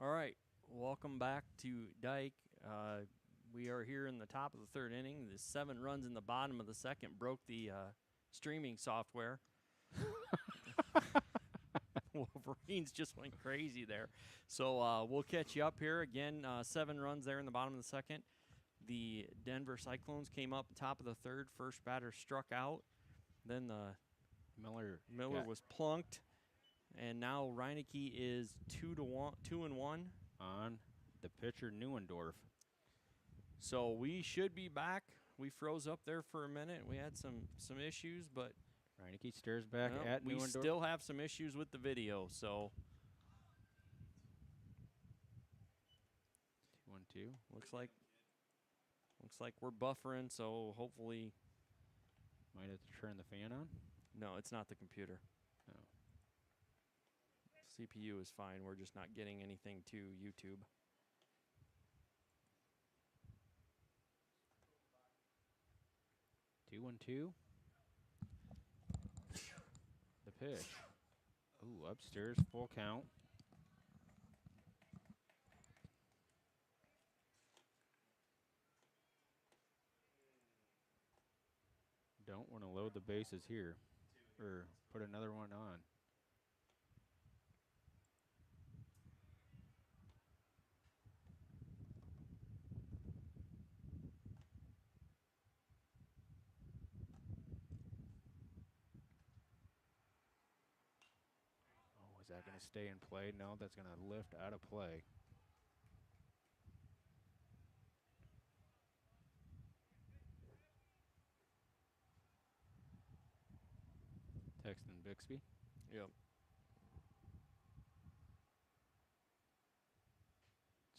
All right, welcome back to Dike. We are here in the top of the third inning. The 7 runs in the bottom of the second broke the streaming software. Wolverines just went crazy there. So we'll catch you up here again. 7 runs there in the bottom of the second. The Denver Cyclones came up top of the third. First batter struck out. Then the Miller was plunked. And now Reineke is 2-1 on the pitcher Neuendorf. So we should be back. We froze up there for a minute. We had some issues, but Reineke stares back at we Neuendorf. still have some issues with the video. So 2-1-2. looks like we're buffering. So hopefully, Might have to turn the fan on. no, it's not the computer. No. CPU is fine. We're just not getting anything to YouTube. Two and two. The pitch. Ooh, upstairs, full count. Don't want to load the bases here, or put another one on. Oh, is that going to stay in play? No, that's going to lift out of play. Texton Bixby. Yep.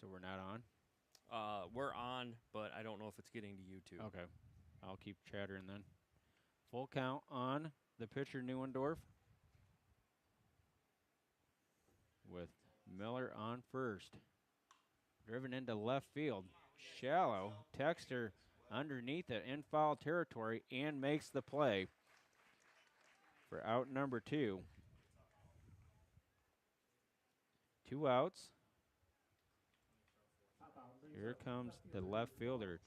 So we're not on? We're on, but I don't know if it's getting to YouTube. Okay. I'll keep chattering then. Full count on the pitcher Neuendorf. With Miller on first. Driven into left field. Shallow. Texter underneath it in foul territory and makes the play for out number 2. 2 outs. Here comes the left fielder,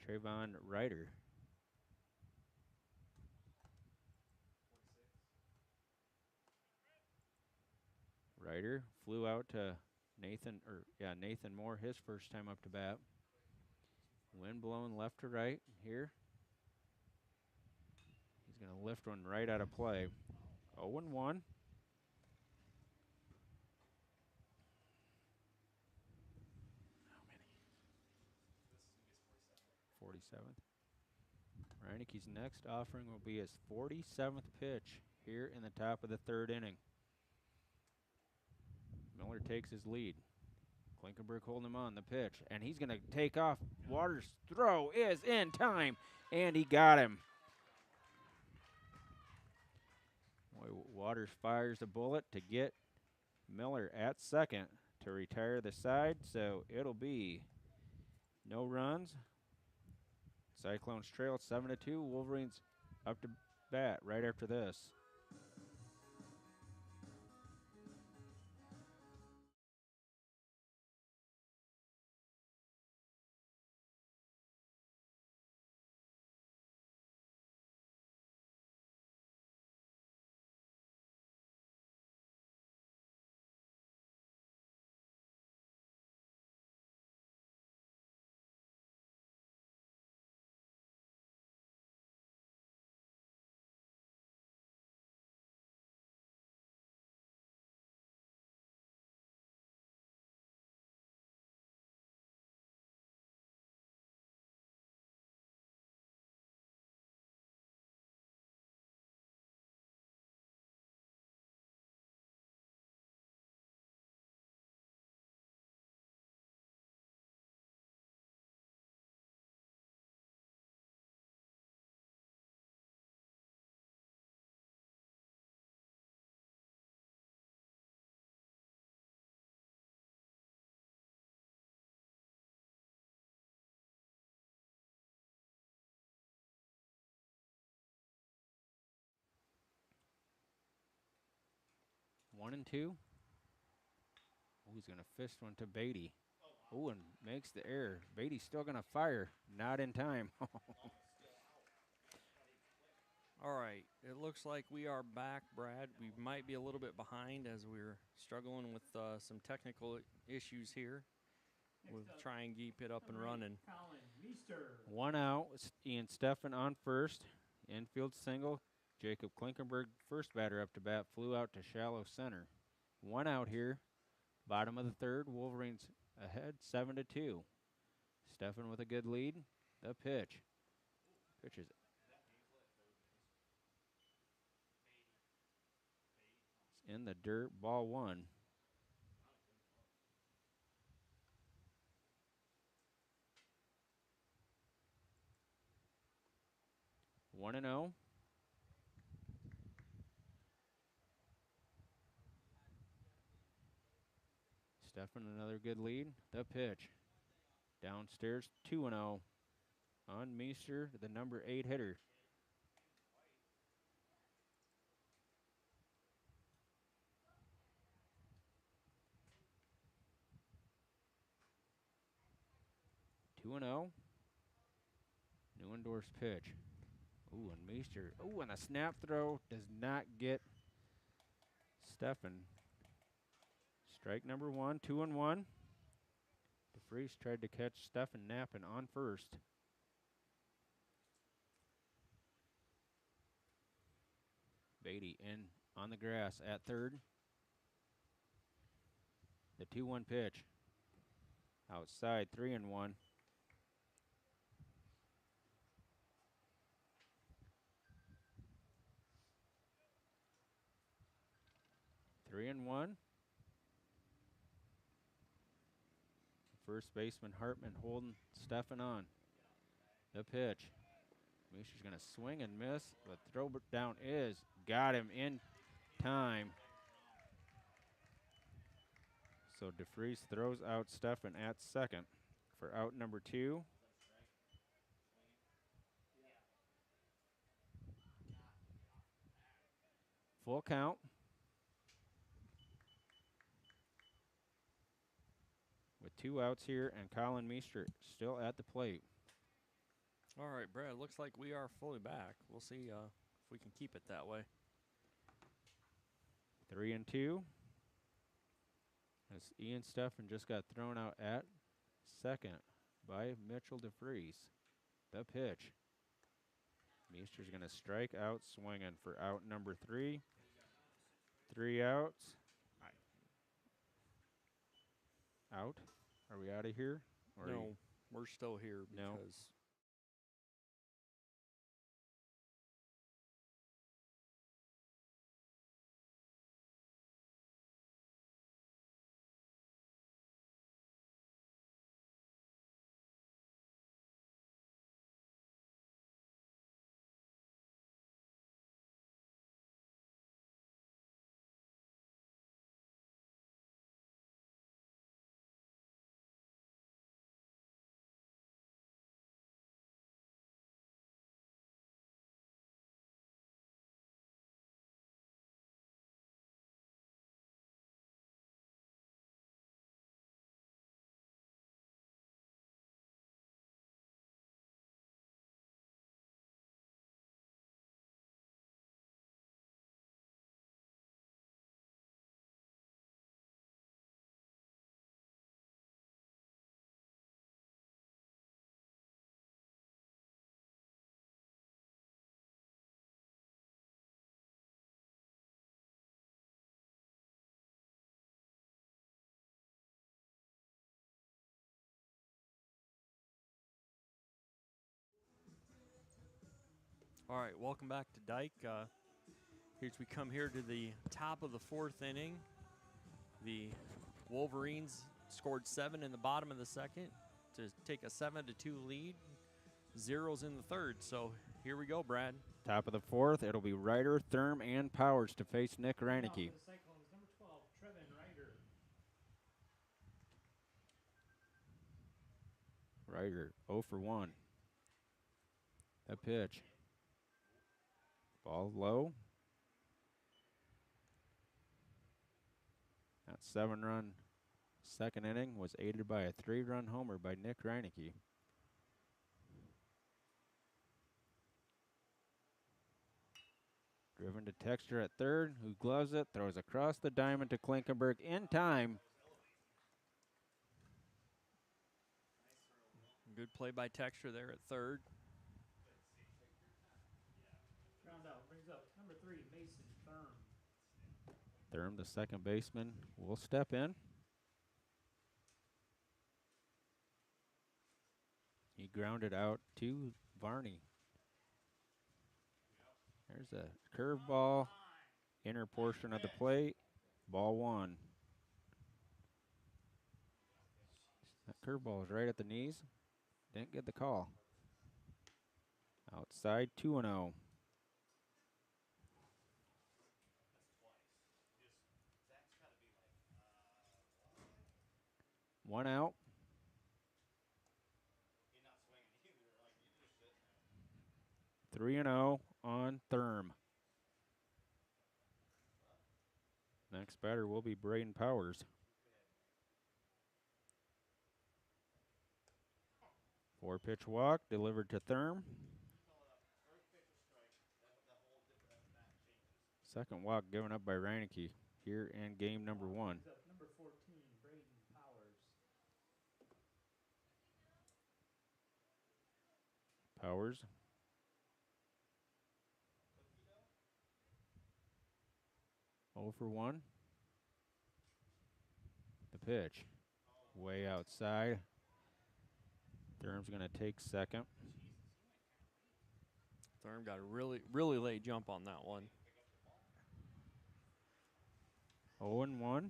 Trayvon Ryder. Ryder flew out to Nathan Moore, his first time up to bat. Wind blowing left to right here. He's going to lift one right out of play. 0-1. How many? 47th. Reineke's next offering will be his 47th pitch here in the top of the third inning. Miller takes his lead. Klinkenberg holding him on the pitch, and he's going to take off. Waters' throw is in time, and he got him. Waters fires a bullet to get Miller at second to retire the side, so it'll be no runs. Cyclones trail 7-2. Wolverines up to bat right after this. One and two. He's going to fist one to Beatty. Oh, and makes the error. Beatty's still going to fire. Not in time. All right, it looks like we are back, Brad. We might be a little bit behind as we're struggling with some technical issues here. We'll try and keep it up and running. One out. Ian Steffen on first. Infield single. Jacob Klinkenberg, first batter up to bat, flew out to shallow center. One out here. Bottom of the third. Wolverines ahead 7-2. Steffen with a good lead. The pitch. Pitch is in the dirt. Ball one. One and 0. Steffen another good lead. The pitch. Downstairs 2-0. On Meester, the number 8 hitter. Two and 0. Neuendorf's pitch. Ooh, and Meester. Ooh, and a snap throw does not get Steffen. Strike number 1, 2-1. DeFries tried to catch Steffen napping on first. Beatty in on the grass at third. The 2-1 pitch. Outside, 3-1. Three and one. First baseman Hartman holding Steffen on. The pitch. Meester's going to swing and miss. The throw down is got him in time. So DeFries throws out Steffen at second for out number 2. Full count. With 2 outs here and Colin Meester still at the plate. All right, Brad, looks like we are fully back. We'll see if we can keep it that way. 3-2. As Ian Steffen just got thrown out at second by Mitchell DeFries. The pitch. Meester's going to strike out swinging for out number 3. 3 outs. Out? Are we out of here? Or no, we're still here because... No. All right, welcome back to Dike. Here's we come here to the top of the 4th inning. The Wolverines scored 7 in the bottom of the second to take a 7-2 lead. 0s in the third. So here we go, Brad. Top of the 4th, it'll be Ryder, Thurm, and Powers to face Nick Reinecke. Number 12, Trevin Ryder. Ryder 0 for 1. A pitch. Ball low. That 7-run Second inning was aided by a 3-run homer by Nick Reineke. Driven to Texter at third, who gloves it, throws across the diamond to Klinkenberg in time. Good play by Texture there at third. Ground out. Brings up number 3, Mason Thurm. Thurm, the second baseman, will step in. He grounded out to Varney. There's a curveball, inner portion of the plate, ball one. That curveball is right at the knees. Didn't get the call. Outside, 2-0. One out. 3-0 on Thurm. Next batter will be Braden Powers. 4-pitch walk delivered to Thurm. Second walk given up by Reineke here in game number 1. Brings up number 14, Braden Powers. Powers. Oh for 1. The pitch. Way outside. Thurm's going to take second. Thurm got a really late jump on that one. 0-1. Or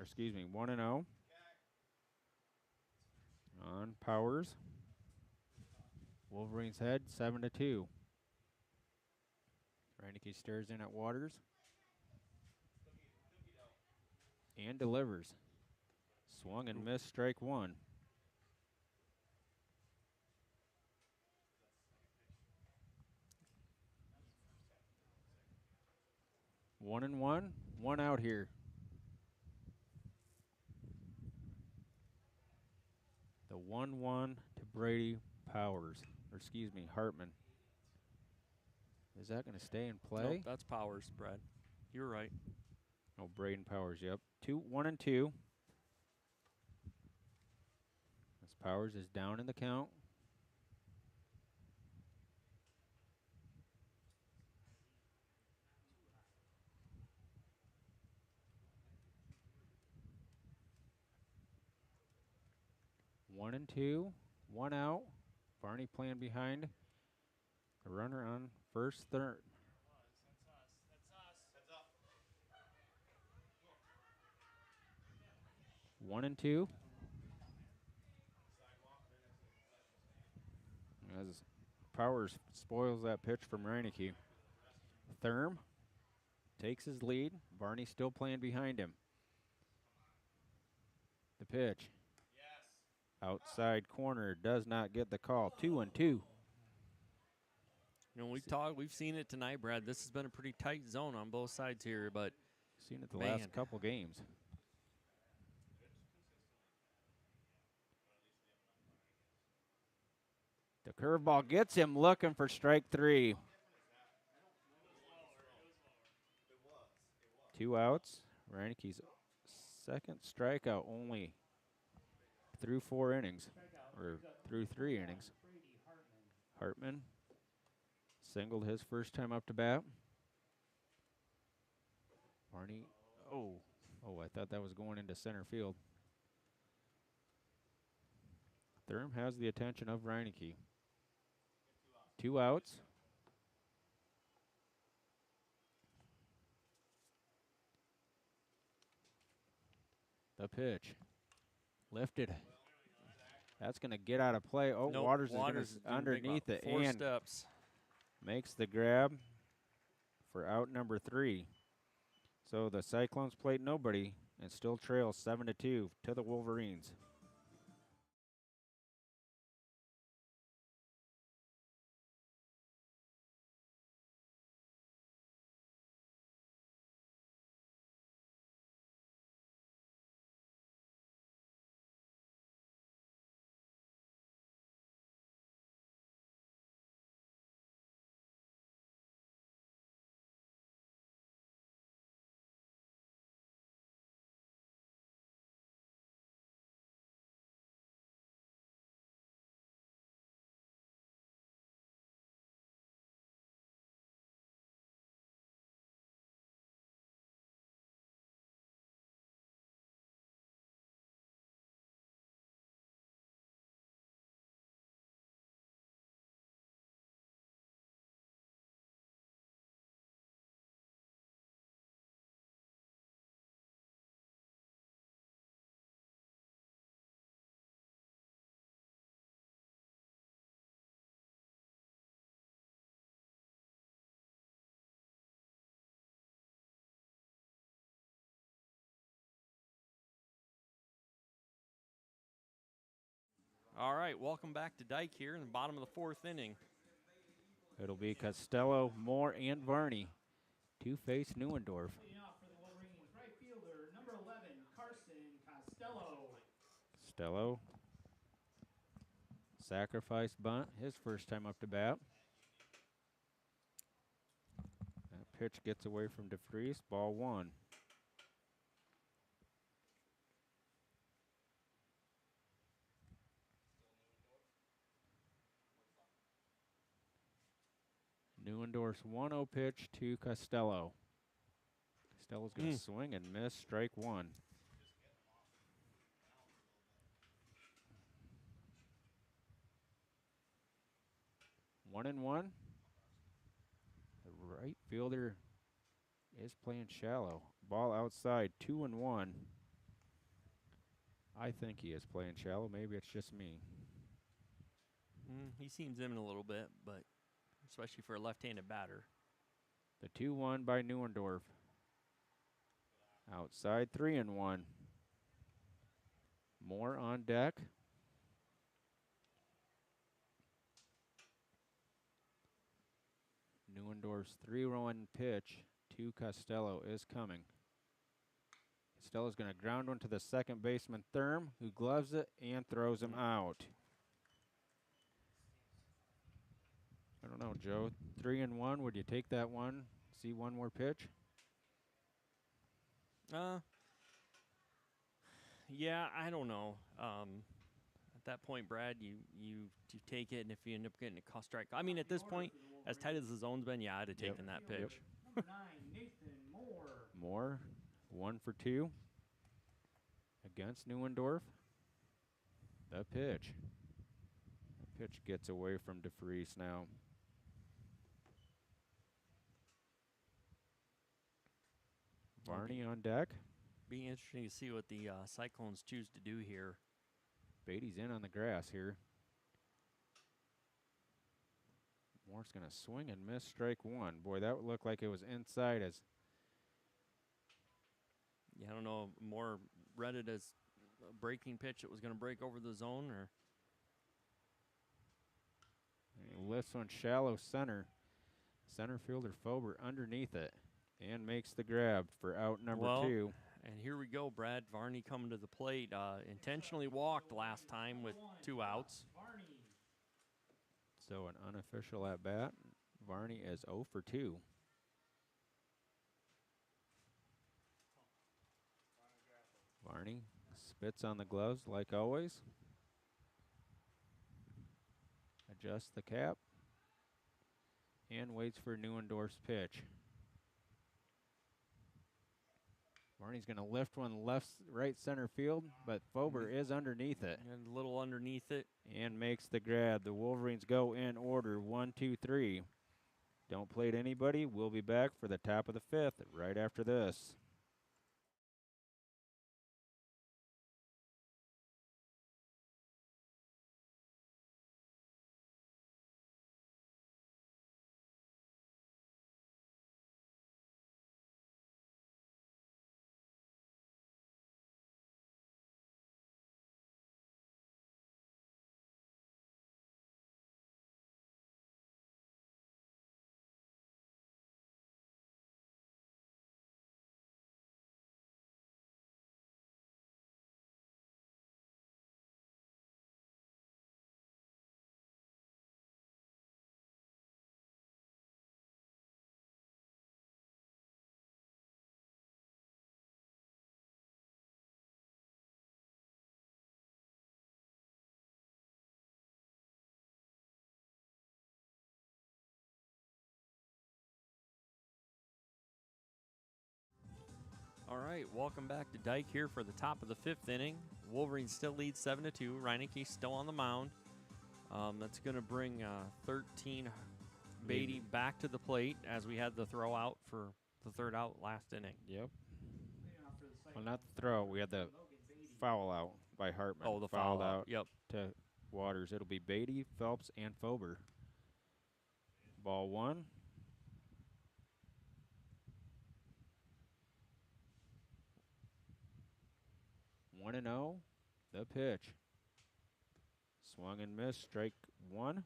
excuse me, 1-0. On Powers. Wolverines head 7-2. Reineke stares in at Waters. And delivers. Swung and missed, strike one. One and one out here. The 1-1 to Brady Powers, or excuse me, Hartman. Is that going to stay in play? Nope, that's Powers, Brad. You're right. Oh, Braden Powers, yep. 1 and 2. As Powers is down in the count. One and two, one out. Varney playing behind. The runner on first, third. One and two. As Powers spoils that pitch from Reineke. Thurm takes his lead. Varney still playing behind him. The pitch. Outside corner, does not get the call. 2-2. You know, we've seen it tonight, Brad. This has been a pretty tight zone on both sides here, but seen it the last couple games. The curveball gets him looking for strike three. 2 outs. Reineke's second strikeout only through 4 innings, or through 3 innings. Hartman singled his first time up to bat. Varney, oh, I thought that was going into center field. Thurm has the attention of Reineke. 2 outs. The pitch. Lifted. That's going to get out of play. Oh, nope, Waters is going underneath it 4 and steps. Makes the grab for out number 3. So the Cyclones played nobody and still trail 7-2 to the Wolverines. All right, welcome back to Dike here in the bottom of the 4th inning. It'll be Costello, Moore, and Varney to face Neuendorf. Leading off for the Wolverines, right fielder, number 11, Carson Costello. Costello, sacrifice bunt, his first time up to bat. That pitch gets away from DeFries, ball 1. Neuendorf's 1-0 pitch to Costello. Costello's going to swing and miss, strike 1. One and one. The right fielder is playing shallow. Ball outside, 2-1. I think he is playing shallow. Maybe it's just me. He seems in a little bit, but especially for a left-handed batter. The 2-1 by Neuendorf. Outside, 3-1. Moore on deck. Neuendorf's 3-1 pitch to Costello is coming. Costello's going to ground one to the second baseman, Thurm, who gloves it and throws him out. I don't know, Joe. 3-1, would you take that one? See one more pitch? Yeah, I don't know. At that point, Brad, you take it, and if you end up getting a cost strike, I mean, at this point, as tight as the zone's been, yeah, I'd have taken that pitch. Number 9, Nathan Moore. Moore, 1 for 2 against Neuendorf. The pitch. The pitch gets away from DeFries now. Varney on deck. Be interesting to see what the Cyclones choose to do here. Beatty's in on the grass here. Moore's going to swing and miss, strike 1. Boy, that would look like it was inside as... Yeah, I don't know, Moore read it as a breaking pitch that was going to break over the zone, or... He lifts one shallow center. Center fielder Fober underneath it and makes the grab for out number 2. And here we go, Brad. Varney coming to the plate. Intentionally walked last time with 2 outs. So an unofficial at bat. Varney is 0 for 2. Varney spits on the gloves like always. Adjusts the cap and waits for Neuendorf's pitch. Varney's going to lift one right center field, but Fober is underneath it. And a little underneath it. And makes the grab. The Wolverines go in order, 1, 2, 3. Don't plate anybody. We'll be back for the top of the 5th right after this. All right, welcome back to Dike here for the top of the 5th inning. Wolverines still lead 7-2. Reineke still on the mound. That's going to bring 13 Beatty back to the plate as we had the throw out for the 3rd out last inning. Yep. Well, not the throw. We had the foul out by Hartman. Oh, the foul foul out. Yep. To Waters. It'll be Beatty, Phelps, and Fober. Ball 1. 1-0. The pitch. Swung and missed, strike one.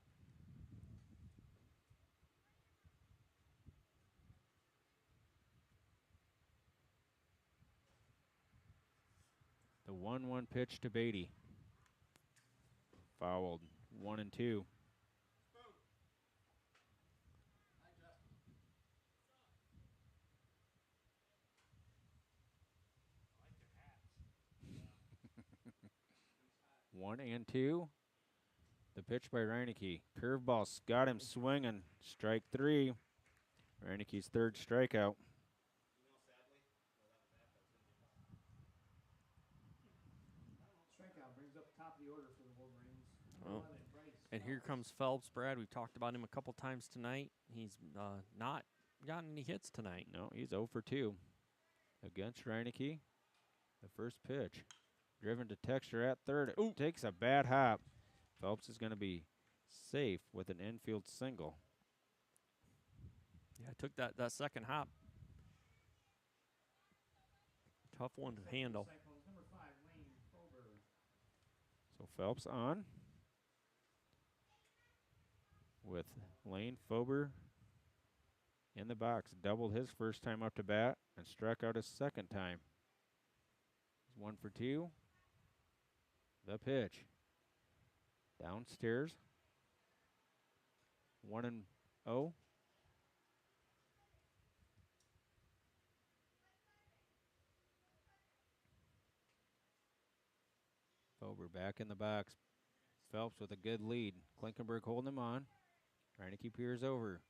The 1-1 pitch to Beatty. Fouled, 1-2. One and two. The pitch by Reineke. Curveball got him swinging. Strike three. Reineke's third strikeout. Strikeout brings up top of the order for the Wolverines. Oh. 11, Bryce And here Phelps. comes Phelps, Brad. We've talked about him a couple times tonight. He's not gotten any hits tonight. No, he's 0 for 2 against Reineke. The first pitch. Driven to Texture at third. Ooh, takes a bad hop. Phelps is going to be safe with an infield single. Yeah, took that second hop. Tough one to handle. Cyclones, number 5, Lane Fober. So Phelps on with Lane Fober in the box. Doubled his first time up to bat and struck out his second time. He's 1 for 2. The pitch. Downstairs. 1-0. Fober back in the box. Phelps with a good lead. Klinkenberg holding him on. Reineke peers over.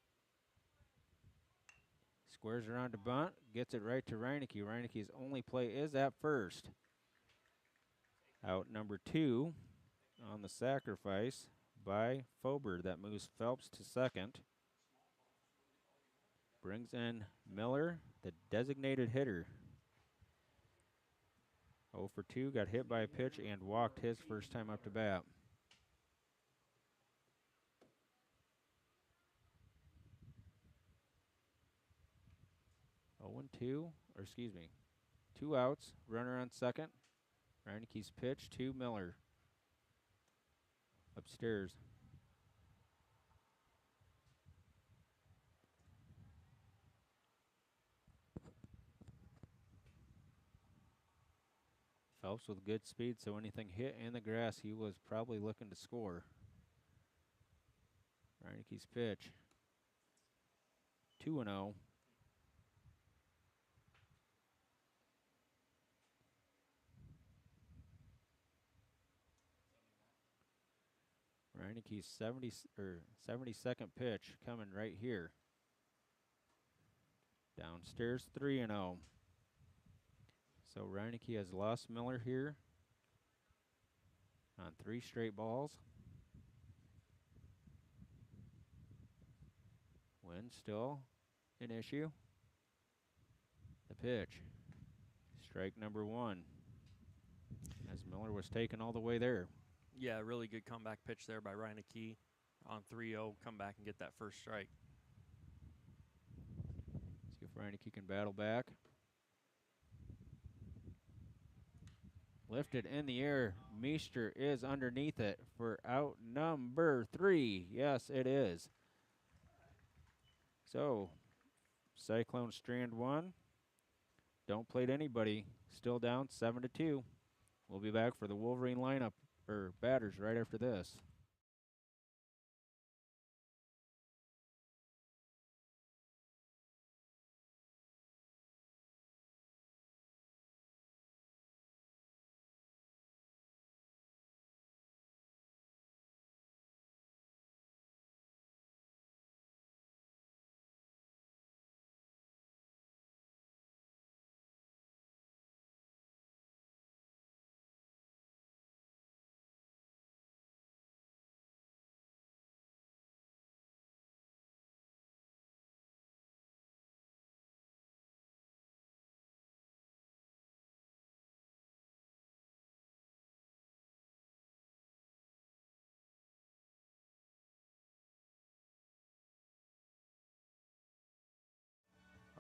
Squares around to bunt. Gets it right to Reineke. Reineke's only play is at first. Out number 2 on the sacrifice by Fober. That moves Phelps to second. Brings in Miller, the designated hitter. 0 for 2, got hit by a pitch and walked his first time up to bat. Oh and 2, or excuse me, 2 outs, runner on second. Reineke's pitch to Miller. Upstairs. Phelps with good speed, so anything hit in the grass, he was probably looking to score. Reineke's pitch. 2-0. Reineke's 72nd pitch coming right here. Downstairs 3-0. So Reineke has lost Miller here on 3 straight balls. Wind still an issue. The pitch. Strike number 1. As Miller was taken all the way there. Yeah, really good comeback pitch there by Reineke on 3-0. Come back and get that first strike. See if Reineke can battle back. Lifted in the air. Meester is underneath it for out number 3. Yes, it is. So, Cyclone strand 1. Don't plate anybody. Still down 7-2. We'll be back for the Wolverine lineup, or batters, right after this.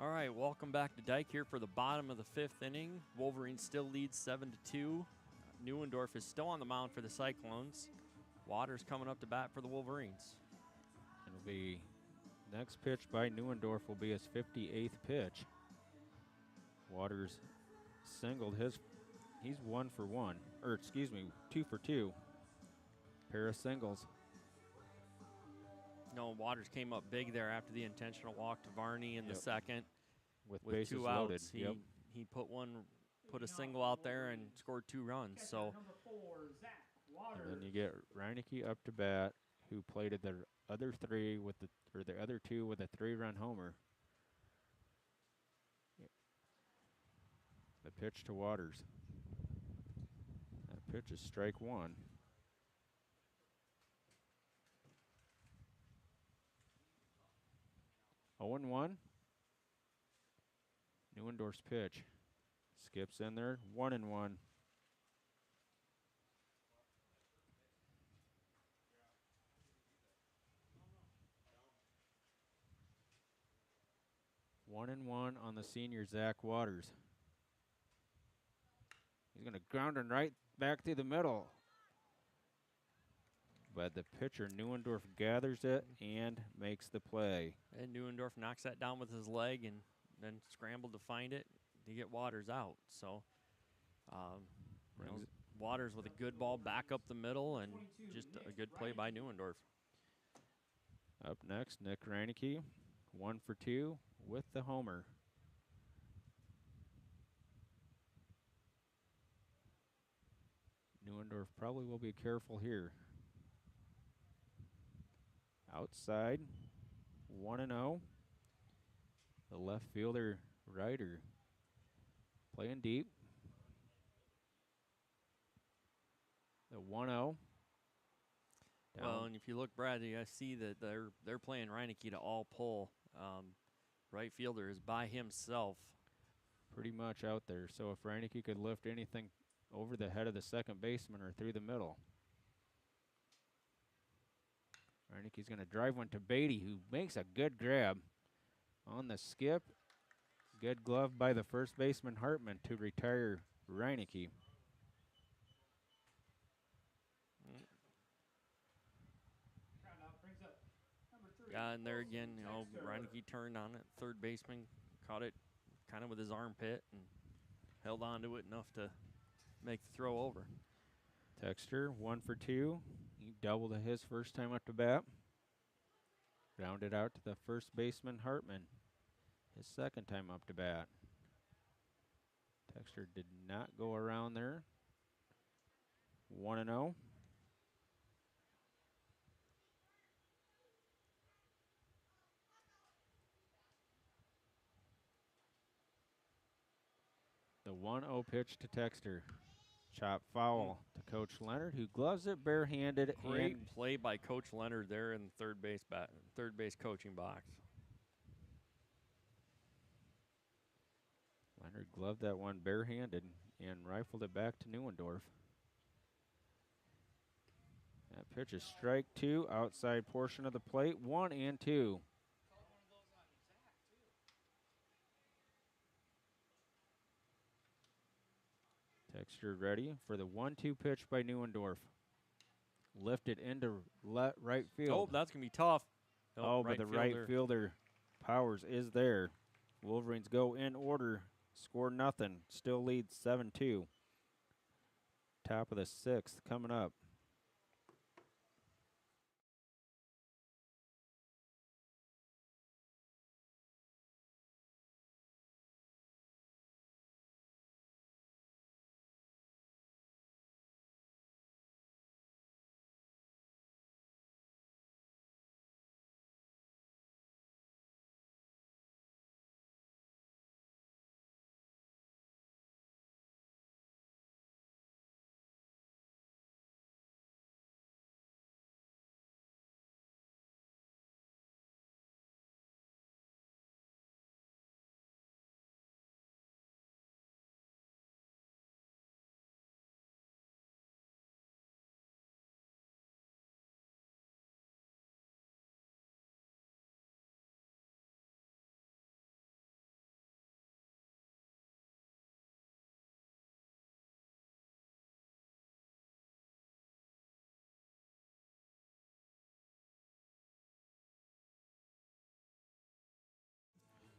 All right, welcome back to Dike here for the bottom of the 5th inning. Wolverines still lead 7-2. Neuendorf is still on the mound for the Cyclones. Waters coming up to bat for the Wolverines. It'll be next pitch by Neuendorf will be his 58th pitch. Waters singled he's 1 for 1, or excuse me, 2 for 2. Pair of singles. No, Waters came up big there after the intentional walk to Varney in the second. With With bases 2 loaded. outs, he put a single out there and scored 2 runs. So Number 4, Zach Waters. And then you get Reineke up to bat, who plated the other 3 with the other 2 with a 3-run homer. The pitch to Waters. That pitch is strike 1. Oh and 1. Neuendorf's pitch. Skips in there. 1 and 1. One and 1 on the senior Zach Waters. He's going to ground him right back through the middle. But the pitcher, Neuendorf, gathers it and makes the play. and Neuendorf knocks that down with his leg and then scrambled to find it to get Waters out. So Waters with a good ball back up the middle and just a good play by Neuendorf. Up next, Nick Reineke, 1 for 2 with the homer. Neuendorf probably will be careful here. Outside, 1-0. The left fielder, Ryder, playing deep. The 1-0. Well, and if you look, Brad, you guys see that they're playing Reineke to all pull. Right fielder is by himself. Pretty much out there. So if Reineke could lift anything over the head of the second baseman or through the middle. Reineke's going to drive one to Beatty, who makes a good grab on the skip. Good glove by the first baseman, Hartman, to retire Reineke. Yeah, and there again, Reineke turned on it. Third baseman caught it kind of with his armpit and held on to it enough to make the throw over. Texter, 1 for 2. He doubled his first time up to bat. Grounded out to the first baseman, Hartman, his second time up to bat. Texter did not go around there. 1-0. The 1-0 pitch to Texter. Chop foul to Coach Leonard, who gloves it barehanded. Great play by Coach Leonard there in the third base coaching box. Leonard gloved that one barehanded and rifled it back to Neuendorf. That pitch is strike 2, outside portion of the plate, 1-2. Texter ready for the 1-2 pitch by Neuendorf. Lifted into right field. Oh, that's going to be tough. Oh, but the right fielder, Powers, is there. Wolverines go in order. Score nothing. Still leads 7-2. Top of the 6th coming up.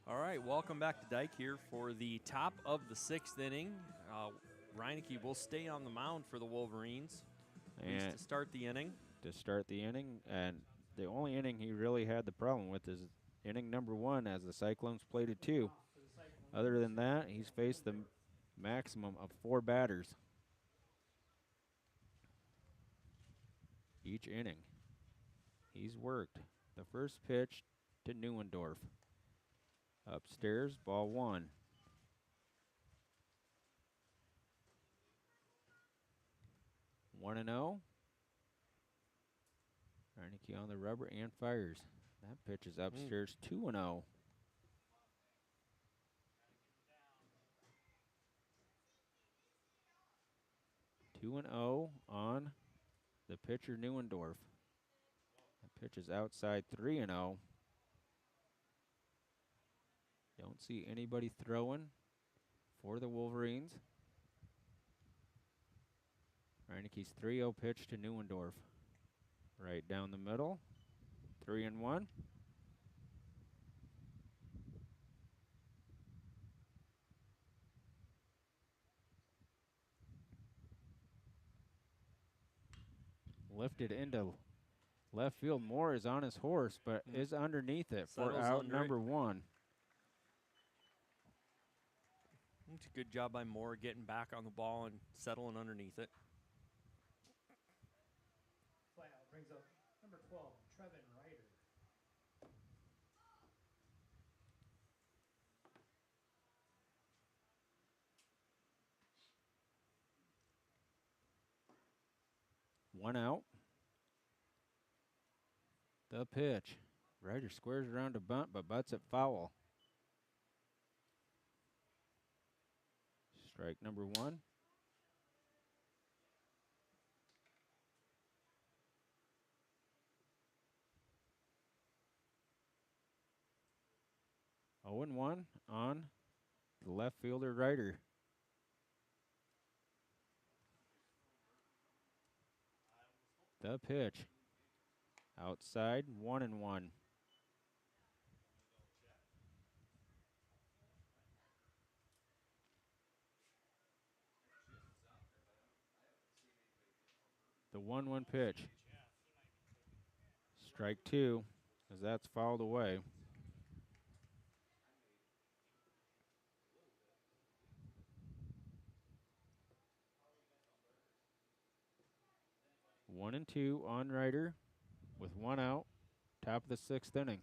All right, welcome back to Dike here for the top of the 6th inning. Reineke will stay on the mound for the Wolverines, at least And to start the inning. And the only inning he really had the problem with is inning number 1 as the Cyclones played it 2. Other than that, he's faced the maximum of 4 batters each inning. He's worked. The first pitch to Neuendorf. Upstairs, ball 1. One and 0. Reineke on the rubber and fires. That pitch is upstairs, 2 and 0. Two and 0 on the pitcher Neuendorf. That pitch is outside, 3 and 0. Don't see anybody throwing for the Wolverines. Reineke's 3-0 pitch to Neuendorf. Right down the middle. 3 and 1. Lifted into left field. Moore is on his horse, but is underneath it for Settles out under number it. 1. It's a good job by Moore getting back on the ball and settling underneath it. Fly out brings up number 12, Trevin Ryder. One out. The pitch. Ryder squares around to bunt, but butts it foul. Strike number 1. Oh and 1 on the left fielder Ryder. The pitch. Outside, 1 and 1. The 1-1 pitch. Strike 2, as that's fouled away. One and 2 on Ryder with 1 out. Top of the 6th inning.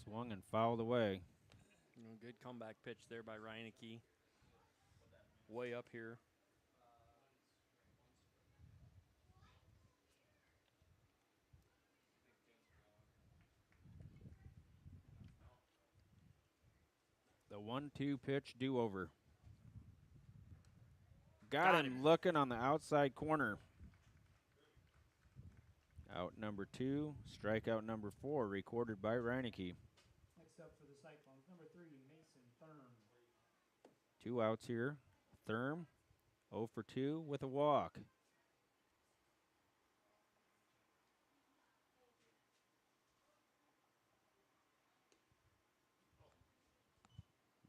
Swung and fouled away. Good comeback pitch there by Reineke. Way up here. The 1-2 pitch do-over. Got him looking on the outside corner. Out number 2, strikeout number 4, recorded by Reineke. Next up for the Cyclones, number 3, Mason Thurm. 2 outs here. Thurm, 0 for 2 with a walk.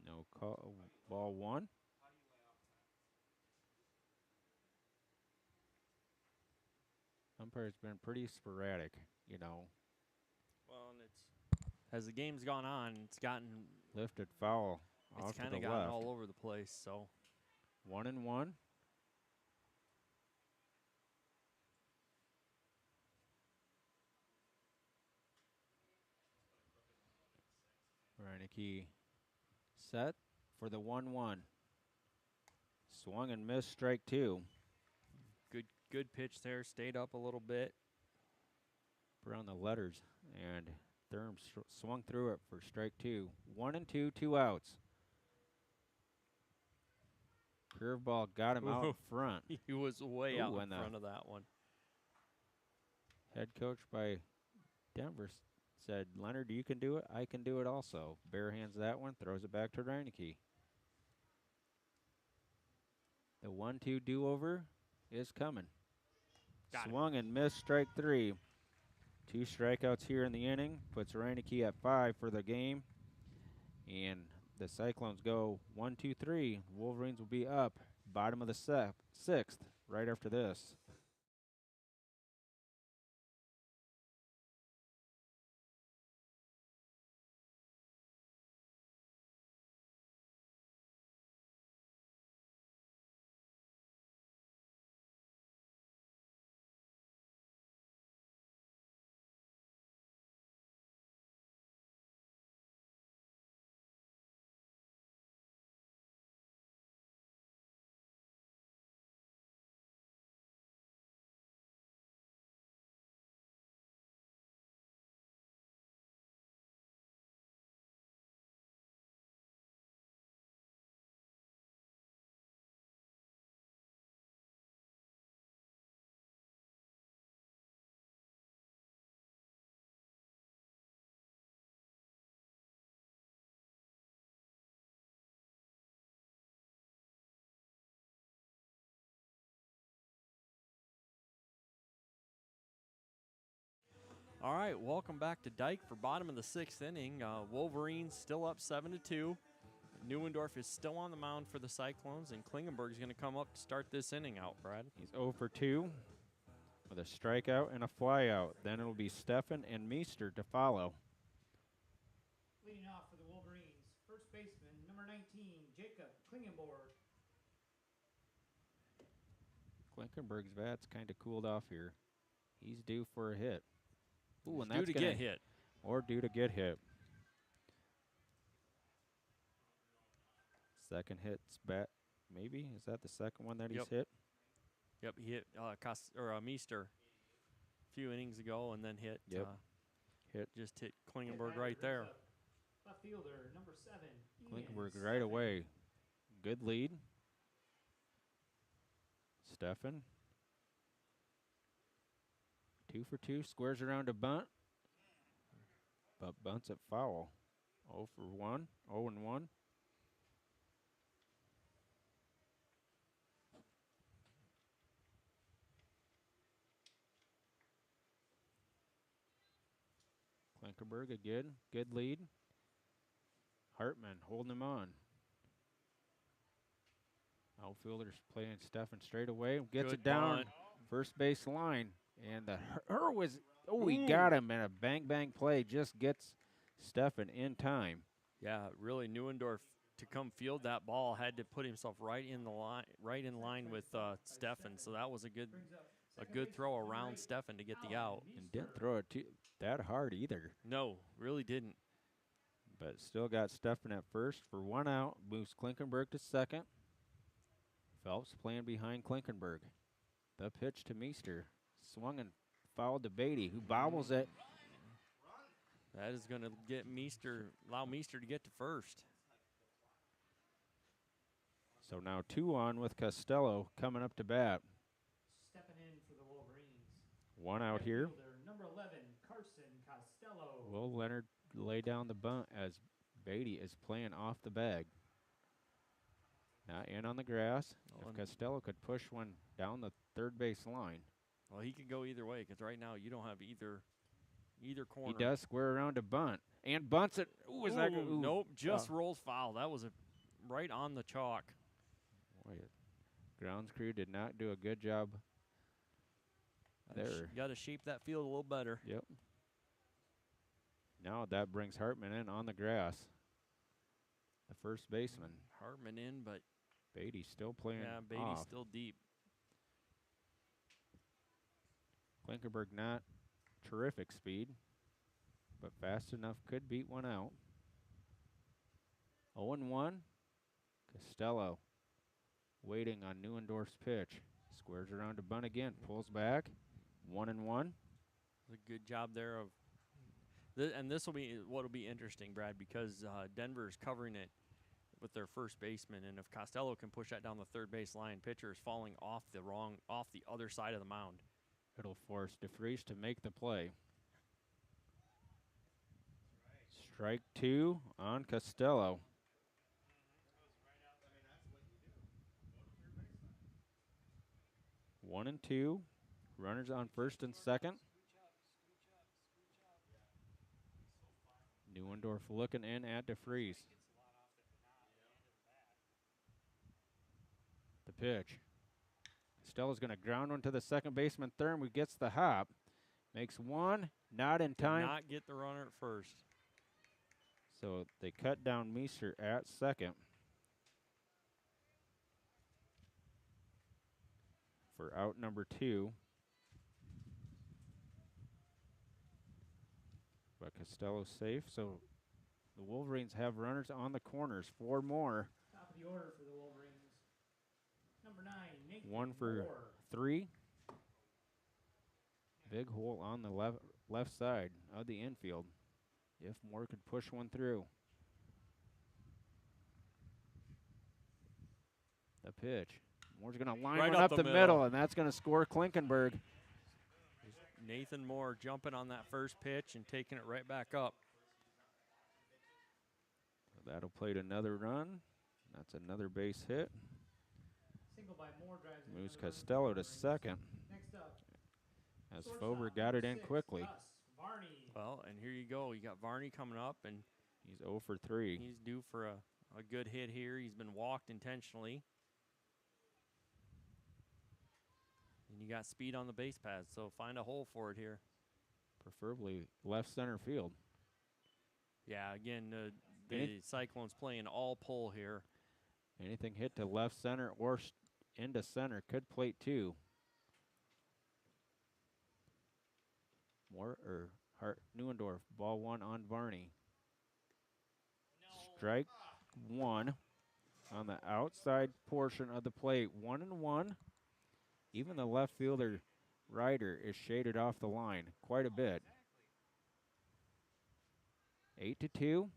No call, ball 1. Umpire's been pretty sporadic, you know. Well, and it's as the game's gone on, it's gotten Lifted foul it's off to kind the of gotten left. all over the place. So 1 and 1. Reineke set for the 1-1. Swung and missed, strike 2. good pitch there. Stayed up a little bit. Around the letters, and Thurm swung through it for strike 2. 1 and 2, 2 outs. Curveball got him out in front. He was way out in and front of that one. Head coach by Denver said, Leonard, you can do it. I can do it also. Bare hands that one, throws it back to Reineke. The 1-2 do-over is coming. Got it. Swung and missed, strike 3. 2 strikeouts here in the inning. Puts Reineke at 5 for the game. And the Cyclones go 1-2-3. Wolverines will be up bottom of the 6th right after this. All right, welcome back to Dike for bottom of the 6th inning. Wolverines still up 7-2. Neuendorf is still on the mound for the Cyclones, and Klingenberg is going to come up to start this inning out, Brad. He's 0 for 2 with a strikeout and a flyout. Then it'll be Steffen and Meester to follow. Leading off for the Wolverines, first baseman, number 19, Jacob Klingenborg. Klinkenberg's bat's kind of cooled off here. He's due for a hit. Ooh, and Due that's to gonna get hit. Or due to get hit. Second hit's bat, maybe? Is that the second one that he's hit? Yep, he hit Meester a few innings ago and then hit. Just hit Klingenberg right there. Left fielder, number 7, Klinkenberg right away. Good lead. Steffen. 2 for 2, squares around a bunt, but bunts it foul. 0 for 1, 0 and 1. Klinkenberg again, good lead. Hartman holding him on. Outfielder's playing Steffen straight away, gets Good it down bunt. first base line, and he got him in a bang play, just gets Steffen in time. Yeah, really, Neuendorf to come field that ball had to put himself right in line with Steffen. So that was a good throw around Steffen to get the out. And didn't throw it that hard either. No, really didn't. But still got Steffen at first for 1 out. Moves Klinkenberg to second. Phelps playing behind Klinkenberg. The pitch to Meester. Swung and fouled to Beatty, who bobbles it. That is going to allow Meester to get to first. So now 2 on with Costello coming up to bat. Stepping in for the Wolverines. 1 out here. Number 11, Carson Costello. Will Leonard lay down the bunt as Beatty is playing off the bag. Not in on the grass. If Costello could push one down the third base line. Well, he could go either way because right now you don't have either corner. He does square around a bunt and bunts it. Ooh, is that good? Ooh. Nope, just rolls foul. That was right on the chalk. Boy, grounds crew did not do a good job there. Got to shape that field a little better. Yep. Now that brings Hartman in on the grass. The first baseman. Hartman in, but Beatty still playing Beatty's off. still deep. Klinkenberg not terrific speed, but fast enough, could beat 1 out. 0-1. Costello waiting on Neuendorf's pitch. Squares around to bunt again, pulls back. 1-1. A good job there and this will be what will be interesting, Brad, because Denver is covering it with their first baseman, and if Costello can push that down the third base line, pitcher is falling off the other side of the mound. It'll force DeFries to make the play. Strike 2 on Costello. 1 and 2. Runners on first and second. Neuendorf looking in at DeFries. The pitch. Costello's going to ground one to the second baseman third, who gets the hop. Makes one, not in Did time. not get the runner at first. So they cut down Meester at second for out number 2. But Costello's safe, so the Wolverines have runners on the corners. 4 more. Top of the order for the Wolverines. Number 9, Nathan 1 for Moore. 3. Big hole on the left side of the infield. If Moore could push one through. The pitch. Moore's going to line Right one up up the the middle. middle, and that's going to score Klinkenberg. Nathan Moore jumping on that first pitch and taking it right back up. That'll plate another run. That's another base hit. Single by Moore drives in Moves for the Costello to Wolverines. second Next up, as shortstop, Fober got it in 6, quickly. Gus Varney. Well, and here you go. You got Varney coming up, and He's 0 for 3. he's due for a good hit here. He's been walked intentionally. And you got speed on the base paths, so find a hole for it here. Preferably left center field. Yeah, again, the Any- Cyclones playing all pull here. Anything hit to left center or into center could plate 2. Moore or Neuendorf, ball 1 on Varney. Strike 1 on the outside portion of the plate. 1 and 1. Even the left fielder Ryder is shaded off the line quite a bit. 8-2.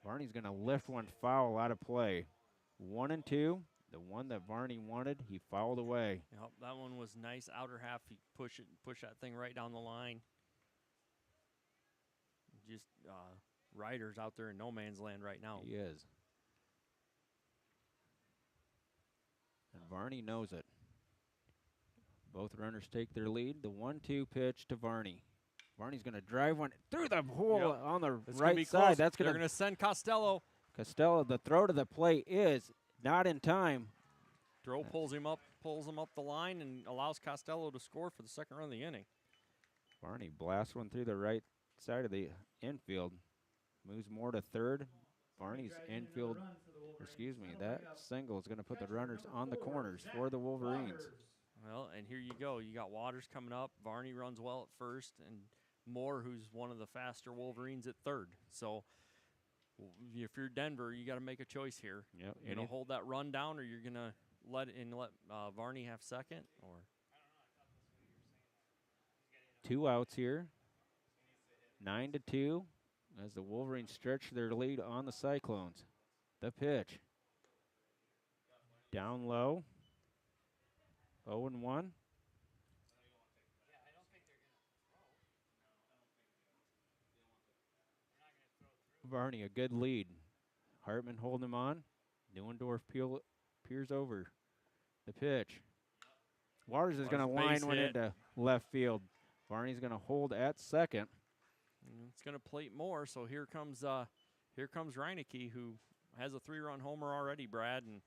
Varney's going to lift one foul out of play. 1 and 2. The one that Varney wanted, he fouled away. Yep, that one was nice. Outer half, he push that thing right down the line. Just Ryder's out there in no man's land right now. He is. And Varney knows it. Both runners take their lead. The 1-2 pitch to Varney. Varney's going to drive one through the hole Yep. on the It's gonna right be side. close. That's They're going going to send Costello. Costello, the throw to the plate is not in time. Drow pulls him up the line and allows Costello to score for the second run of the inning. Varney blasts one through the right side of the infield. Moves more to third. Varney's Drives in another infield, run for the Wolverines. excuse me, That'll that bring up single is going to put the catcher runners number on the 4, corners Zach for the Wolverines. Waters. Well, and here you go. You got Waters coming up. Varney runs well at first, and Moore, who's one of the faster Wolverines, at third. So if you're Denver, you got to make a choice here. Yep. You're going to hold that run down, or you're going to let Varney have second? Or 2 outs here. 9-2 as the Wolverines stretch their lead on the Cyclones. The pitch. Down low. 0-1. Varney, a good lead. Hartman holding him on. Neuendorf peers over. The pitch. Waters is going to Waters base line one hit. into left field. Varney's going to hold at second. it's going to plate more. So here comes Reineke, who has a 3-run homer already, Brad, and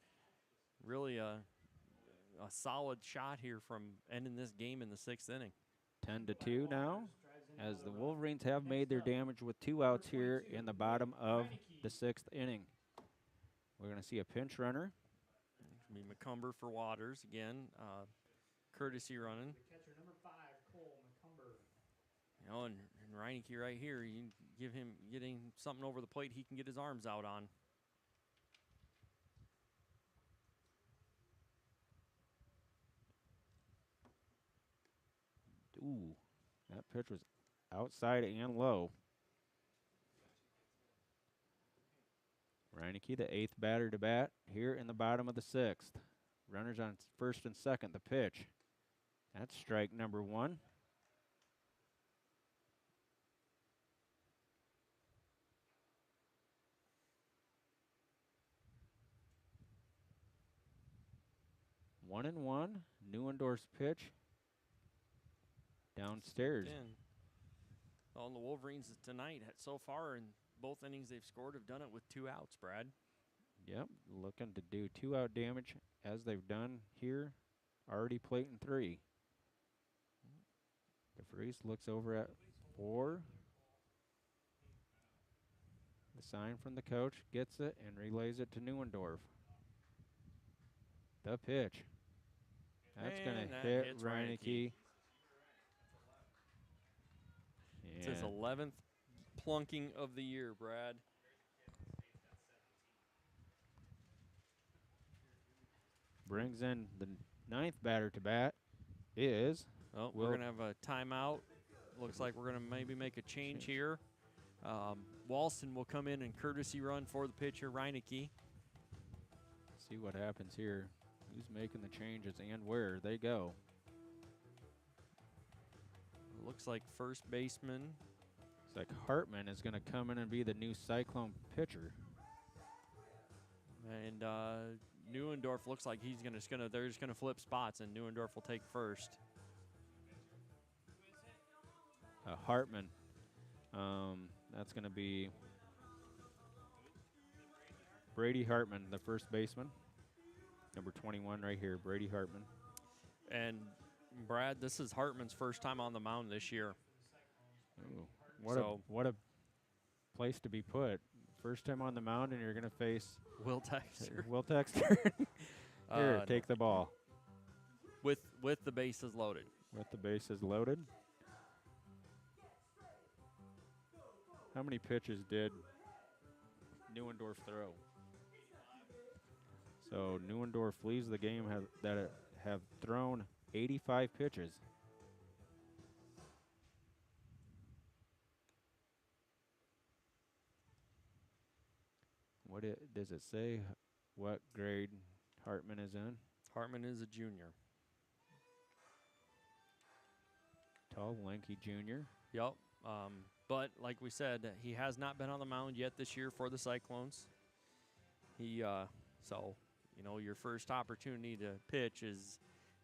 really a solid shot here from ending this game in the 6th inning. 10-2 now, as the Wolverines have made their damage with 2 outs here in the bottom of the 6th inning. We're going to see a pinch runner. I mean, McCumber for Waters again. Courtesy running. Catcher number 5, Cole McCumber. You know, and Reineke right here, you getting something over the plate he can get his arms out on. Ooh, that pitch was outside and low. Reineke, the 8th batter to bat here in the bottom of the 6th. Runners on first and second. The pitch. That's strike number 1. 1-1. Neuendorf's pitch downstairs. In. Well, and the Wolverines tonight, so far in both innings they've scored, have done it with 2 outs, Brad. Yep, looking to do 2-out damage as they've done here. Already plating 3. DeVries looks over at 4. The sign from the coach, gets it, and relays it to Neuendorf. The pitch. That's going And to that hit hits Reineke. It's his 11th plunking of the year, Brad. Brings in the 9th batter to bat is Oh, we're going to have a timeout. Looks like we're going to maybe make a change here. Walston will come in and courtesy run for the pitcher, Reineke. See what happens here. Who's making the changes and where they go. Looks like first baseman. Looks like Hartman is going to come in and be the new Cyclone pitcher. And Neuendorf looks like they're just gonna flip spots, and Neuendorf will take first. Hartman. That's going to be Brady Hartman, the first baseman. Number 21 right here, Brady Hartman. And Brad, this is Hartman's first time on the mound this year. Ooh, what a place to be put. First time on the mound, and you're going to face Will Texter. Will Texter. Here, take the ball. With the bases loaded. With the bases loaded. How many pitches did Neuendorf throw? So Neuendorf leads the game have thrown 85 pitches. What does it say? What grade Hartman is in? Hartman is a junior. Tall, lanky junior. Yep. But like we said, he has not been on the mound yet this year for the Cyclones. So your first opportunity to pitch is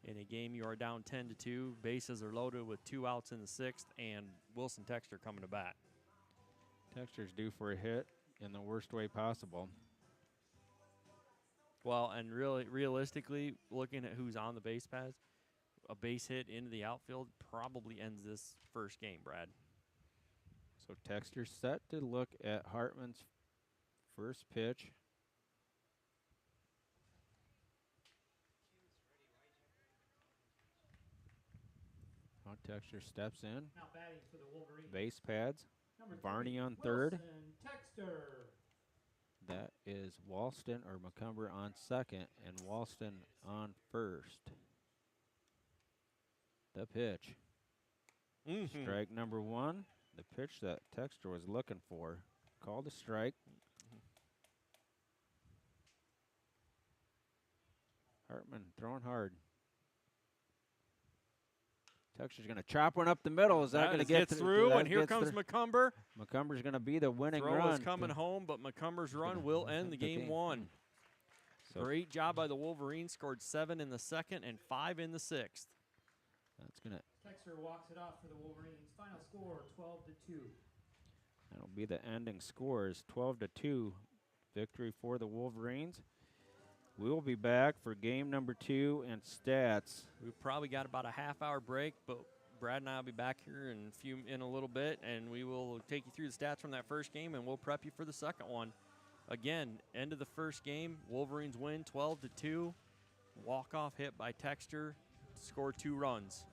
in a game you are down 10-2. Bases are loaded with 2 outs in the 6th, and Wilson Texter coming to bat. Texter's due for a hit in the worst way possible. Well, and realistically, looking at who's on the base paths, a base hit into the outfield probably ends this first game, Brad. So Texter's set to look at Hartman's first pitch. Now Texter steps in. Now batting for the Wolverines. Base pads. Number Varney 3, on third. Wilson Texter. That is Walston or McCumber on second, and Walston on first. The pitch. Strike number 1. The pitch that Texter was looking for. Called a strike. Hartman throwing hard. Texter's going to chop one up the middle. Is that going to get through? And here comes McCumber. McCumber's going to be the winning Throw run. is coming home, but McCumber's run will end the game 1. So Great job by the Wolverines. Scored 7 in the 2nd and 5 in the 6th. That's going to. Texter walks it off for the Wolverines. Final score 12-2. That'll be the ending score is 12-2. Victory for the Wolverines. We will be back for game number 2 and stats. We've probably got about a half-hour break, but Brad and I will be back here in a little bit, and we will take you through the stats from that first game, and we'll prep you for the second one. Again, end of the first game, Wolverines win 12-2. Walk-off hit by Texter, score 2 runs.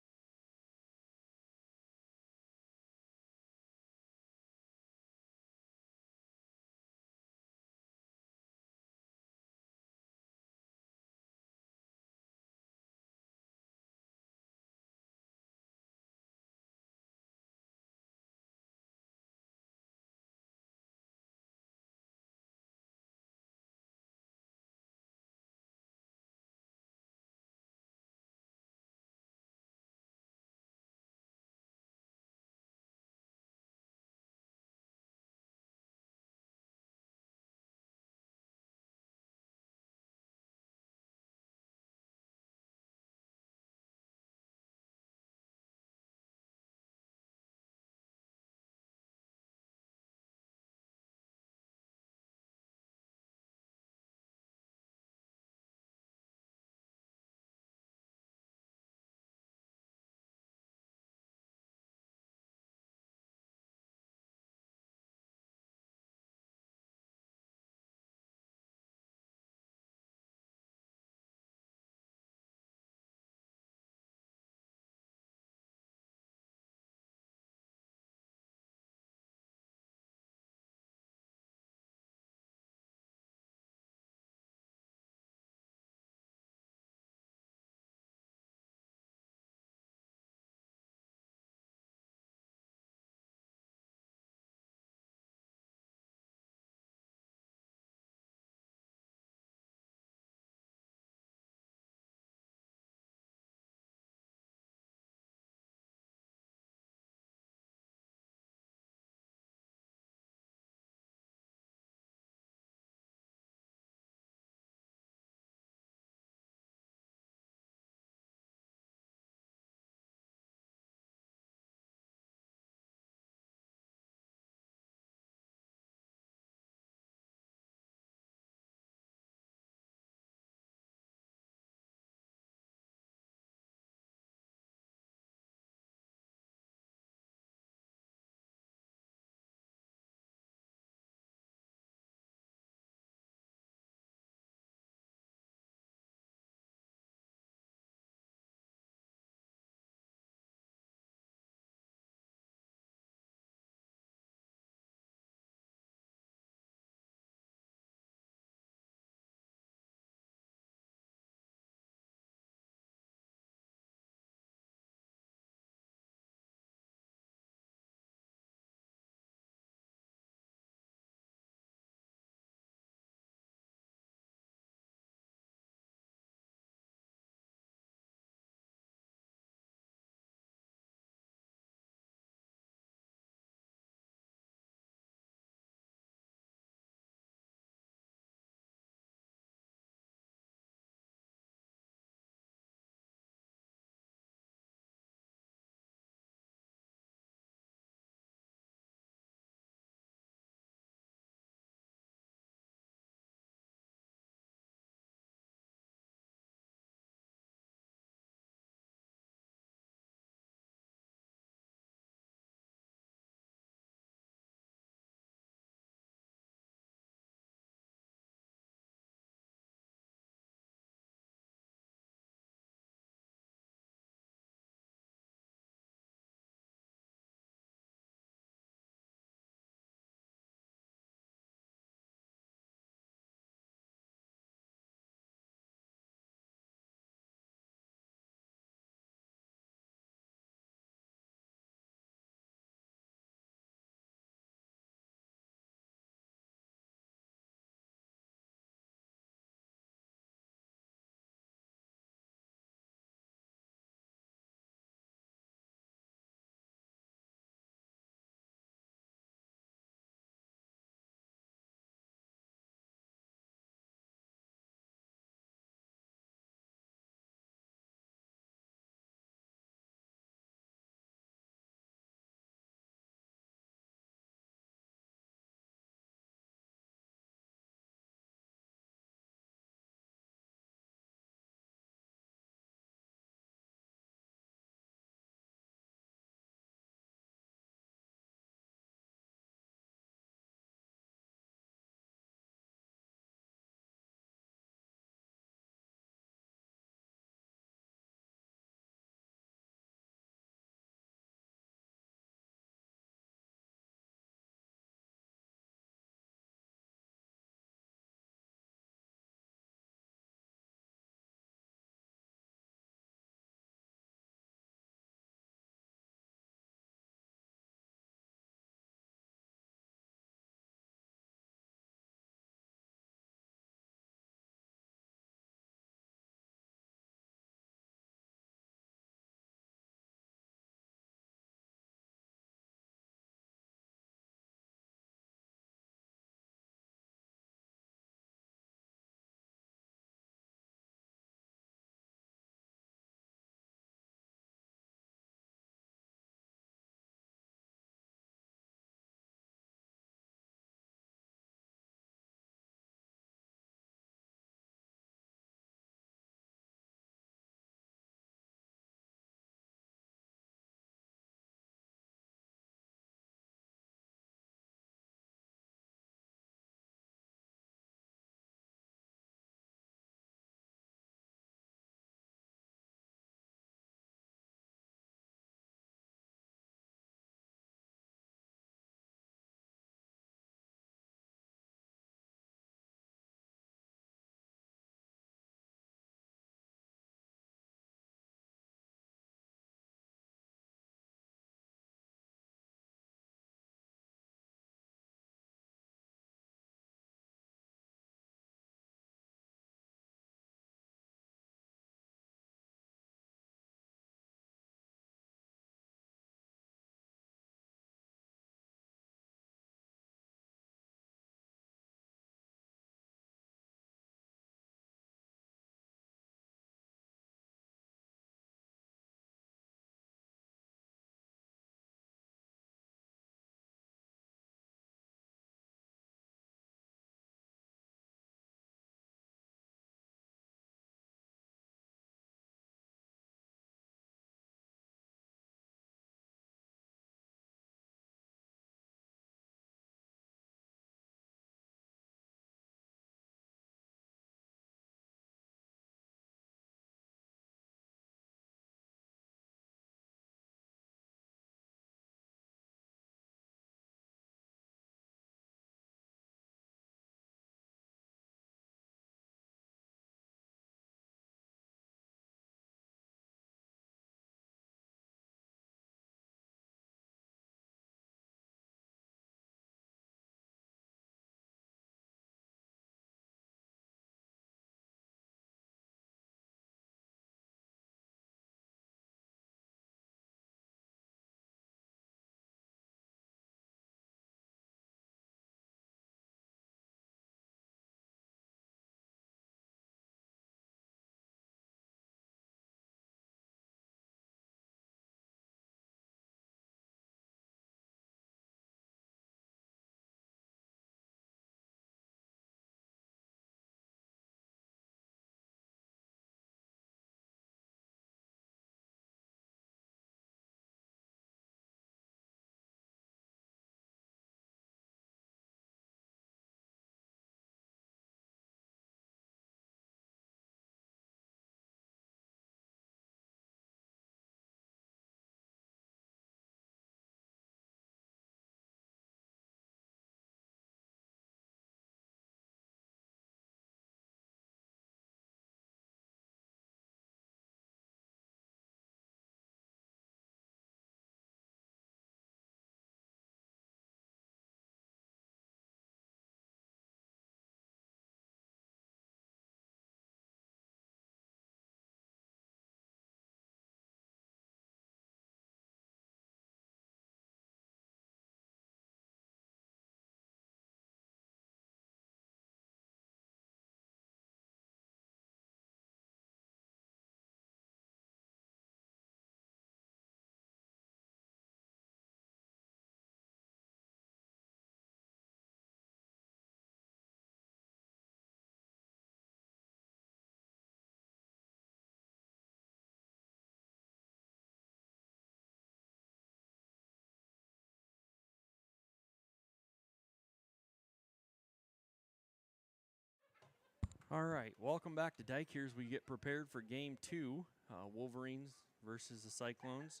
All right, welcome back to Dike here as we get prepared for game 2, Wolverines versus the Cyclones.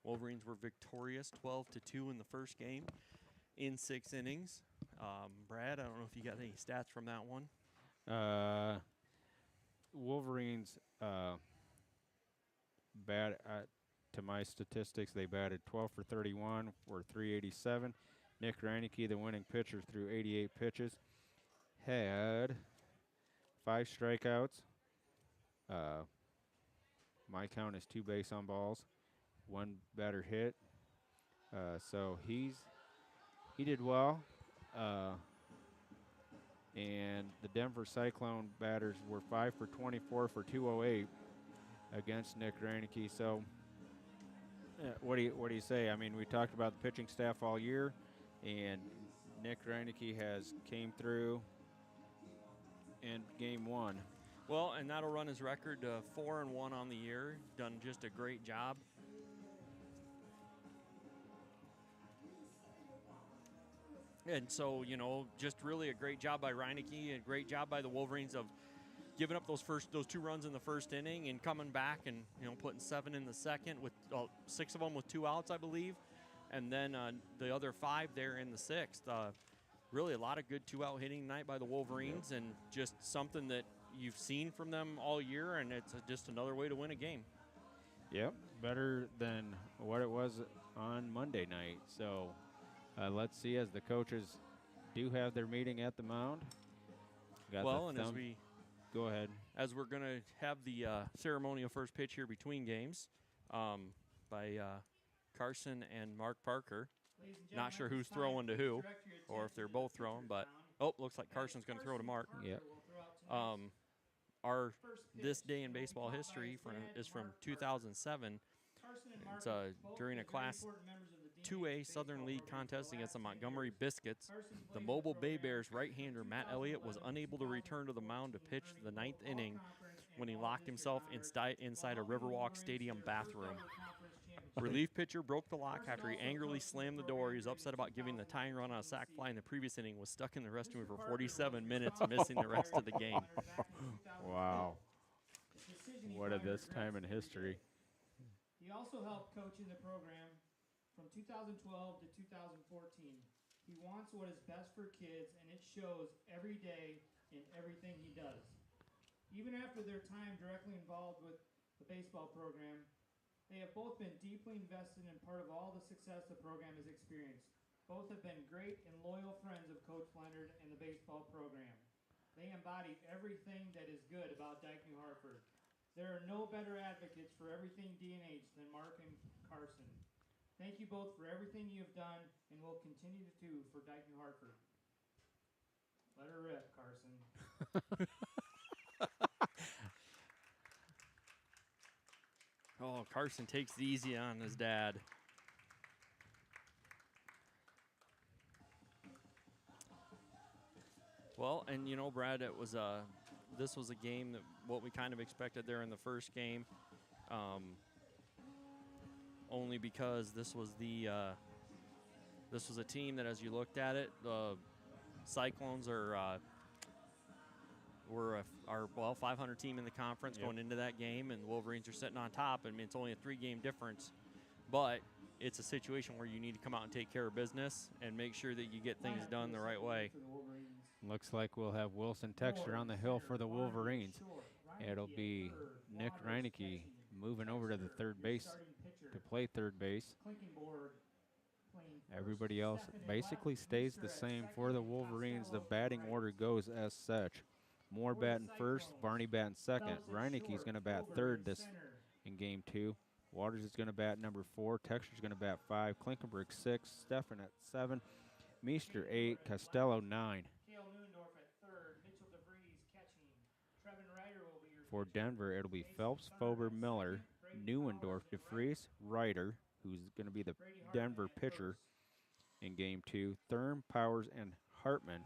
Wolverines were victorious 12-2 in the first game in 6 innings. Brad, I don't know if you got any stats from that one. Wolverines to my statistics, they batted 12 for 31 for 387. Nick Reineke, the winning pitcher, threw 88 pitches, had 5 strikeouts. My count is 2 base on balls, 1 batter hit. So he did well. And the Denver Cyclone batters were 5 for 24 for 208 against Nick Reineke. So what do you say? I mean, we talked about the pitching staff all year, and Nick Reineke has came through in game 1. Well, and that'll run his record 4-1 on the year. Done just a great job. And so, just really a great job by Reineke, a great job by the Wolverines of giving up those 2 runs in the first inning and coming back and, putting 7 in the second with 6 of them with 2 outs, I believe. And then the other 5 there in the 6th. Really a lot of good 2-out hitting tonight by the Wolverines, and just something that you've seen from them all year, and it's just another way to win a game. Yep, better than what it was on Monday night. So let's see as the coaches do have their meeting at the mound. Go ahead. As we're going to have the ceremonial first pitch here between games by Carson and Mark Parker. Not sure who's throwing to who, or if they're both throwing, but looks like Carson's going to throw to Mark. Yep. Our This Day in Baseball History is from 2007. It's during a Class 2A Southern League contest against the Montgomery Biscuits. The Mobile Bay Bears right-hander Matt Elliott was unable to return to the mound to pitch the 9th inning when he locked himself inside a Riverwalk Stadium bathroom. Relief pitcher broke the lock after he angrily slammed the door. He was upset about giving the tying run on a sac fly in the previous inning, was stuck in the restroom for 47 minutes, missing the rest of the game. Wow. What a this time in history. He also helped coach in the program from 2012 to 2014. He wants what is best for kids, and it shows every day in everything he does. Even after their time directly involved with the baseball program, they have both been deeply invested in part of all the success the program has experienced. Both have been great and loyal friends of Coach Leonard and the baseball program. They embody everything that is good about Dike-New Hartford. There are no better advocates for everything D&H than Mark and Carson. Thank you both for everything you have done and will continue to do for Dike-New Hartford. Let her rip, Carson. Carson takes it easy on his dad. Well, and Brad, this was a game that what we kind of expected there in the first game, only because this was a team that, as you looked at it, the Cyclones were our 500 team in the conference going into that game, and the Wolverines are sitting on top. I mean, it's only a 3-game difference, but it's a situation where you need to come out and take care of business and make sure that you get things done the right way. Looks like we'll have Wilson Texter on the hill for the Wolverines. It'll be Nick Reineke moving over to the third base to play third base. Everybody else basically stays the same for the Wolverines. The batting order goes as such. Moore batting first, Barney batting second. Reineke's going to bat third in game 2. Waters is going to bat number 4. Texter's going to bat 5. Klinkenberg 6. Steffen at 7. Meester 8. Costello 9. For Denver, it'll be Phelps, Fober, Miller, Neuendorf, DeFries, Ryder, who's going to be the Denver pitcher in game 2, Thurm, Powers, and Hartman.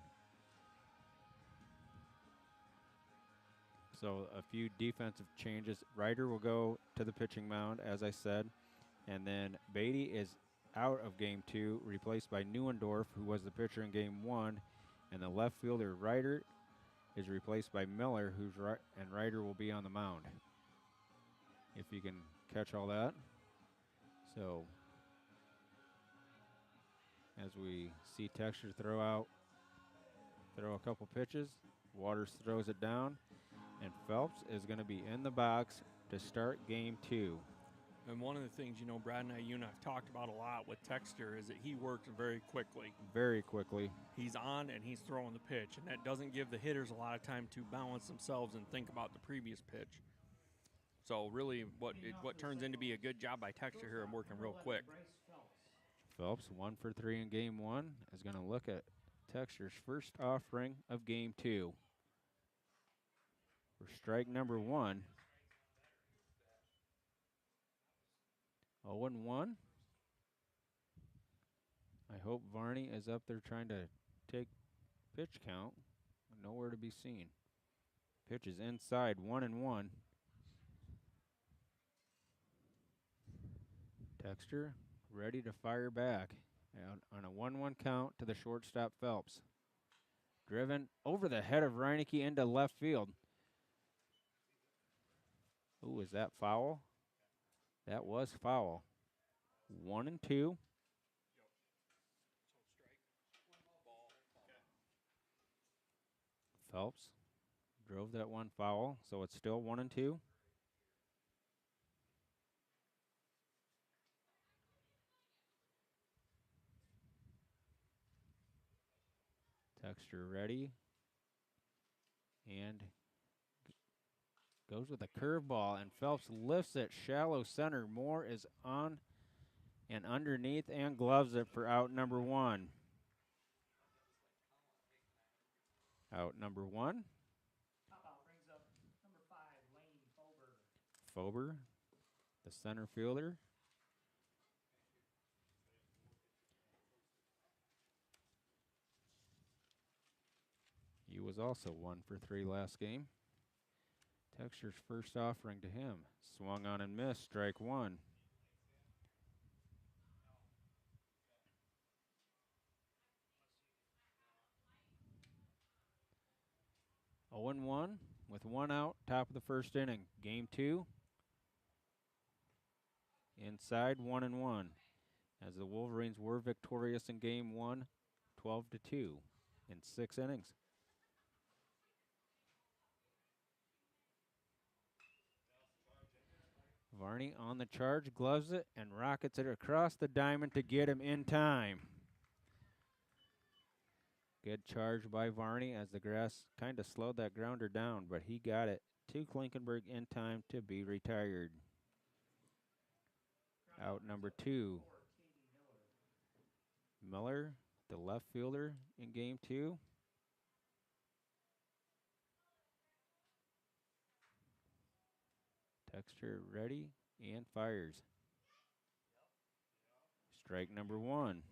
So a few defensive changes. Ryder will go to the pitching mound, as I said, and then Beatty is out of game 2, replaced by Neuendorf, who was the pitcher in game 1, and the left fielder Ryder is replaced by Miller, and Ryder will be on the mound. If you can catch all that. So, as we see Texture throw a couple pitches, Waters throws it down, and Phelps is going to be in the box to start game 2. And one of the things, Brad and I have talked about a lot with Texter is that he works very quickly. Very quickly. He's on and he's throwing the pitch, and that doesn't give the hitters a lot of time to balance themselves and think about the previous pitch. So really what turns into be a good job by Texter here and working real quick. Phelps, 1 for 3 in game 1, is going to look at Texture's first offering of game 2. For strike number 1. 0-1. I hope Varney is up there trying to take pitch count. Nowhere to be seen. Pitch is inside, 1-1. Texture ready to fire back on a 1-1 count to the shortstop Phelps. Driven over the head of Reineke into left field. Ooh, is that foul? That was foul. 1-2. Phelps drove that one foul, so it's still 1-2. Texture ready. And goes with a curveball, and Phelps lifts it shallow center. Moore is on and underneath and gloves it for out number 1. Out number 1. Pop-out brings up number 5, Lane Fober, the center fielder. He was also 1 for 3 last game. Texture's first offering to him. Swung on and missed, strike 1. A 1-1 with 1 out, top of the first inning. Game 2. Inside 1-1. As the Wolverines were victorious in game 1, 12-2 in 6 innings. Varney on the charge, gloves it, and rockets it across the diamond to get him in time. Good charge by Varney as the grass kind of slowed that grounder down, but he got it to Klinkenberg in time to be retired. Out number 2. Miller, the left fielder in game 2. Texture ready and fires. Strike number 1.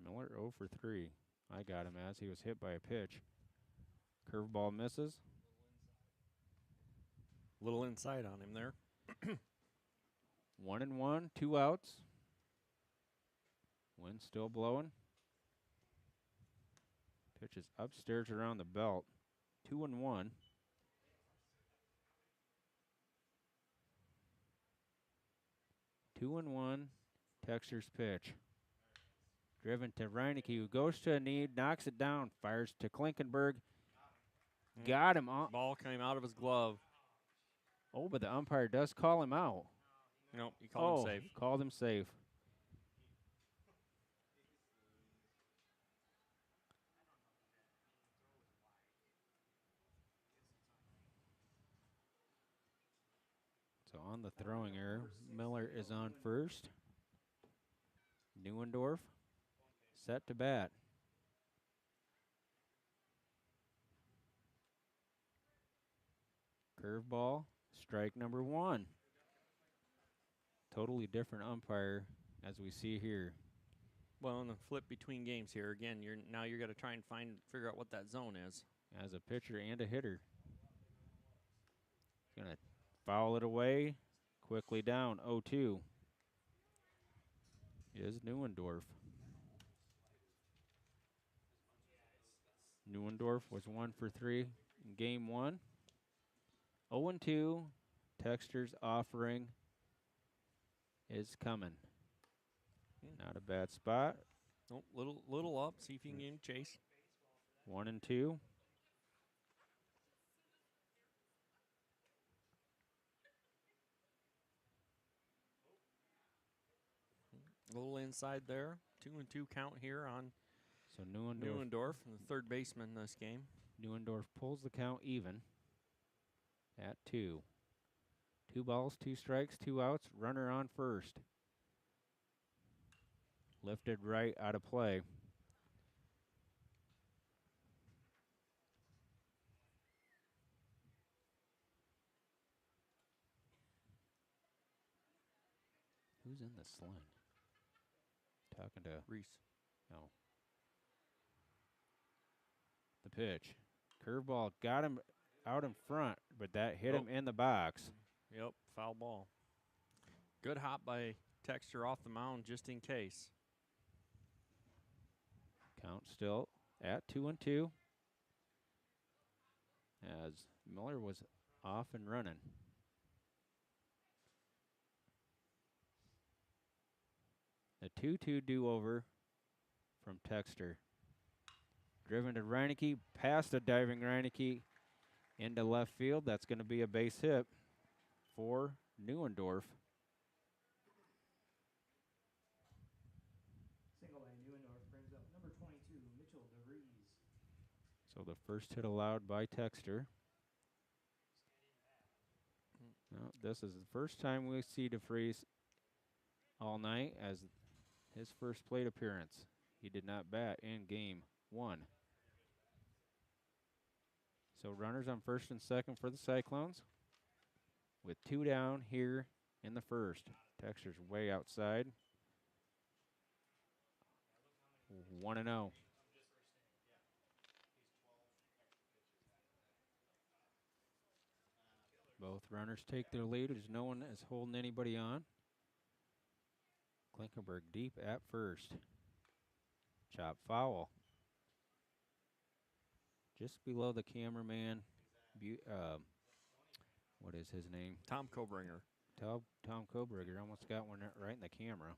Miller 0 for 3. I got him as he was hit by a pitch. Curveball misses. Little inside on him there. 1-1, 2 outs. Wind still blowing. Pitch is upstairs around the belt. 2-1. Two and one. Texture's pitch. Driven to Reineke, who goes to a knee, knocks it down, fires to Klinkenberg. Got him on. Ball came out of his glove. Oh, but the umpire does call him out. Nope, he called him safe. He called him safe. So on the throwing error, Miller is on first. Neuendorf set to bat. Curveball, strike number 1. Totally different umpire as we see here. Well, on the flip between games here, again, you're going to try and figure out what that zone is. As a pitcher and a hitter. He's going to foul it away. Quickly down, 0-2. is Neuendorf. Neuendorf was 1 for 3 in game 1. 0-2. Texter's offering is coming. Not a bad spot. Nope, little up. See if you can get him chase. 1-2. A little inside there. 2-2 count here on So Neuendorf Neuendorf, the third baseman this game. Neuendorf pulls the count even at 2. 2 balls, 2 strikes, 2 outs. Runner on first. Lifted right out of play. Who's in the sling? Talking to Reese. no. The pitch. Curveball got him out in front, but that hit him in the box. Yep, foul ball. Good hop by Texter off the mound just in case. Count still at 2-2. As Miller was off and running. The 2-2 do-over from Texter. Driven to Reineke, past a diving Reineke into left field. That's going to be a base hit for Neuendorf. Single by Neuendorf brings up number 22, Mitchell DeVries. So the first hit allowed by Texter. No, this is the first time we see DeVries all night as his first plate appearance. He did not bat in game 1. So runners on first and second for the Cyclones with 2 down here in the first. Texter's way outside. 1-0. Both runners take their lead as no one is holding anybody on. Klinkenberg deep at first. Chop foul. Just below the cameraman. What is his name? Tom Kobringer. Tom Kobriger almost got one right in the camera.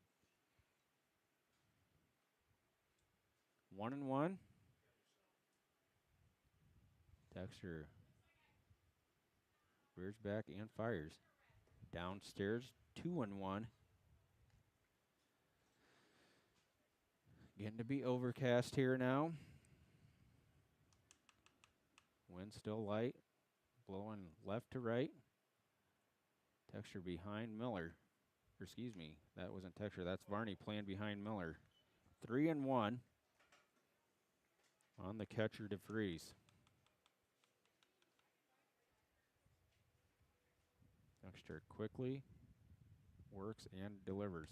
1-1. Texter rears back and fires. Downstairs, 2-1. Getting to be overcast here now. Wind still light, blowing left to right. Texter behind Miller. Or excuse me, that wasn't Texter. That's Varney playing behind Miller. 3-1 on the catcher DeVries. Texter quickly works and delivers.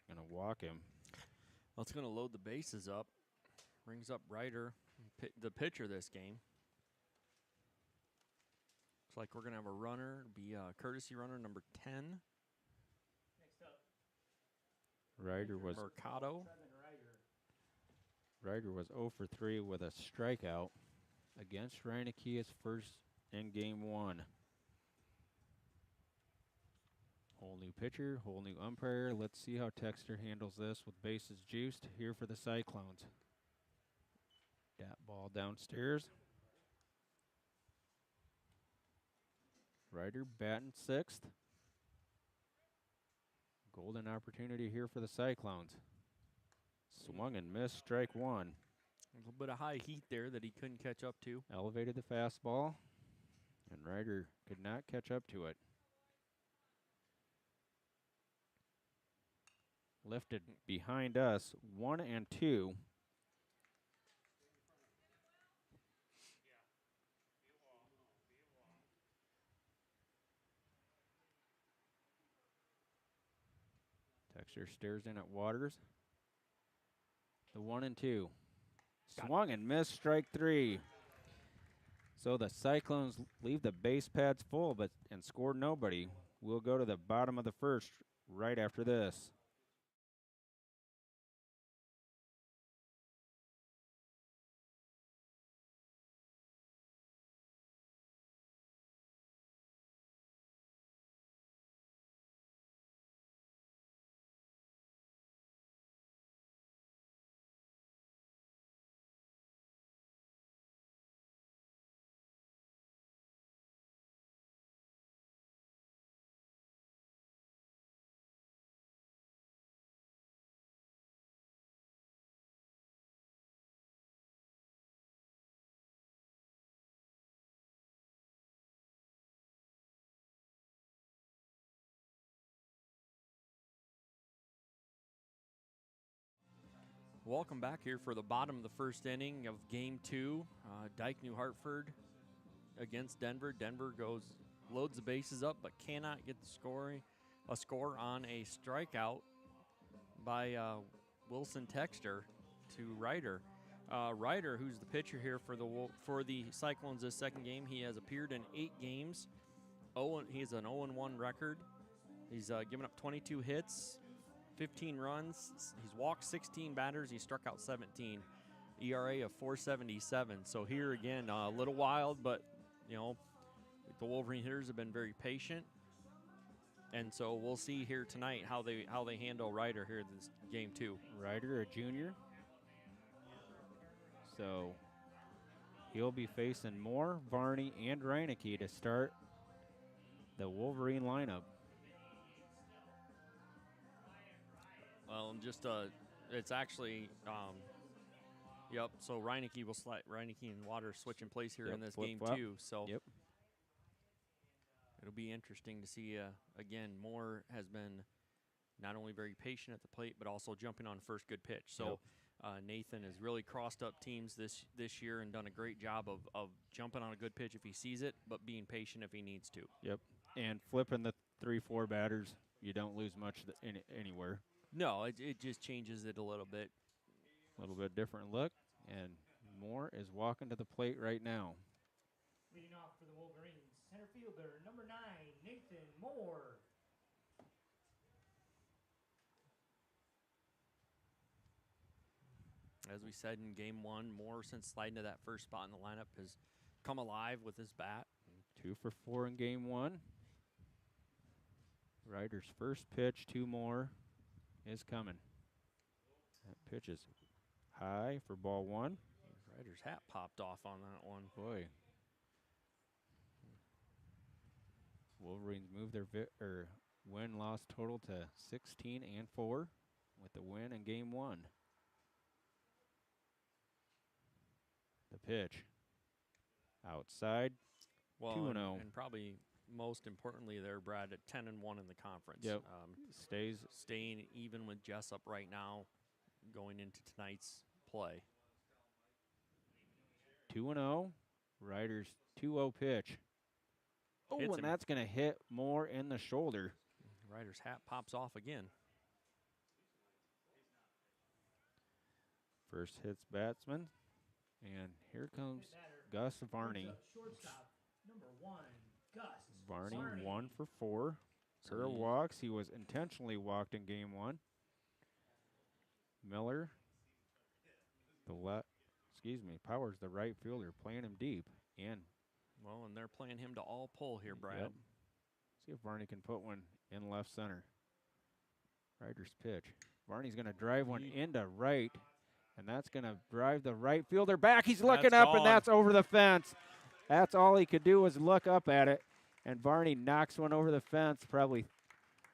Gonna walk him. Well, it's going to load the bases up. Brings up Ryder, the pitcher this game. Looks like we're going to have a runner. It'll be a courtesy runner number 10. Next up, Ryder was Trevin Mercado. Ryder. Ryder was 0 for 3 with a strikeout against Reineke, his first in game 1. Whole new pitcher, whole new umpire. Let's see how Texter handles this with bases juiced here for the Cyclones. That ball downstairs. Ryder batting 6th. Golden opportunity here for the Cyclones. Swung and missed, strike 1. A little bit of high heat there that he couldn't catch up to. Elevated the fastball, and Ryder could not catch up to it. Lifted behind us, 1-2. Texter stares in at Waters. The 1-2. Swung and missed, strike 3. So the Cyclones leave the base pads full and score nobody. We'll go to the bottom of the first. right after this. Welcome back here for the bottom of the first inning of Game 2. Dike-New Hartford against Denver. Denver loads the bases up, but cannot get a score on a strikeout by Wilson Texter to Ryder. Ryder, who's the pitcher here for the Cyclones this second game, he has appeared in 8 games. He has an 0-1 record. He's given up 22 hits, 15 runs. He's walked 16 batters. He struck out 17. ERA of 4.77. So here again, a little wild, but you know, the Wolverine hitters have been very patient. And so we'll see here tonight how they handle Ryder here in this Game 2. Ryder, a junior. So he'll be facing Moore, Varney, and Reineke to start the Wolverine lineup. Well, just it's actually, yep. So Reineke and Waters switch in place here in this Game 2. So yep. It'll be interesting to see. Again, Moore has been not only very patient at the plate, but also jumping on first good pitch. So Nathan has really crossed up teams this year and done a great job of jumping on a good pitch if he sees it, but being patient if he needs to. Yep. And flipping the 3-4 batters, you don't lose much anywhere. No, it just changes it a little bit. A little bit different look, and Moore is walking to the plate right now. Leading off for the Wolverines, center fielder, number 9, Nathan Moore. As we said in Game 1, Moore, since sliding to that first spot in the lineup, has come alive with his bat. 2 for 4 in Game 1. Ryder's first pitch to Moore is coming. That pitch is high for ball 1. Ryder's hat popped off on that one. Boy. Wolverines move their win-loss total to 16-4 with the win in Game 1. The pitch outside, well, 2-0. And probably most importantly there, Brad, at 10-1 in the conference. Yep. Staying even with Jessup right now going into tonight's play. 2-0. Ryder's 2-0 pitch. Oh, Hits and him. that's going to hit Moore in the shoulder. Ryder's hat pops off again. First hits batsman. And here comes Gus Varney. Shortstop, number 1, Gus Varney, Varney. 1 for 4. Pair of walks. He was intentionally walked in Game 1. Miller, Powers, the right fielder, playing him deep. And they're playing him to all pull here, Brad. Yep. See if Varney can put one in left center. Ryder's pitch. Varney's going to drive one into right, and that's going to drive the right fielder back. He's looking up, and that's over the fence. That's all he could do was look up at it, and Varney knocks one over the fence, probably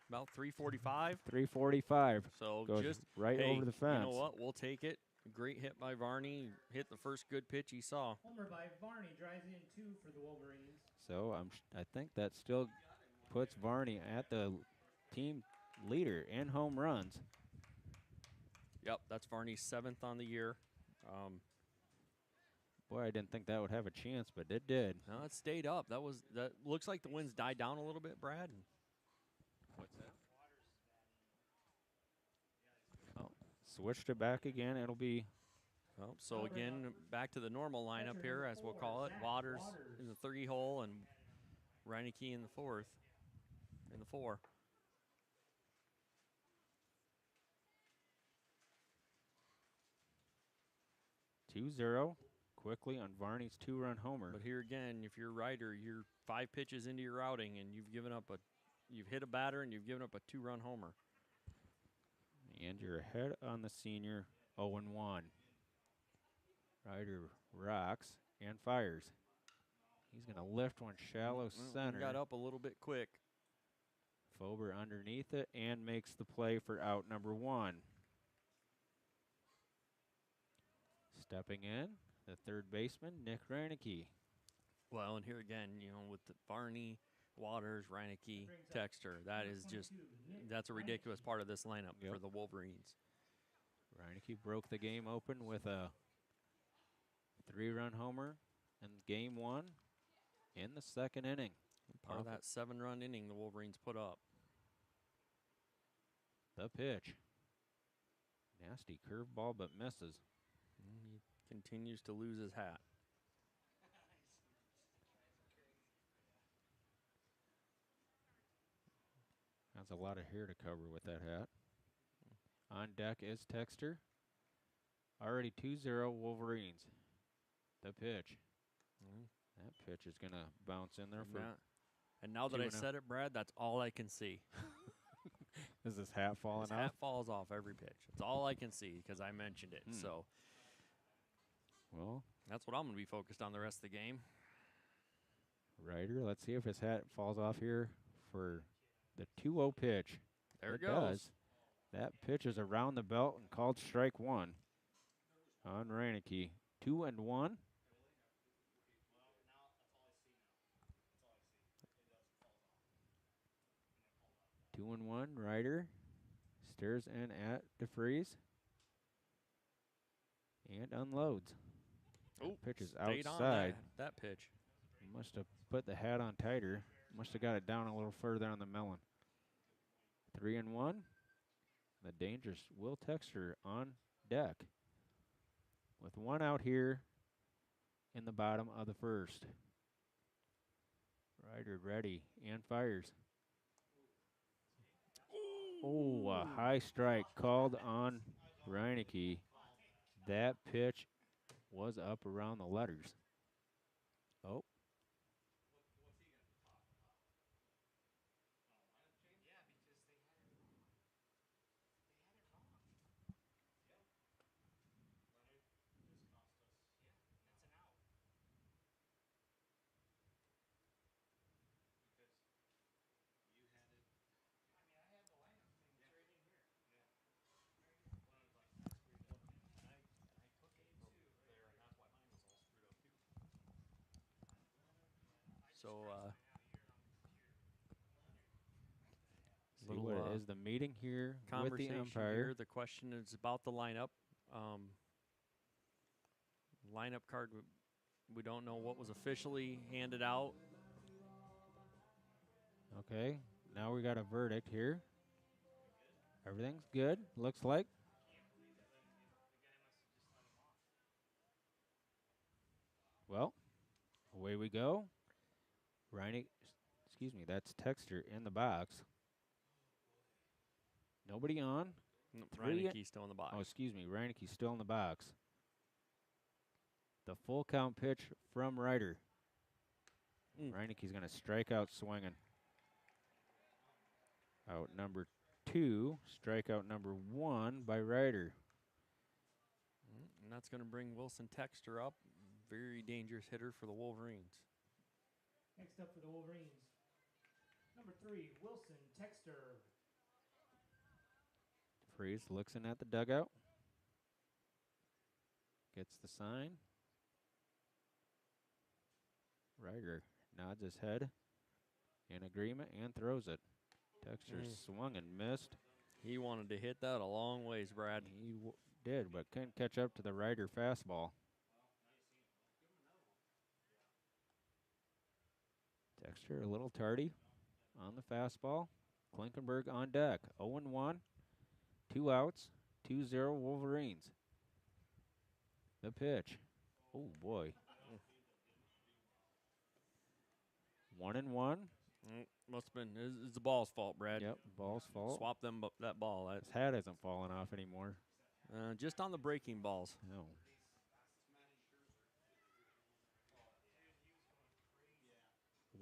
about 345. 345. So goes just right over the fence. You know what? We'll take it. Great hit by Varney. Hit the first good pitch he saw. Homer by Varney drives in 2 for the Wolverines. So I think that still puts Varney at the team leader in home runs. Yep, that's Varney's 7th on the year. Boy, I didn't think that would have a chance, but it did. No, it stayed up. That looks like the winds died down a little bit, Brad. What's that? Oh, switched it back again. It'll be. Well, so again, back to the normal lineup here, as we'll call it. Waters in the 3 hole and Reineke in the 4th. In the 4. 2-0 quickly on Varney's 2-run homer. But here again, if you're a Ryder, you're 5 pitches into your outing, and you've hit a batter, and you've given up a 2-run homer. And you're ahead on the senior 0-1. Ryder rocks and fires. He's going to lift one shallow center. Got up a little bit quick. Fober underneath it and makes the play for out number 1. Stepping in, the third baseman, Nick Reinecke. Well, and here again, with the Varney, Waters, Reinecke, Texter, that's a ridiculous part of this lineup for the Wolverines. Reinecke broke the game open with a 3-run homer in game 1 in the second inning. Part of that 7-run inning the Wolverines put up. The pitch. Nasty curveball, but misses. He continues to lose his hat. That's a lot of hair to cover with that hat. On deck is Texter. Already 2-0 Wolverines. The pitch. That pitch is going to bounce in there for. And now that I said it, Brad, that's all I can see. Is this hat falling off? His hat falls off every pitch. It's all I can see because I mentioned it. So, well, that's what I'm going to be focused on the rest of the game. Ryder, let's see if his hat falls off here for the 2-0 pitch. There it goes. Does. That pitch is around the belt and called strike 1 on Reinecke. 2-1. 2-1, Ryder stares in at DeFreeze and unloads. Oh, pitch is outside. outside. That pitch. Must have put the hat on tighter. Must have got it down a little further on the melon. 3-1. The dangerous Will Texter on deck with 1 out here in the bottom of the first. Ryder ready and fires. Oh, a high strike called on Reinecke. That pitch was up around the letters. Oh. So, See what is the meeting here with the umpire. Here. The question is about the lineup. Lineup card, we don't know what was officially handed out. Okay, now we got a verdict here. Everything's good, looks like. Well, away we go. That's Texter in the box. Nobody on. Reinecke's still in the box. Oh, Reinecke's still in the box. The full count pitch from Ryder. Reinecke's going to strike out swinging. Out number 2, strikeout number 1 by Ryder. And that's going to bring Wilson Texter up. Very dangerous hitter for the Wolverines. Next up for the Wolverines, number 3, Wilson Texter. Freeze looks in at the dugout. Gets the sign. Ryder nods his head in agreement and throws it. Texter swung and missed. He wanted to hit that a long ways, Brad. He did, but couldn't catch up to the Ryder fastball. Texter a little tardy on the fastball. Klinkenberg on deck. 0-1. 2 outs. 2-0 Wolverines. The pitch. Oh, boy. 1-1. Must have been. It's the ball's fault, Brad. Yep, ball's fault. Swap that ball. His hat isn't falling off anymore. Just on the breaking balls. No.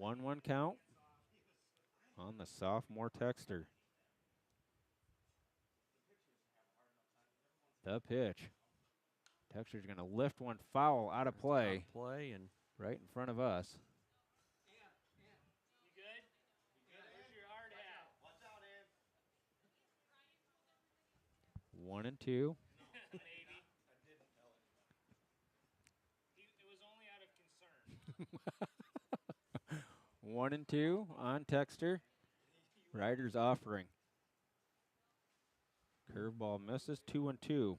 1-1 count on the sophomore Texter. The pitch. Texter's going to lift one foul out of play. And Right in front of us. You good? Where's your hard hat? Watch out, Ann. 1-2. Maybe. It was only out of concern. 1-2 on Texter. Ryder's offering. Curveball misses. 2-2.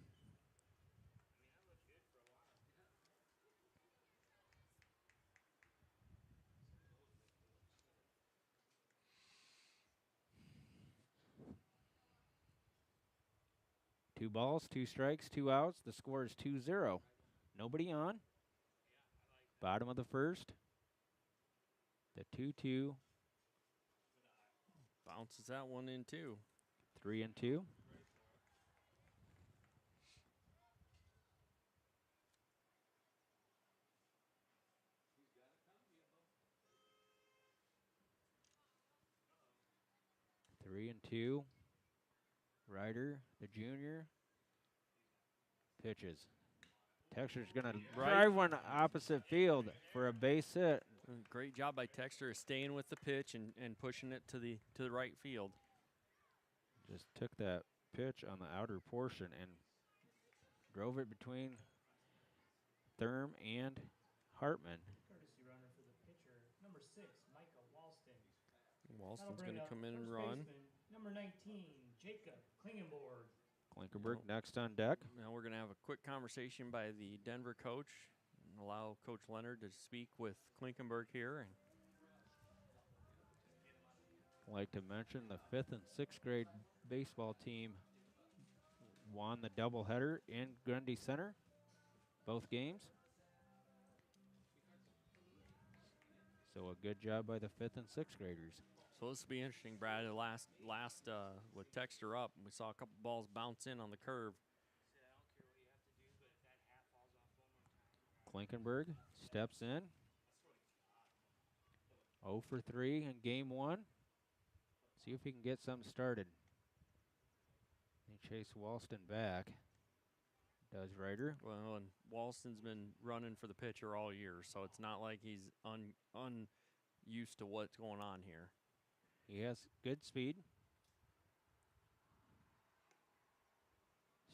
Two balls, 2 strikes, 2 outs. The score is 2-0. Nobody on. Bottom of the first. The 2-2. bounces that one in too. 3-2. Three and two. Ryder, the junior, pitches. Texter's going to drive one opposite field for a base hit. Great job by Texter of staying with the pitch and pushing it to the right field. Just took that pitch on the outer portion and drove it between Thurm and Hartman. Courtesy runner for the pitcher, number 6, Micah Walston. Walston's going to come in and run. Number 19, Jacob Klingenborg. Klinkenberg next on deck. Now we're going to have a quick conversation by the Denver coach and allow Coach Leonard to speak with Klinkenberg here. And I'd like to mention the 5th and 6th grade baseball team won the doubleheader in Grundy Center, both games. So a good job by the 5th and 6th graders. so this will be interesting, Brad. The last with Texter up, we saw a couple balls bounce in on the curve. Klinkenberg steps in. 0 for 3 in game 1. See if he can get something started. They chase Walston back. Does Ryder. Well, and Walston's been running for the pitcher all year, so it's not like he's unused to what's going on here. He has good speed.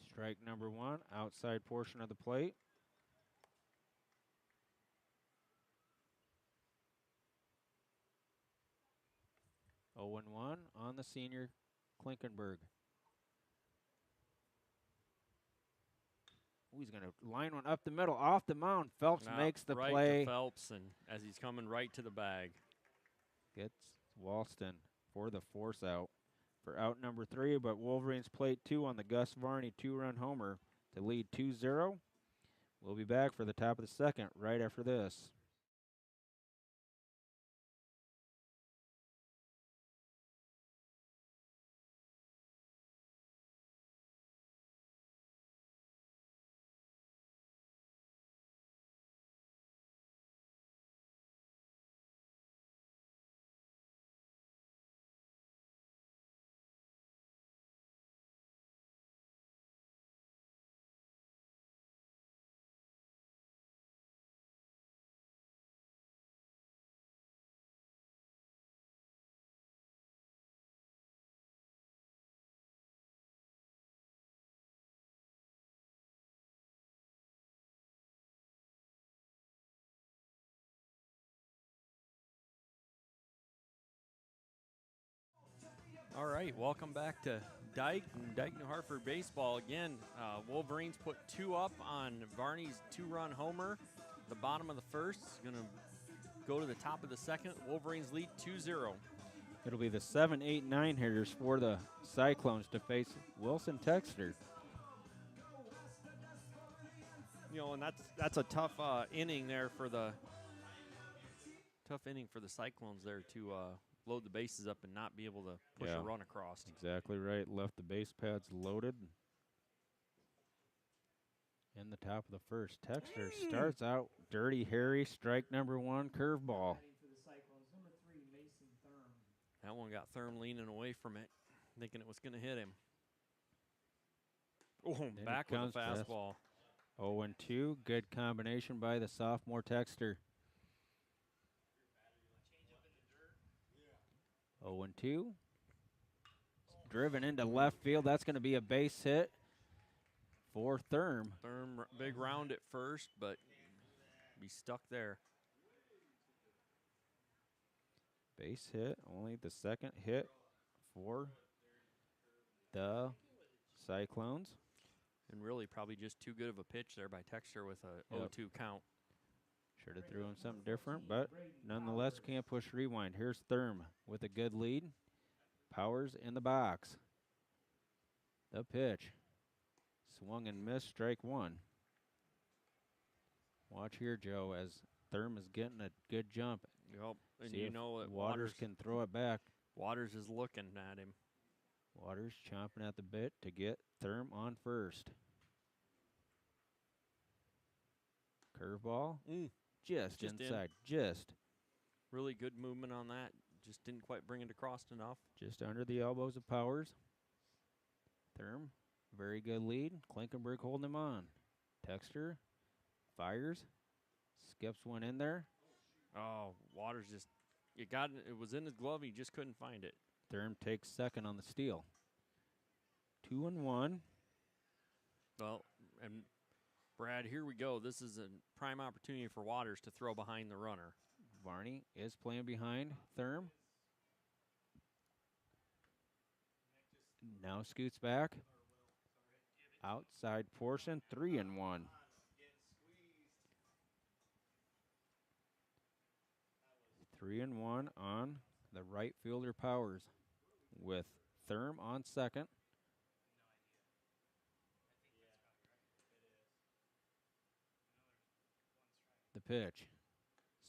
Strike number 1, outside portion of the plate. Oh and 1 on the senior Klinkenberg. Ooh, he's going to line one up the middle, off the mound. Phelps makes the right play. To Phelps, and as he's coming right to the bag. Gets Walston for the force out for out number 3, but Wolverines plate 2 on the Gus Varney 2-run homer to lead 2-0. We'll be back for the top of the second right after this. All right, welcome back to Dike-New Hartford baseball. Again, Wolverines put 2 up on Varney's 2-run homer. The bottom of the first is going to go to the top of the second. Wolverines lead 2-0. It'll be the 7, 8, 9 hitters for the Cyclones to face Wilson Texter. You know, and that's a tough inning there for the Cyclones there to load the bases up and not be able to push a run across. Exactly right. Left the base pads loaded. In the top of the first, Texter starts out Dirty Harry, strike number 1, curveball. For the Cyclones, That one got Thurm leaning away from it, thinking it was going to hit him. Oh, Then back it with a comes fastball. 0-2. Good combination by the sophomore Texter. 0-2. Driven into left field. That's going to be a base hit for Thurm. Thurm, big round at first, but be stuck there. Base hit, only the second hit for the Cyclones. And really probably just too good of a pitch there by Texter with a 0-2 count. Should have threw him something different, but nonetheless, can't push rewind. Here's Thurm with a good lead. Powers in the box. The pitch. Swung and missed, strike one. Watch here, Joe, as Thurm is getting a good jump. Yep, and See you if know that Waters can throw it back. Waters is looking at him. Waters chomping at the bit to get Thurm on first. Curveball, just inside, just. Really good movement on that. Just didn't quite bring it across enough. Just under the elbows of Powers. Thurm, very good lead. Klinkenberg holding him on. Texter fires, skips one in there. Oh, Waters just, it was in his glove. He just couldn't find it. Thurm takes second on the steal. 2-1. Well, and Brad, here we go. This is a prime opportunity for Waters to throw behind the runner. Varney is playing behind Thurm. Now scoots back. Outside portion, 3-1. Three and one on the right fielder Powers with Thurm on second. The pitch.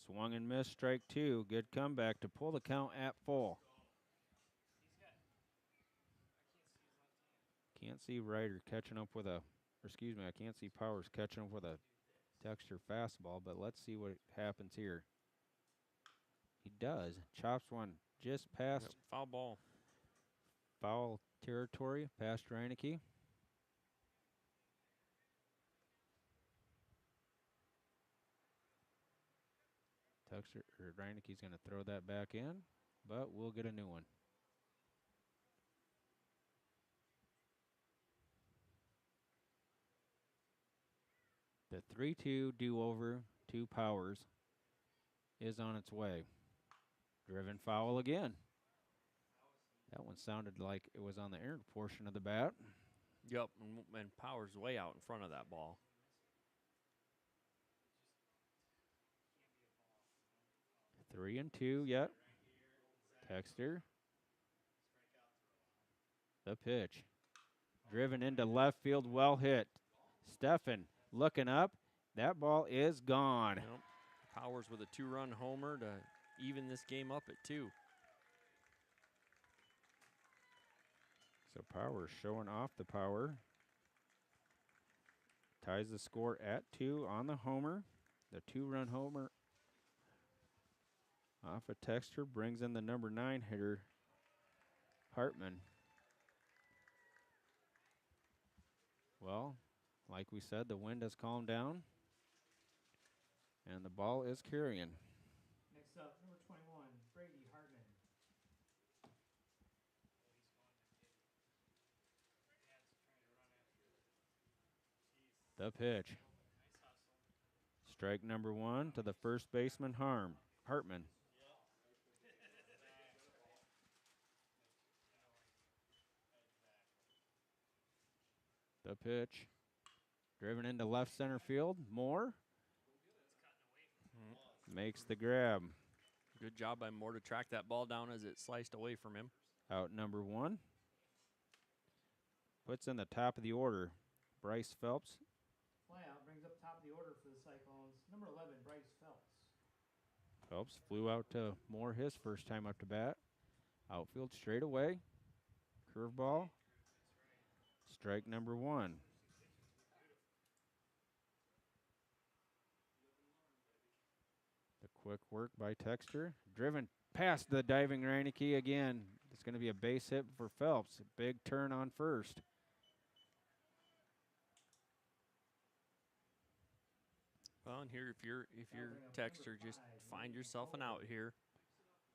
Swung and missed, strike two. Good comeback to pull the count at full. Can't see Ryder catching up with I can't see Powers catching up with a Texter fastball, but let's see what happens here. He does. Chops one just past foul ball. Foul territory, past Reineke. Reineke's going to throw that back in, but we'll get a new one. The 3-2 do-over to Powers is on its way. Driven foul again. That one sounded like it was on the air portion of the bat. Yep, and Powers way out in front of that ball. Three and two yet. Texter. The pitch. Driven into left field, well hit. Steffen looking up. That ball is gone. Yep. Powers with a 2-run homer to even this game up at 2. So Powers showing off the power. Ties the score at 2 on the homer. The 2-run homer off a Texter brings in the number 9 hitter, Hartman. Well, like we said, the wind has calmed down, and the ball is carrying. Next up, number 21, Brady Hartman. The pitch. Strike number 1 to the first baseman, Hartman. The pitch. Driven into left center field. Moore makes the grab. Good job by Moore to track that ball down as it sliced away from him. Out number 1. Puts in the top of the order, Bryce Phelps. Flyout brings up top of the order for the Cyclones. Number 11, Bryce Phelps. Phelps flew out to Moore his first time up to bat. Outfield straight away. Curveball. Strike number 1. The Quick work by Texter. Driven past the diving Reineke again. It's going to be a base hit for Phelps. Big turn on first. Well, and here, if you're Texter, just find yourself an out here.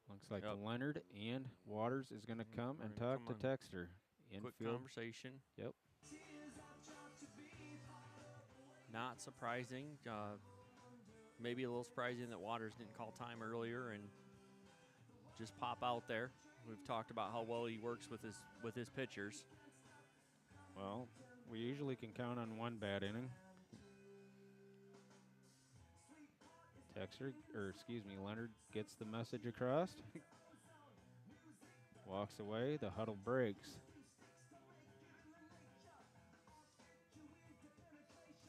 Looks like Leonard and Waters is going to come and talk to Texter. Quick Infield. conversation. Yep. Not surprising. Maybe a little surprising that Waters didn't call time earlier and just pop out there. We've talked about how well he works with his pitchers. Well, we usually can count on one bad inning. Leonard gets the message across. Walks away. The huddle breaks.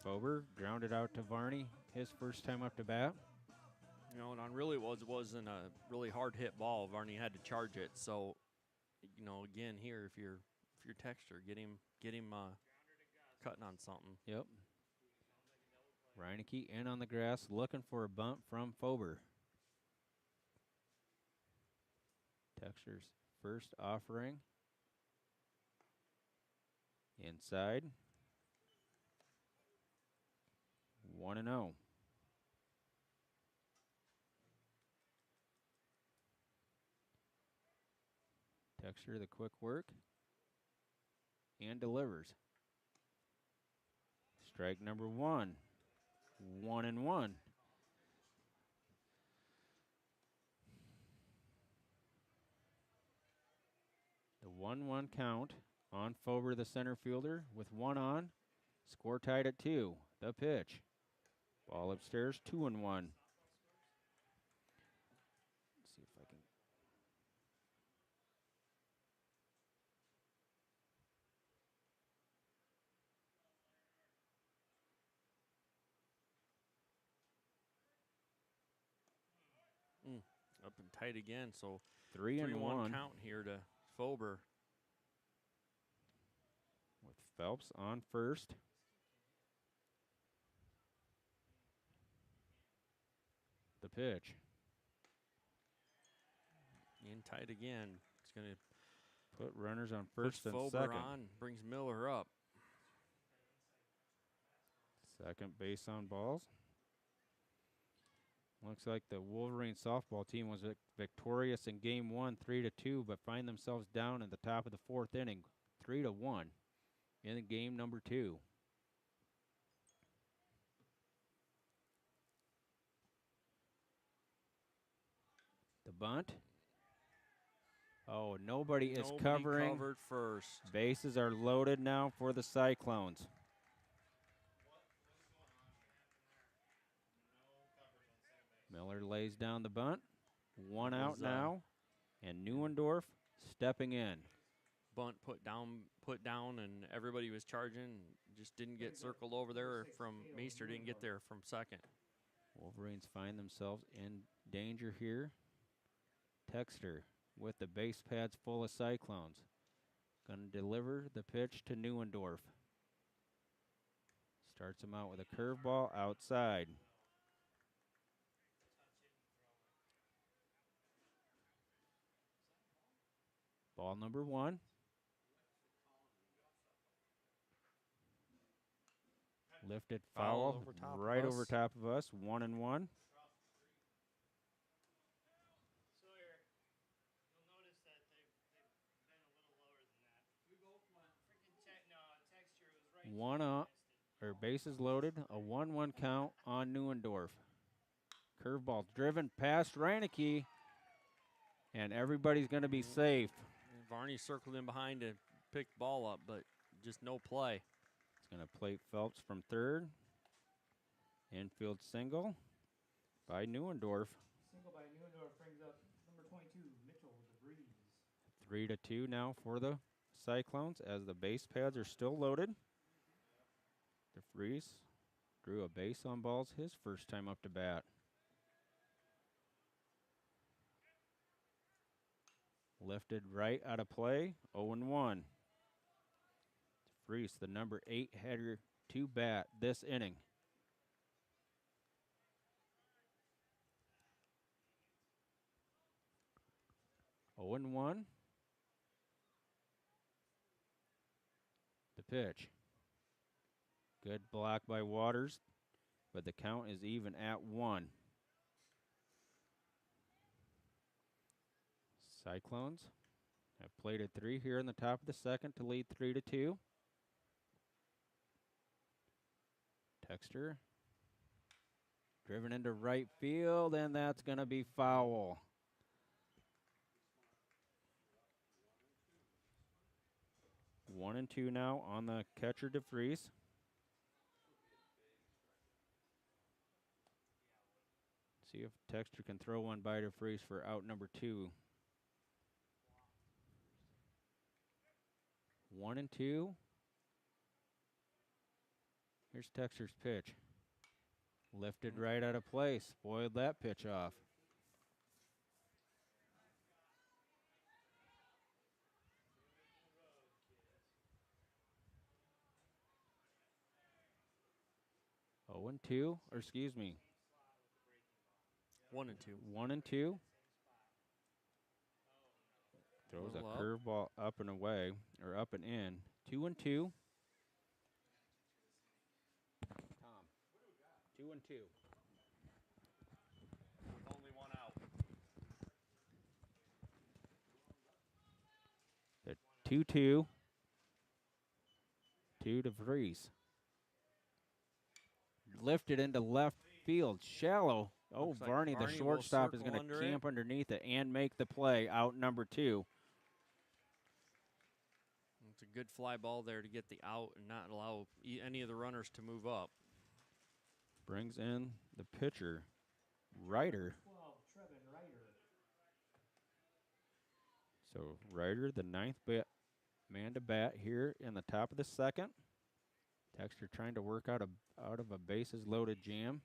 Fober grounded out to Varney, his first time up to bat. You know, and on really wasn't a really hard hit ball. Varney had to charge it. So, you know, again here, if you're Texter, get him cutting on something. Yep. Reineke in on the grass, looking for a bunt from Fober. Texter's first offering. Inside. 1-0. Texter, the quick work. And delivers. Strike number 1. 1-1. The 1-1 count on Fober, the center fielder, with 1 on. Score tied at 2. The pitch. Ball upstairs, 2-1. Let's see if I can. Up and tight again, so 3-1 count here to Fober. With Phelps on first. The pitch. In tight again. It's going to put runners on first and Fober second. on, brings Miller up. Second base on balls. Looks like the Wolverines softball team was victorious in game 1, 3-2, but find themselves down in the top of the 4th inning, 3-1 in game number 2. The bunt. Oh, nobody is covering. Covered first. Bases are loaded now for the Cyclones. Miller lays down the bunt. 1 out now, and Neuendorf stepping in. Bunt put down, and everybody was charging. Just didn't get circled over there from Meester. Didn't get there from second. Wolverines find themselves in danger here. Texter with the base pads full of Cyclones. Going to deliver the pitch to Neuendorf. Starts him out with a curveball outside. Ball number 1. Lifted foul right over top of us. 1-1. One up, or bases loaded, a 1-1 count on Neuendorf. Curveball driven past Reineke, and everybody's going to be safe. Varney circled in behind to pick the ball up, but just no play. It's going to plate Phelps from third. Infield single by Neuendorf. Single by Neuendorf brings up number 22, Mitchell DeVries. 3-2 now for the Cyclones as the base pads are still loaded. DeVries drew a base on balls his first time up to bat. Lifted right out of play, 0-1. DeVries, the number 8 header to bat this inning. 0-1. The pitch. Good block by Waters, but the count is even at 1. Cyclones have plated 3 here in the top of the second to lead 3-2. Texter driven into right field, and that's going to be foul. One and two now on the catcher DeFries. See if Texter can throw one by DeFries for out number 2. 1-2. Here's Texter's pitch. Lifted right out of place. Spoiled that pitch off. Oh and 2, or excuse me. 1-2. 1-2. Throws Little a up. curveball up and away, or up and in. 2-2. Tom. 2-2. With only one out. The 2-2. 2 to Vries. Lifted into left field. Shallow. Oh, Looks like Varney, the Varney will shortstop, is circle going to under camp underneath it and make the play. Out number 2. It's a good fly ball there to get the out and not allow any of the runners to move up. Brings in the pitcher, Ryder. 12, Trevin Ryder. So Ryder, the 9th man to bat here in the top of the second. Texter trying to work out of a bases loaded jam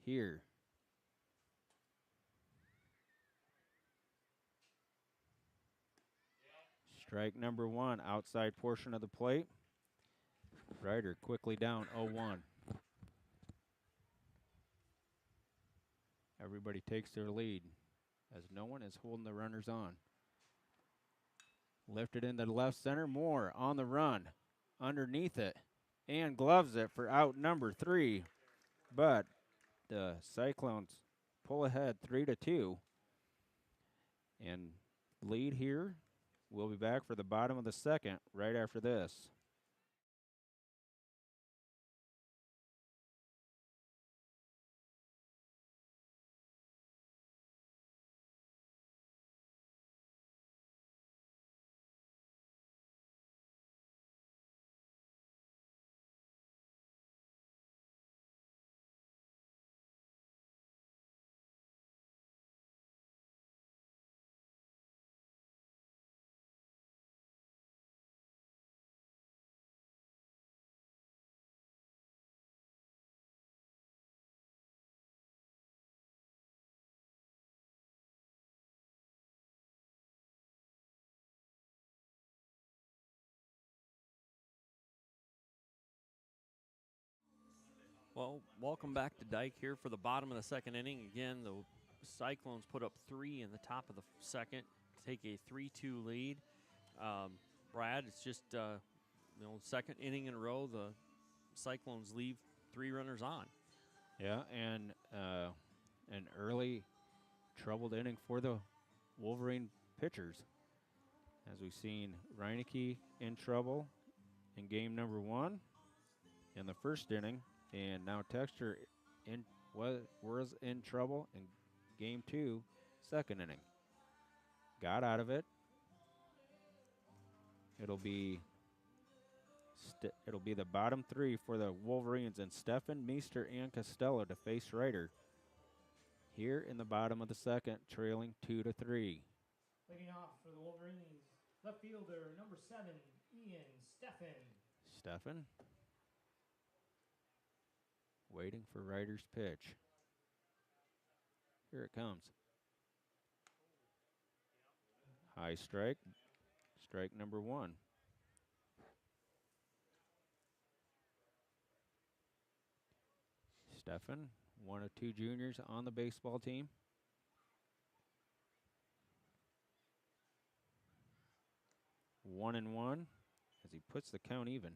here. Strike number 1, outside portion of the plate. Ryder quickly down 0-1. Everybody takes their lead as no one is holding the runners on. Lifted into left center, Moore on the run, underneath it, and gloves it for out number 3. But the Cyclones pull ahead 3-2. And lead here. We'll be back for the bottom of the second right after this. Well, welcome back to Dike here for the bottom of the second inning. Again, the Cyclones put up 3 in the top of the second to take a 3-2 lead. Brad, it's just second inning in a row the Cyclones leave 3 runners on. Yeah, and an early troubled inning for the Wolverine pitchers. As we've seen Reineke in trouble in game number 1 in the first inning, and now Texter was in trouble in game 2, second inning. Got out of it. It'll be the bottom 3 for the Wolverines, and Stefan, Meester, and Costello to face Ryder here in the bottom of the second, trailing 2-3. Leading off for the Wolverines, left fielder number 7, Ian Steffen. Stefan waiting for Ryder's pitch. Here it comes. High strike. Strike number 1. Stefan, one of 2 juniors on the baseball team. 1-1 as he puts the count even.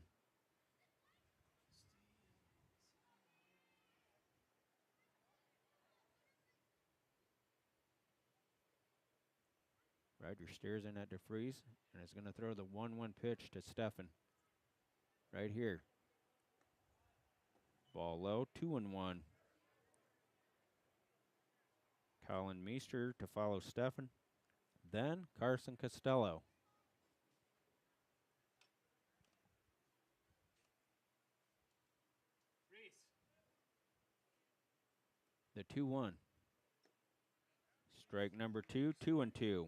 Ryder stares in at DeFries and is going to throw the 1-1 pitch to Steffen. Right here. Ball low, 2-1. Colin Meester to follow Steffen. Then Carson Costello. The 2-1. Strike number 2, 2-2.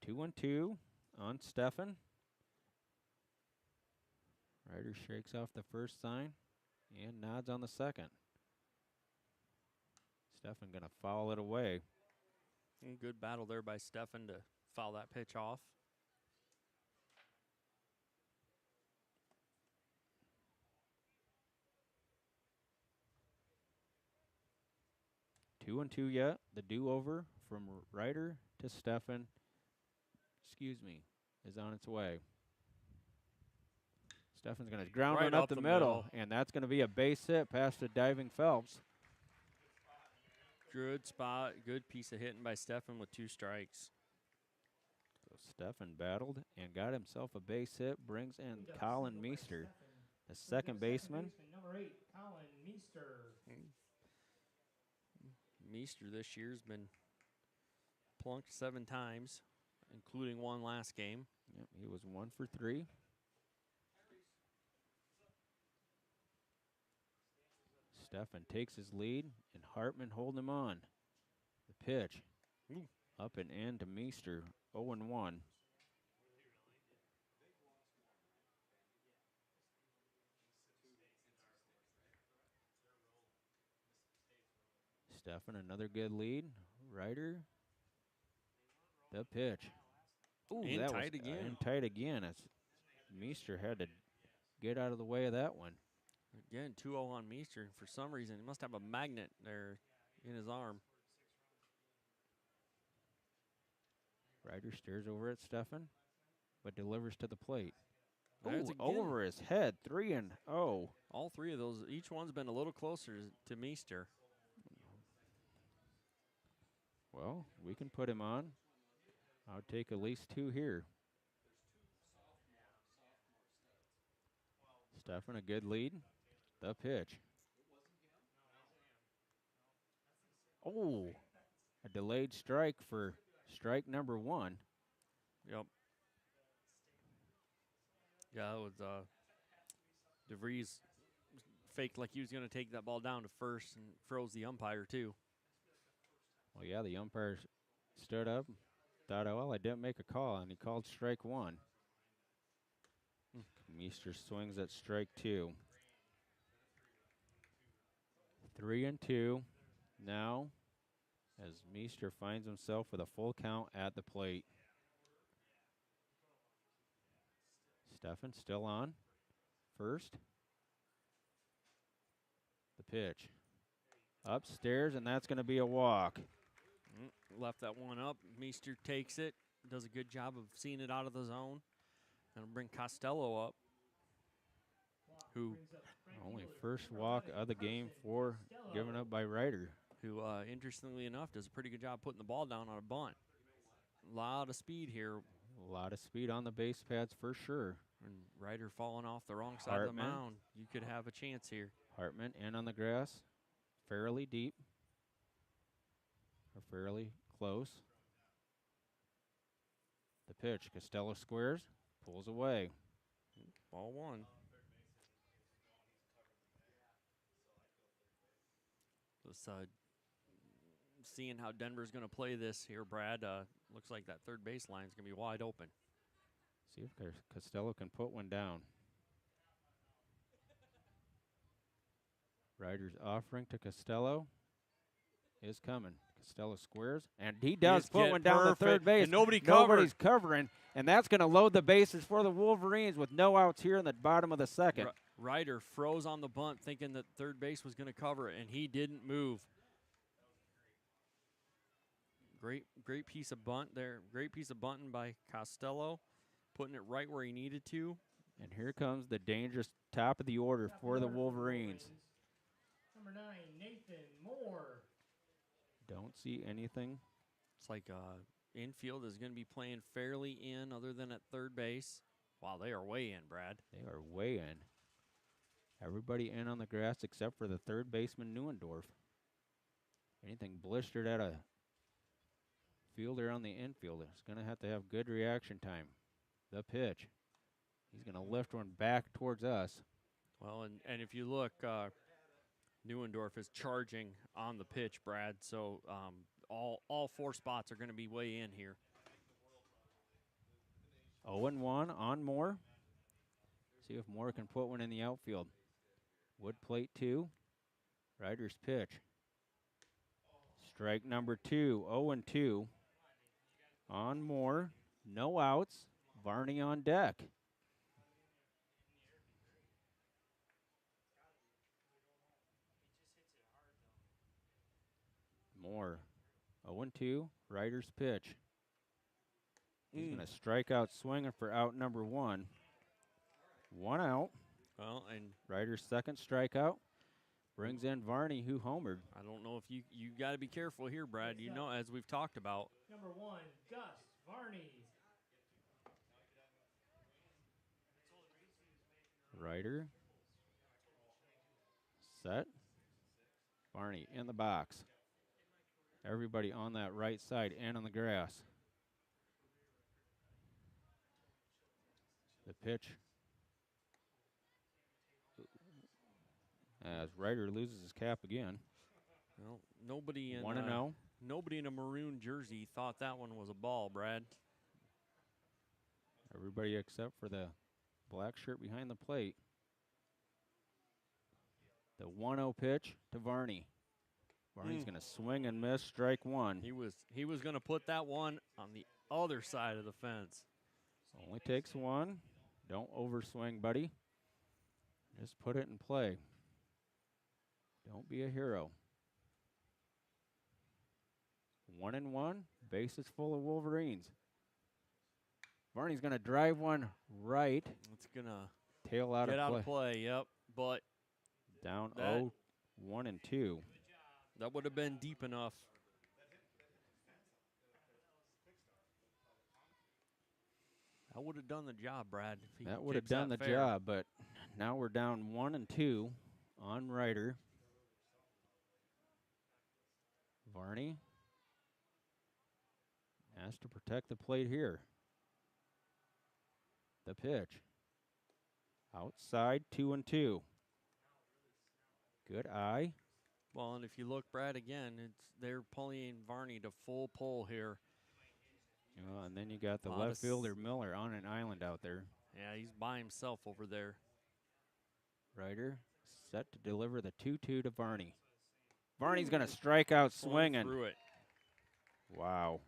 Two and two on Steffen. Ryder shakes off the first sign and nods on the second. Steffen gonna foul it away. Good battle there by Steffen to foul that pitch off. 2-2 yet. The do-over from Ryder to Steffen, is on its way. Steffen's going to ground Right one up up the the middle, and that's going to be a base hit past the diving Phelps. Good spot, good piece of hitting by Steffen with 2 strikes. So Steffen battled and got himself a base hit, brings in Colin Meester, the second baseman. Number 8, Colin Meester. Meester this year's been plunked 7 times, including 1 last game. Yep, he was 1 for 3. Steffen takes his lead, and Hartman holding him on. The pitch, up and in to Meester, 0-1. Steffen, another good lead. Ryder, the pitch. Ooh, in that tight was again. in tight again. As Meester had to get out of the way of that one. Again, 2-0 on Meester. For some reason, he must have a magnet there in his arm. Ryder stares over at Steffen, but delivers to the plate. There's Ooh, again. over his head, 3-0. All 3 of those, each one's been a little closer to Meester. Well, we can put him on. I'll take at least 2 here. Steffen, a good lead. The pitch. Oh, a delayed strike for strike number 1. Yep. Yeah, it was DeVries faked like he was going to take that ball down to first and froze the umpire too. Well, yeah, the umpire stood up, thought, oh, well, I didn't make a call, and he called strike 1. Meester swings at strike 2. 3-2 now as Meester finds himself with a full count at the plate. Steffen still on first. The pitch. Upstairs, and that's going to be a walk. Left that one up. Meester takes it. Does a good job of seeing it out of the zone. And bring Costello up, who only first walk of the game for given up by Ryder. Who, interestingly enough, does a pretty good job putting the ball down on a bunt. A lot of speed here. A lot of speed on the base pads for sure. And Ryder falling off the wrong side of the mound. You could have a chance here. Hartman in on the grass, fairly deep, or fairly close. The pitch, Costello squares, pulls away. Ball 1. Just seeing how Denver's going to play this here, Brad. Looks like that third base line is going to be wide open. See if Costello can put one down. Ryder's offering to Costello is coming. Costello squares, and he does put one down the third base. And nobody's covering, and that's going to load the bases for the Wolverines with no outs here in the bottom of the second. Ryder froze on the bunt thinking that third base was going to cover it, and he didn't move. Great piece of bunt there. Great piece of bunting by Costello, putting it right where he needed to. And here comes the dangerous top of the order for the Wolverines. Number 9, Nathan Moore. Don't see anything. It's like infield is going to be playing fairly in other than at third base. Wow, they are way in, Brad. They are way in. Everybody in on the grass except for the third baseman, Neuendorf. Anything blistered at a fielder on the infield is going to have good reaction time. The pitch. He's going to lift one back towards us. Well, and if you look, Neuendorf is charging on the pitch, Brad. So all 4 spots are going to be way in here. 0-1 on Moore. See if Moore can put one in the outfield. Wood plate 2. Ryder's pitch. Strike number 2. 0-2 on Moore. No outs. Varney on deck. Moore. 0-2. Ryder's pitch. He's going to strike out swinging for out number 1. 1 out. Well, and Ryder's second strikeout brings in Varney, who homered. I don't know if you got to be careful here, Brad. You know, as we've talked about. Number 1, Gus Varney. Ryder. Set. Varney in the box. Everybody on that right side and on the grass. The pitch. As Ryder loses his cap again. Well, nobody in 1-0. Nobody in a maroon jersey thought that one was a ball, Brad. Everybody except for the black shirt behind the plate. The 1-0 pitch to Varney. Varney's going to swing and miss, strike 1. He was going to put that one on the other side of the fence. Only takes 1. Don't overswing, buddy. Just put it in play. Don't be a hero. 1-1. Bases full of Wolverines. Varney's going to drive one right. It's going to Tail out get of out play. of play, yep. But Down that- 0-1-2. that would have been deep enough. That would have done the job, Brad. If he That would have kicks done the that fair. job, but now we're down 1-2 on Ryder. Varney has to protect the plate here. The pitch. Outside, 2-2. Good eye. Well, and if you look, Brad, again, they're pulling Varney to full pull here. And then you got the Lot left of fielder Miller on an island out there. Yeah, he's by himself over there. Ryder set to deliver the 2-2 to Varney. Varney's going to strike out swinging. Through it. Wow.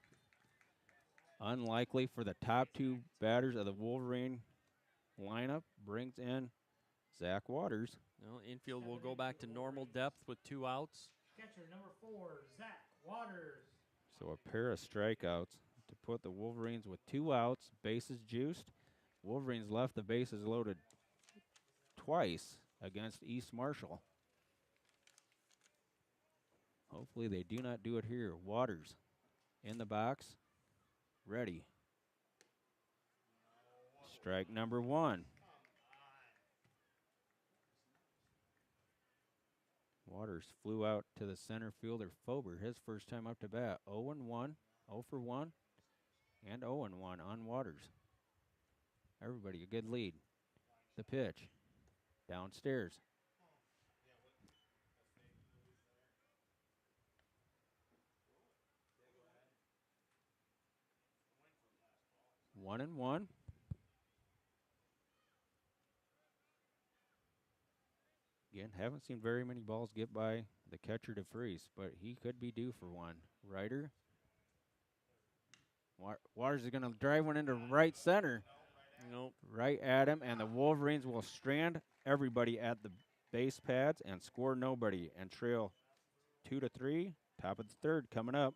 Unlikely for the top 2 batters of the Wolverine lineup. Brings in Zach Waters. No, infield will go back to normal depth with 2 outs. Catcher number 4, Zach Waters. So a pair of strikeouts to put the Wolverines with 2 outs, bases juiced. Wolverines left the bases loaded twice against East Marshall. Hopefully they do not do it here. Waters in the box, ready. Strike number 1. Waters flew out to the center fielder Fober, his first time up to bat. 0-1, 0 for 1, and 0-1 on Waters. Everybody, a good lead. The pitch, downstairs. One and one. Again, haven't seen very many balls get by the catcher DeFreeze, but he could be due for one. Ryder. Waters is going to drive one into right center. Nope. right at him, and the Wolverines will strand everybody at the base pads and score nobody and trail 2-3. Top of the third coming up.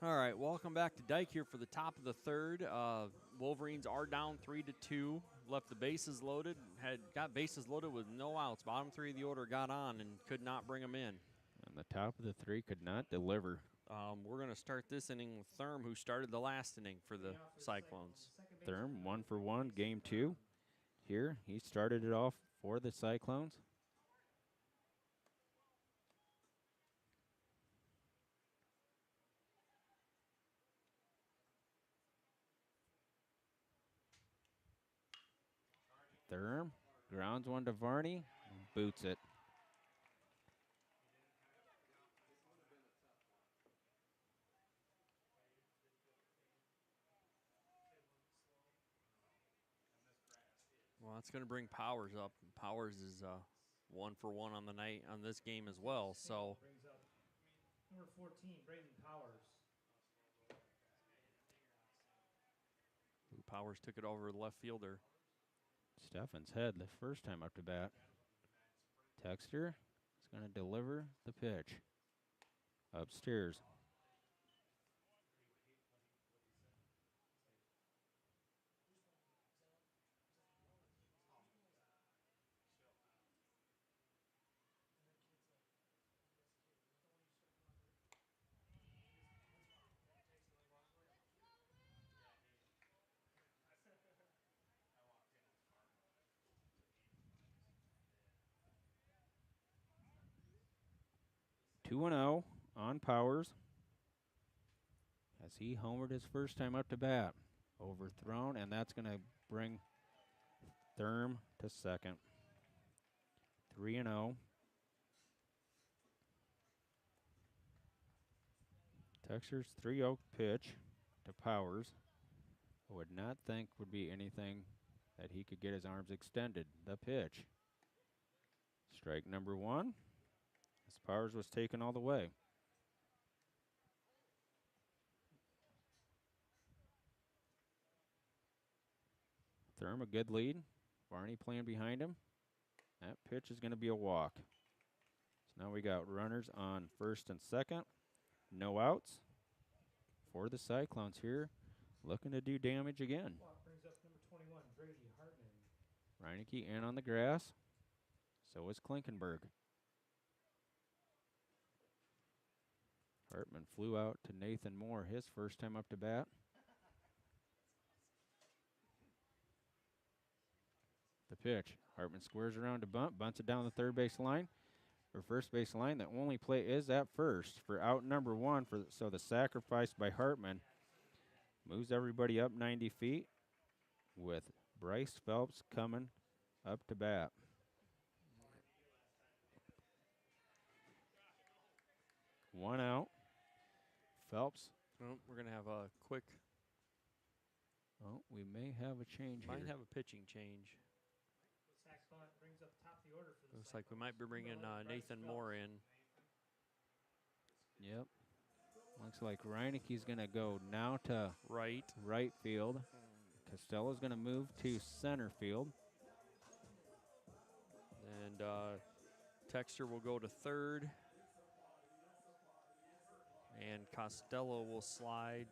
All right, welcome back to Dike here for the top of the third. Wolverines are down 3-2. Left the bases loaded. Got bases loaded with no outs. Bottom three of the order got on and could not bring them in. And the top of the three could not deliver. We're going to start this inning with Therm, who started the last inning for the Cyclones. Therm 1-for-1, game 2. Here, he started it off for the Cyclones. Therm grounds one to Varney, boots it. Well, that's going to bring Powers up. Powers is 1-for-1 on the night on this game as well. So Brings up number 14, Braden Powers. Powers took it over the left fielder. Steffen's head the first time up to bat. Texter is going to deliver the pitch. Upstairs. Two and 0 on Powers as he homered his first time up to bat. Overthrown, and that's going to bring Therm to second. 3-0. Texter's 3-0 pitch to Powers. I would not think would be anything that he could get his arms extended. The pitch. Strike number 1. As Powers was taken all the way. Therm a good lead. Varney playing behind him. That pitch is going to be a walk. So now we got runners on first and second. No outs for the Cyclones here. Looking to do damage again. Walk brings up number 21, Brady Hartman. Reineke in on the grass. So is Klinkenberg. Hartman flew out to Nathan Moore his first time up to bat. The pitch. Hartman squares around to bunt, bunts it down the third base line. Or first base line. The only play is at first for out number 1. So the sacrifice by Hartman moves everybody up 90 feet with Bryce Phelps coming up to bat. One out. Phelps. Oh, we're going to have a quick. Oh, we may have a change Might here. have a pitching change. Sax bunt brings up top of the order for the Looks like we might be bringing Nathan Moore in. Yep. Looks like Reineke's going to go now to Right. right field. Costello's going to move to center field. And Texter will go to third. And Costello will slide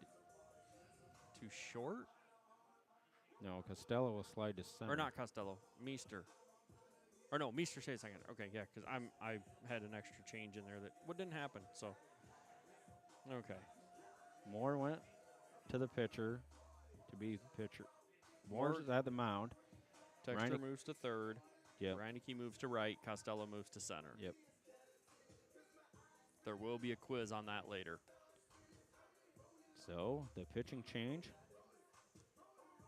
to short. No, Costello will slide to center. Or not Costello, Meester. Or no, Meester stays second. Okay, yeah, because I had an extra change in there that didn't happen. So, okay. Moore went to the pitcher to be pitcher. Moore's at the mound. Texter moves to third. Yep. Reineke moves to right. Costello moves to center. Yep. There will be a quiz on that later. So the pitching change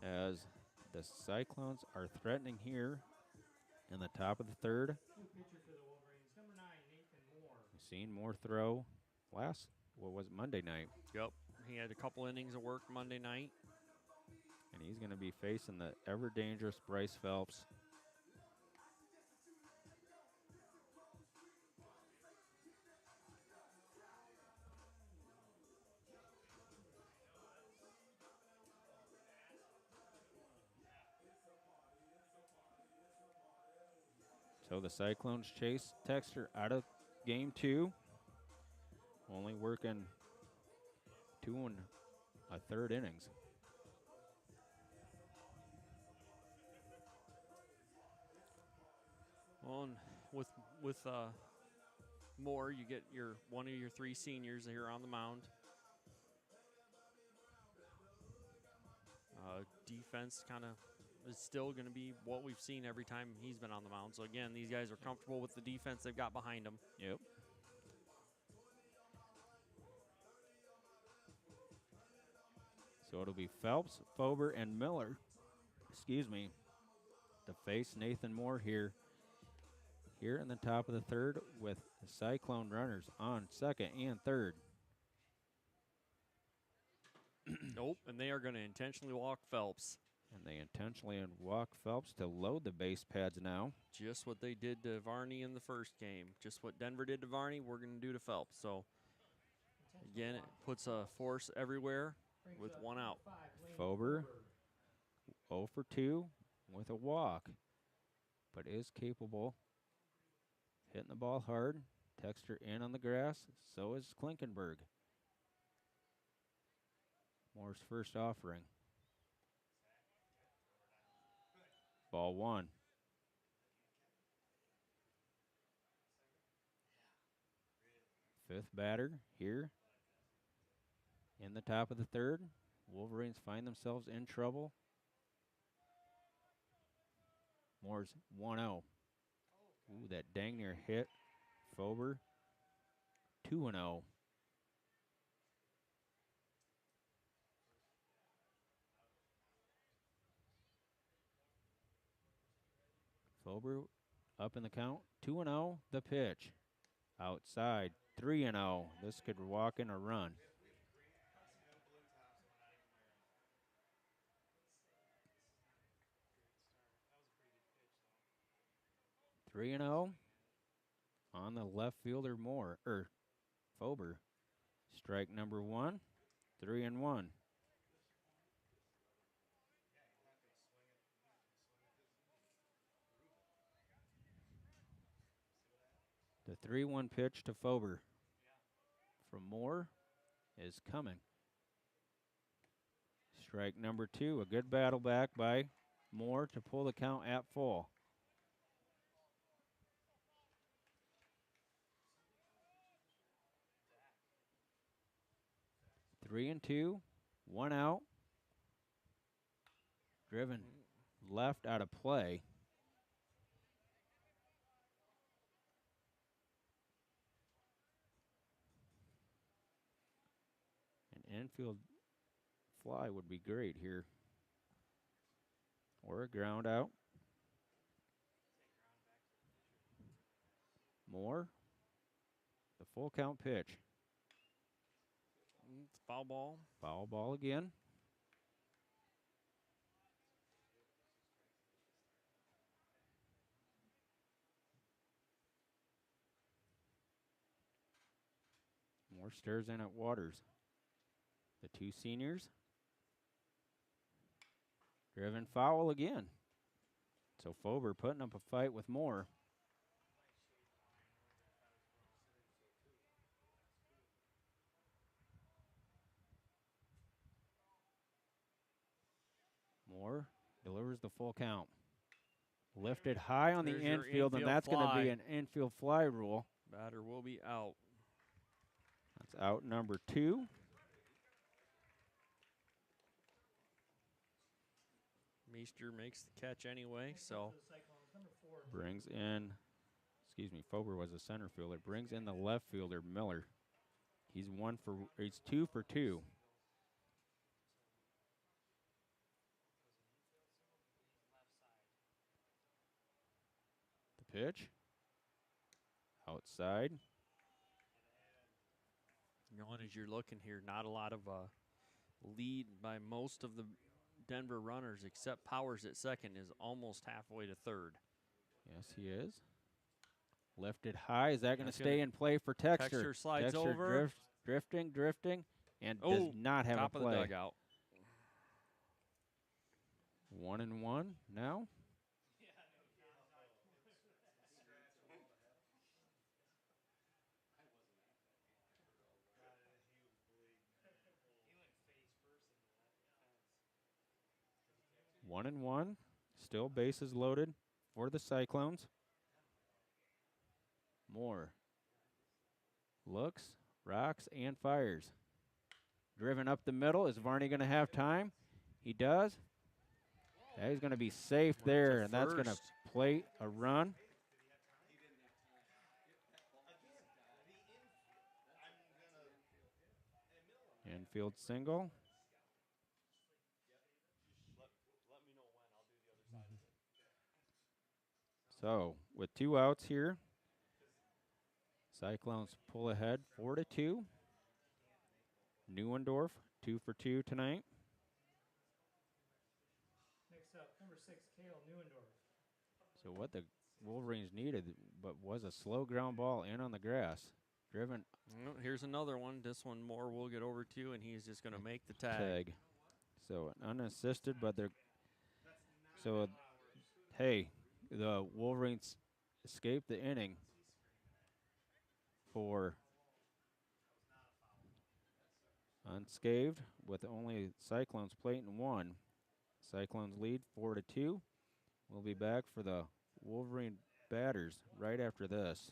as the Cyclones are threatening here in the top of the third. New pitcher for the Wolverines, number 9, Nathan Moore. We've seen Moore throw Monday night. Yep. He had a couple innings of work Monday night. And he's going to be facing the ever-dangerous Bryce Phelps. So the Cyclones chase Texter out of game 2. Only working 2 1/3 innings. Well, and with Moore, you get one of your 3 seniors here on the mound. Defense kind of is still going to be what we've seen every time he's been on the mound. So again, these guys are comfortable with the defense they've got behind them. Yep. So it'll be Phelps, Fober, and Miller, to face Nathan Moore here in the top of the third with the Cyclone runners on second and third. Nope, and they are going to intentionally walk Phelps. And they intentionally walk Phelps to load the base pads now. Just what they did to Varney in the first game. Just what Denver did to Varney, we're going to do to Phelps. So, again, it puts a force everywhere with 1 out. Fober, 0 for 2 with a walk, but is capable. Hitting the ball hard. Texter in on the grass. So is Klinkenberg. Moore's first offering. Ball 1. Fifth batter here in the top of the third. Wolverines find themselves in trouble. Moore's 1-0. Ooh, that dang near hit. Fober 2-0. Fober up in the count. 2-0. The pitch. Outside. 3-0. This could walk in a run. Three and 0 on the left fielder Fober. Strike number 1. 3-1. The 3-1 pitch to Fober from Moore is coming. Strike number 2. A good battle back by Moore to pull the count at full. Three and 2, 1 out. Driven left out of play. An infield fly would be great here. Or a ground out. Moore. The full count pitch. It's foul ball. Foul ball again. Moore stares in at Waters. The 2 seniors. Driven foul again. So Fober putting up a fight with Moore. Moore delivers the full count. Lifted high on There's the your infield, and infield that's going to be fly. an infield fly rule. Batter will be out. That's out number 2. Meester makes the catch anyway, so Brings in, Fober was a center fielder. Brings in the left fielder, Miller. He's 2 for 2. The pitch. Outside. as you're looking here, not a lot of lead by most of the Denver runners, except Powers at second is almost halfway to third. Yes, he is. Lifted high. Is that going to stay in play for Texter? Texter slides Texter over. Drifting, and does not have top a of play. the dugout. 1-1 now. One and one. Still bases loaded for the Cyclones. Moore looks, rocks, and fires. Driven up the middle. Is Varney going to have time? He does. Yeah, he's going to be safe there, and that's going to plate a run. Infield single. So, with 2 outs here, Cyclones pull ahead 4-2. Neuendorf 2 for 2 tonight. Next up, number 6, Kale Neuendorf. So what the Wolverines needed, but was a slow ground ball in on the grass. Driven. Well, here's another one. This one Moore will get over to, and he's just going to make the tag. So unassisted, but they're so. Hey, the Wolverines escaped the inning for unscathed with only Cyclones plating 1. Cyclones lead 4-2. We'll be back for the Wolverine batters right after this.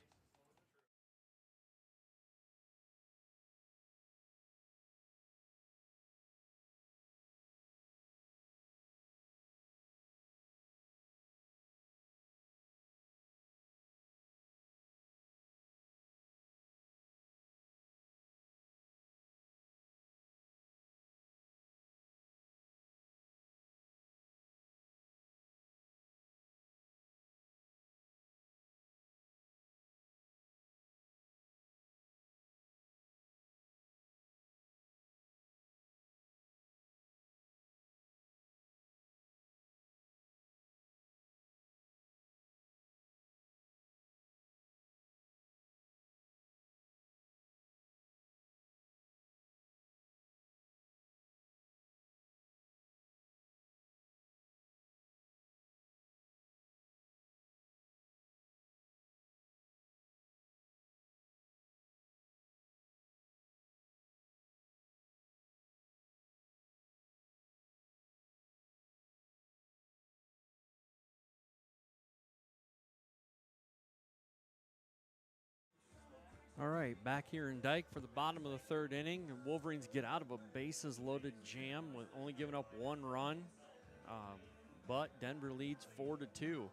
All right, back here in Dike for the bottom of the third inning. The Wolverines get out of a bases-loaded jam with only giving up 1 run, but Denver leads 4-2.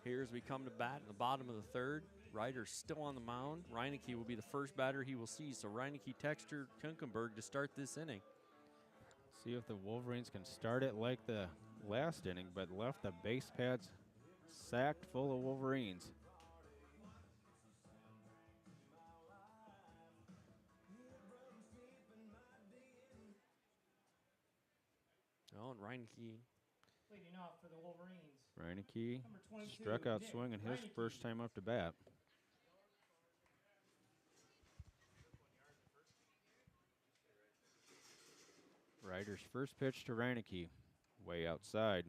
Here as we come to bat in the bottom of the third. Ryder's still on the mound. Reineke will be the first batter he will see. So Reineke, Texter, Kunkenberg to start this inning. See if the Wolverines can start it like the last inning, but left the base pads sacked full of Wolverines. Oh, and Reineke. Leading off for the Wolverines. Reineke Number 22, struck out Nick swinging his Reineke. first time up to bat. Ryder's first pitch to Reineke, way outside.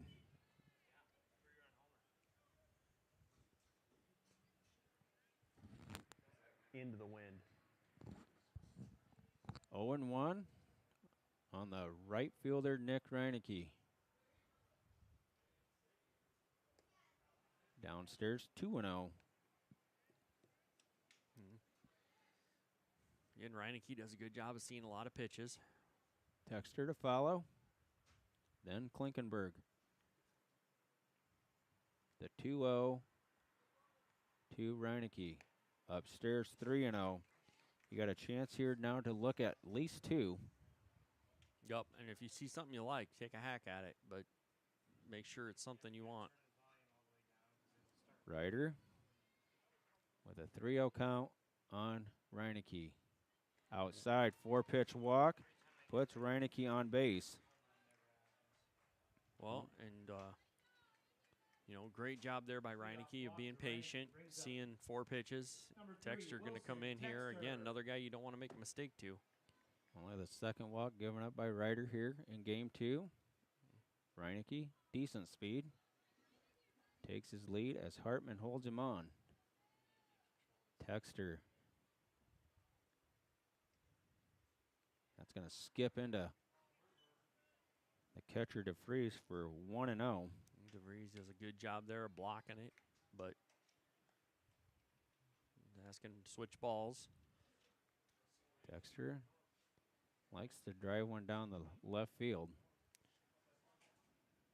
Into the wind. 0-1 on the right fielder, Nick Reineke. Downstairs 2-0. Again, Reineke does a good job of seeing a lot of pitches. Texter to follow. Then Klinkenberg. The 2-0 to Reineke. Upstairs 3-0. You got a chance here now to look at least 2. Yup, and if you see something you like, take a hack at it, but make sure it's something you want. Ryder with a 3-0 count on Reineke. Outside, 4-pitch walk, puts Reineke on base. Well, and, great job there by Reineke of being patient, seeing 4 pitches. Texter going to come in here. Again, another guy you don't want to make a mistake to. Only the second walk given up by Ryder here in game 2. Reineke, decent speed. Takes his lead as Hartman holds him on. Texter. That's going to skip into the catcher DeVries for 1-0. DeVries does a good job there of blocking it, but asking him to switch balls. Texter likes to drive one down the left field.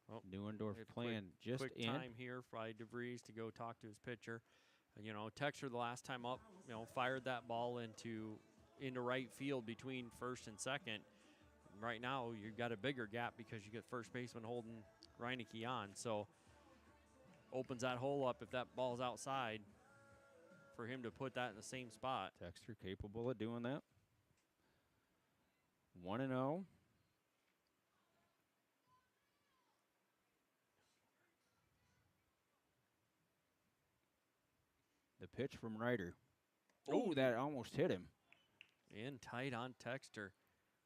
Well, Neuendorf playing just quick in. time here by DeVries to go talk to his pitcher. Texter the last time up, fired that ball into right field between first and second. Right now, you've got a bigger gap because you get first baseman holding Reineke on. So opens that hole up if that ball's outside for him to put that in the same spot. Texter capable of doing that. 1-0. The pitch from Ryder. Oh, that almost hit him. In tight on Texter.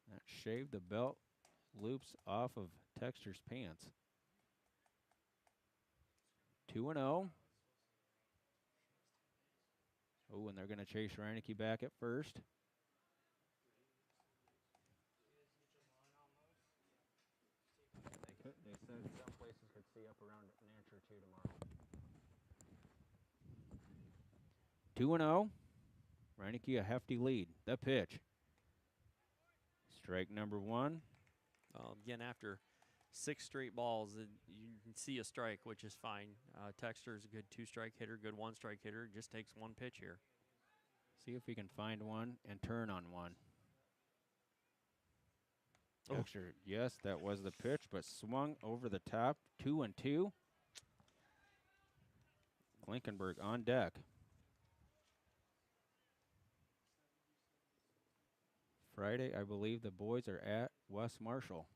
That shaved the belt loops off of Texter's pants. 2-0. Oh, and they're going to chase Reineke back at first. They said some places could see up around an inch or 2 tomorrow. 2-0. Reineke a hefty lead. The pitch. Strike number 1. Again, after 6 straight balls, you can see a strike, which is fine. Texter is a good 2-strike hitter, good 1-strike hitter. Just takes 1 pitch here. See if he can find one and turn on one. Texter, yes, that was the pitch, but swung over the top. 2-2. Klinkenberg on deck. Friday, I believe the boys are at West Marshall.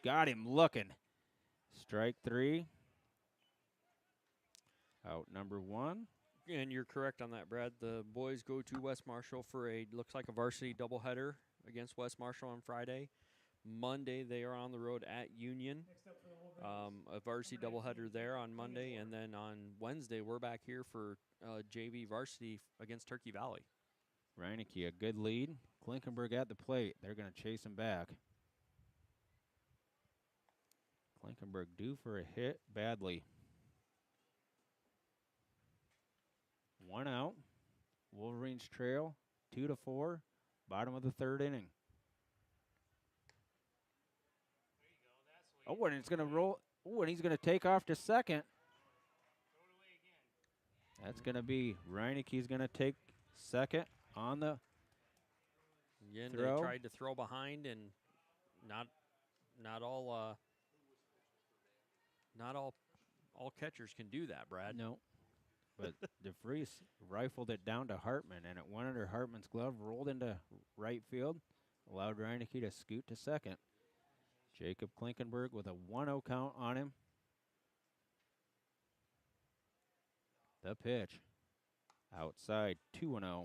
Got him looking. Strike 3. Out number 1. And you're correct on that, Brad. The boys go to West Marshall for looks like a varsity doubleheader against West Marshall on Friday. Monday, they are on the road at Union. A varsity doubleheader there on Monday. And then on Wednesday, we're back here for JV varsity against Turkey Valley. Reineke, a good lead. Klinkenberg at the plate. They're going to chase him back. Klinkenberg due for a hit badly. 1 out. Wolverines trail 2-4. Bottom of the 3rd inning. Oh, and it's going to roll. Oh, and he's going to take off to second. That's going to be Reineke's going to take second on the Again, throw. They tried to throw behind, and not all catchers can do that, Brad. No. But DeVries rifled it down to Hartman, and it went under Hartman's glove, rolled into right field, allowed Reineke to scoot to second. Jacob Klinkenberg with a 1-0 count on him. The pitch. Outside, 2-0. Yeah.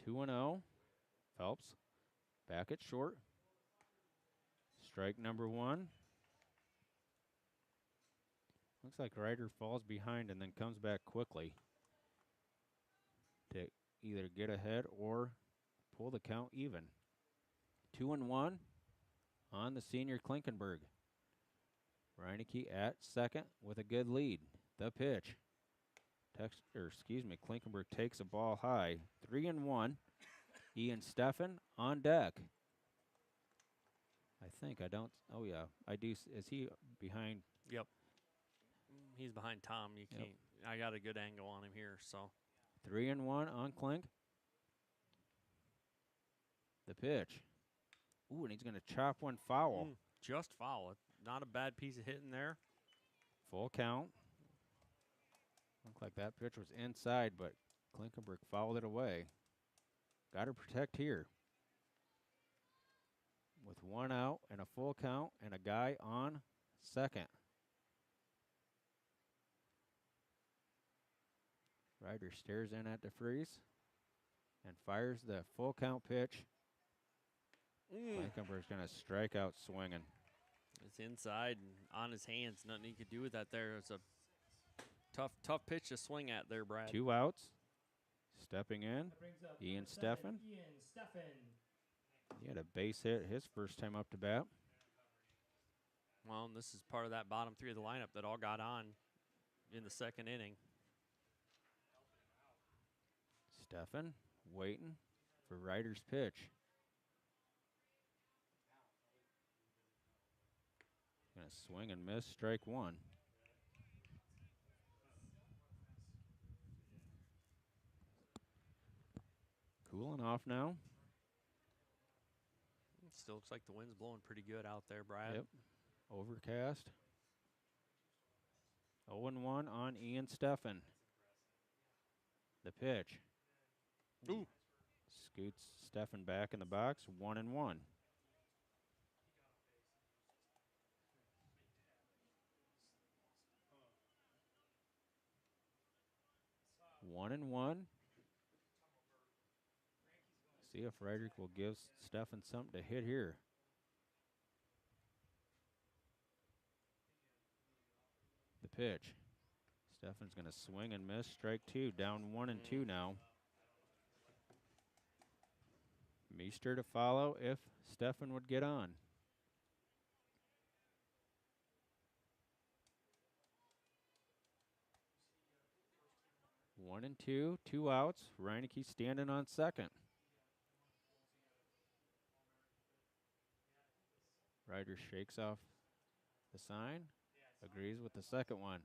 2-0. Phelps back at short. Strike number 1. Looks like Ryder falls behind and then comes back quickly to either get ahead or pull the count even. 2-1 on the senior Klinkenberg. Reineke at second with a good lead. The pitch. Klinkenberg takes a ball high. 3-1. Ian Steffen on deck. Oh yeah, I do. Is he behind? Yep. He's behind Tom. You Yep. can't. I got a good angle on him here, so. 3-1 on Klink. The pitch. Ooh, and he's going to chop one foul. Just foul. Not a bad piece of hitting there. Full count. Looked like that pitch was inside, but Klinkenberg fouled it away. Got to protect here. With one out and a full count and a guy on second. Ryder stares in at DeFries and fires the full count pitch. Klinkenberg's going to strike out swinging. It's inside and on his hands. Nothing he could do with that there. It's a tough pitch to swing at there, Brad. 2 outs. Stepping in, That brings up Ian number 7, Steffen. Ian Steffen. He had a base hit his first time up to bat. Well, and this is part of that bottom three of the lineup that all got on in the second inning. Steffen waiting for Ryder's pitch. Gonna swing and miss, strike one. Cooling off now. It still looks like the wind's blowing pretty good out there, Brad. Yep. Overcast. 0-1 on Ian Steffen. The pitch. Ooh. Scoots Steffen back in the box. 1-1. One and one. See if Frederick will give Steffen something to hit here. The pitch. Steffen's going to swing and miss. Strike two. Down 1-2 now. Meester to follow if Steffen would get on. One and two. 2 outs. Reineke standing on second. Ryder shakes off the sign. Agrees with the second one.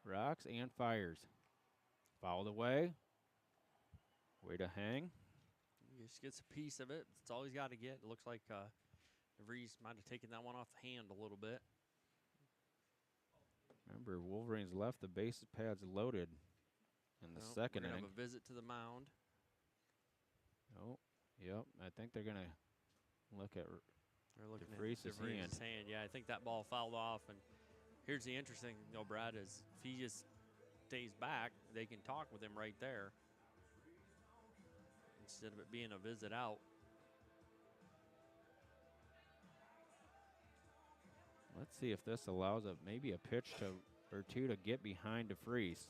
Rocks and fires. Fouled away. Way to hang. He just gets a piece of it. That's all he's got to get. It looks like DeVries might have taken that one off the hand a little bit. Remember, Wolverines left the base pads loaded in the second We're gonna inning. have a visit to the mound. Oh, yep. I think they're going to look at They're looking DeVries' at DeVries' hand. Yeah, I think that ball fouled off. And here's the interesting thing, though, Brad, is if he just stays back, they can talk with him right there instead of it being a visit out. Let's see if this allows maybe a pitch or two to get behind DeFries.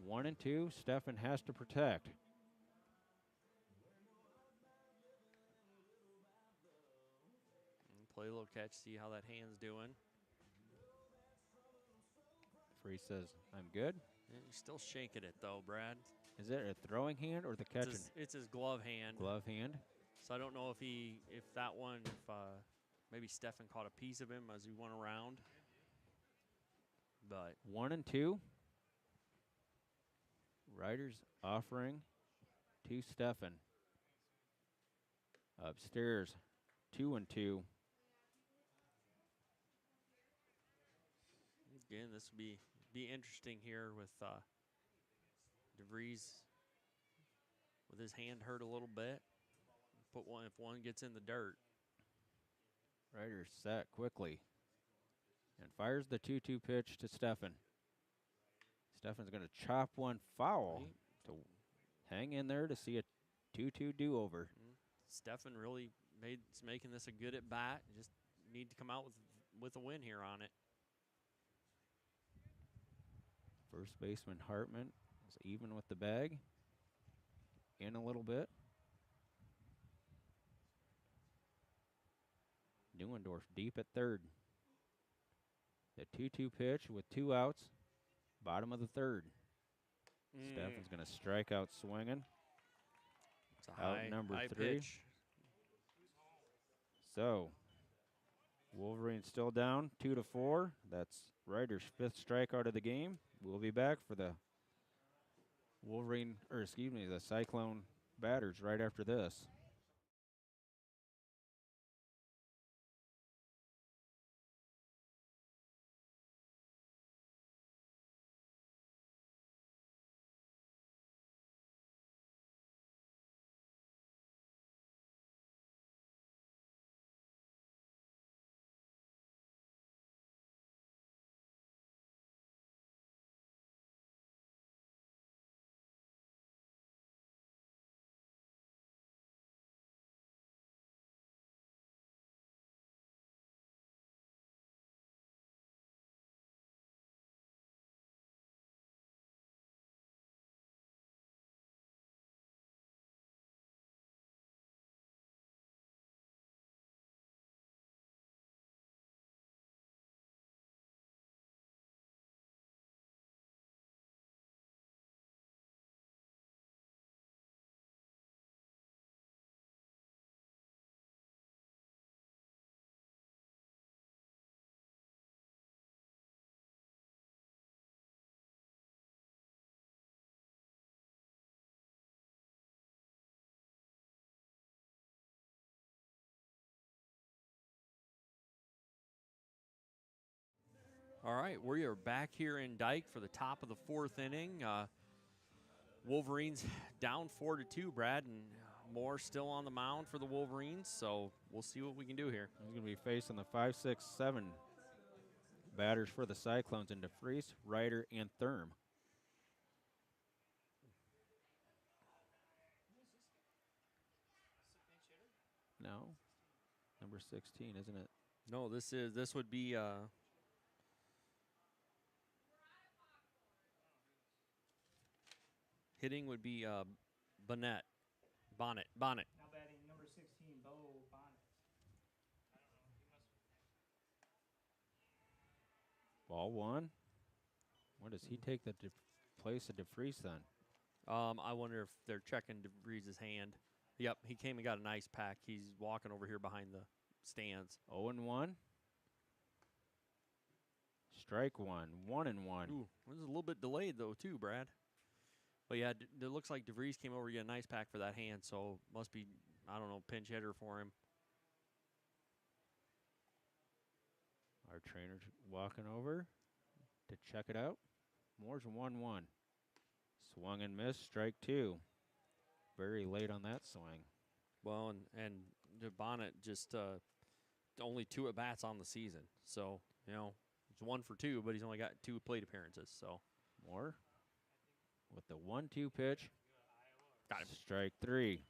1-2. Steffen has to protect. And play a little catch, see how that hand's doing. DeFries says, "I'm good." And he's still shaking it, though, Brad. Is it a throwing hand or the catching? It's his glove hand. Glove hand. So I don't know if maybe Steffen caught a piece of him as he went around. But 1-2. Ryder's offering to Steffen. Upstairs, 2-2. again, this will be interesting here with DeVries with his hand hurt a little bit. If one gets in the dirt. Ryder set quickly and fires the 2-2 pitch to Steffen. Steffen's going to chop one foul to hang in there to see a 2-2 do-over. Steffen really making this a good at bat. Just need to come out with a win here on it. First baseman Hartman is even with the bag. In a little bit. Neuendorf deep at third. The 2-2 pitch with 2 outs. Bottom of the third. Steffen's going to strike out swinging. It's a Out high, number high 3. pitch. So, Wolverines still down 2-4. That's Ryder's 5th strikeout of the game. We'll be back for the the Cyclone batters right after this. All right, we are back here in Dike for the top of the 4th inning. Wolverines down 4-2, Brad, and Moore still on the mound for the Wolverines, so we'll see what we can do here. He's going to be facing the 5, 6, 7 batters for the Cyclones in DeFries, Ryder, and Thurm. No, number 16, isn't it? No, this would be hitting would be Bonnet. Now batting number 16, Bo Bonnet. Ball 1. What does he take the place of DeFries then? I wonder if they're checking DeVries' hand. Yep, he came and got a nice pack. He's walking over here behind the stands. 0-1. Strike 1. 1-1. Ooh, this is a little bit delayed though too, Brad. But yeah, it looks like DeVries came over to get a nice pack for that hand, so must be, I don't know, pinch hitter for him. Our trainer's walking over to check it out. Moore's 1-1. Swung and missed, strike 2. Very late on that swing. Well, and Bonnet just only 2 at-bats on the season. So, you know, it's 1 for 2, but he's only got 2 plate appearances. So Moore with the 1-2 pitch. got him. Strike 3.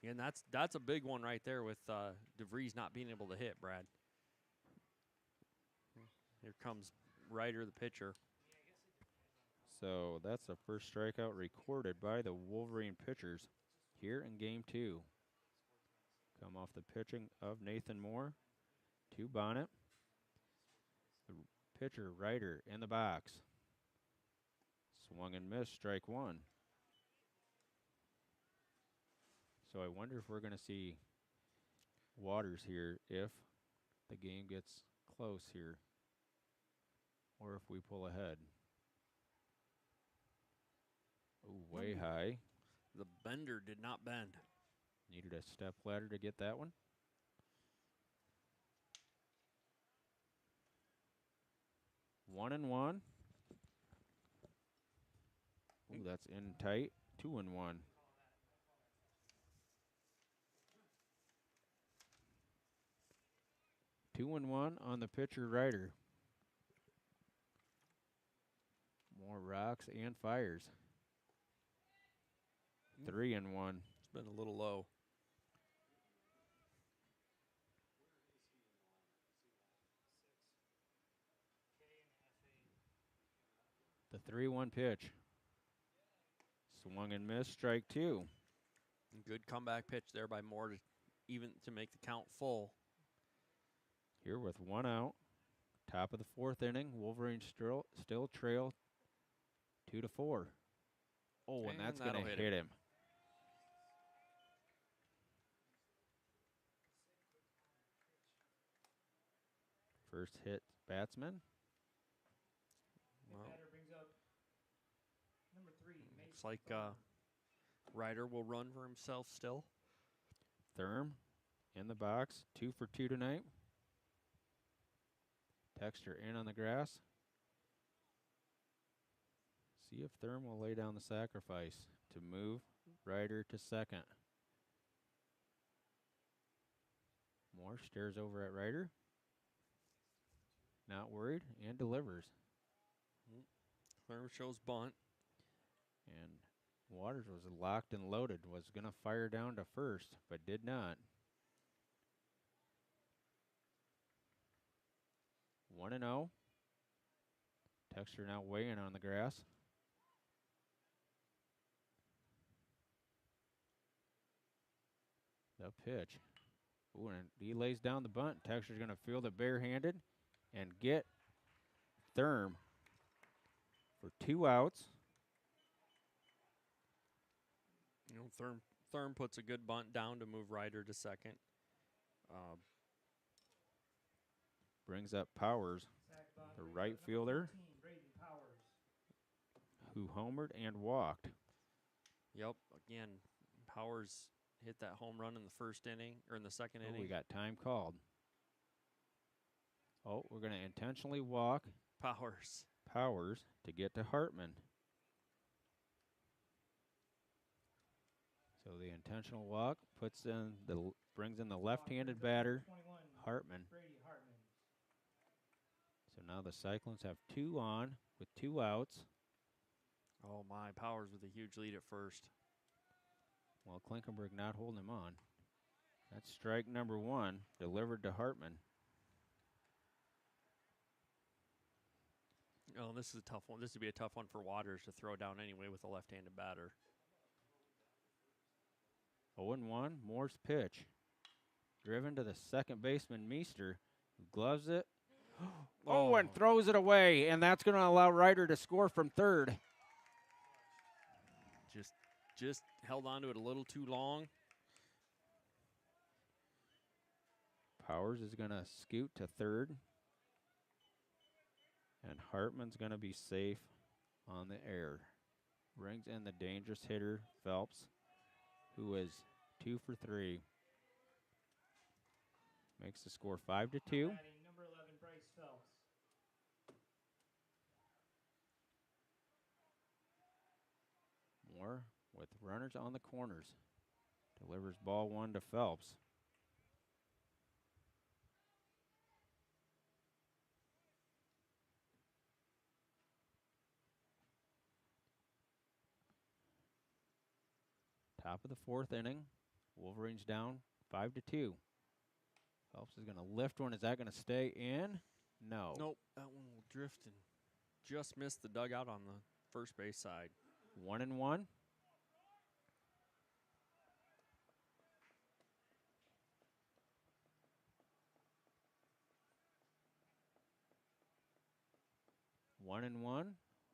And that's a big one right there with DeVries not being able to hit, Brad. Here comes Ryder, the pitcher. So that's the first strikeout recorded by the Wolverine pitchers here in Game 2. Come off the pitching of Nathan Moore to Bonnet. The pitcher, Ryder, in the box. Swung and missed, strike 1. So I wonder if we're going to see Waters here if the game gets close here or if we pull ahead. Ooh, way high. The bender did not bend. Needed a step ladder to get that one. One and one. Ooh, that's in tight. 2-1. 2-1 on the pitcher Ryder. More rocks and fires. 3-1. It's been a little low. 3-1 pitch. Swung and missed, strike 2. Good comeback pitch there by Moore to make the count full. Here with 1 out. Top of the 4th inning. Wolverines still trail 2-4. Oh, and that's going to hit him. First hit batsman. The batter brings up number 3. Looks like Ryder will run for himself still. Therm in the box. 2 for 2 tonight. Texter in on the grass. See if Therm will lay down the sacrifice to move Ryder to second. Moore stares over at Ryder. Not worried and delivers. Therm shows bunt. And Waters was locked and loaded. Was going to fire down to first, but did not. 1-0. Texter now weighing on the grass. The pitch. Ooh, and he lays down the bunt. Texter's going to field it barehanded and get Therm for 2 outs. You know, Therm puts a good bunt down to move Ryder to second. Brings up Powers, the right fielder, who homered and walked. Yep, again, Powers hit that home run in the first inning, or in the second inning. We got time called. Oh, we're going to intentionally walk Powers to get to Hartman. So the intentional walk brings in the left-handed batter, Hartman. So now the Cyclones have 2 on with 2 outs. Oh my, Powers with a huge lead at first. Well, Klinkenberg not holding him on. That's strike number 1, delivered to Hartman. Oh, this is a tough one. This would be a tough one for Waters to throw down anyway with a left-handed batter. 0-1, Moore's pitch. Driven to the second baseman, Meester, who gloves it. Oh, and throws it away, and that's going to allow Ryder to score from third. Just held on to it a little too long. Powers is going to scoot to third. And Hartman's going to be safe on the air. Brings in the dangerous hitter, Phelps, who is 2 for 3. Makes the score 5-2. Number 11, Bryce Phelps. Moore with runners on the corners. Delivers ball 1 to Phelps. Top of the 4th inning. Wolverines down 5-2. Phelps is going to lift one. Is that going to stay in? No. Nope, that one will drift and just missed the dugout on the first base side. 1-1.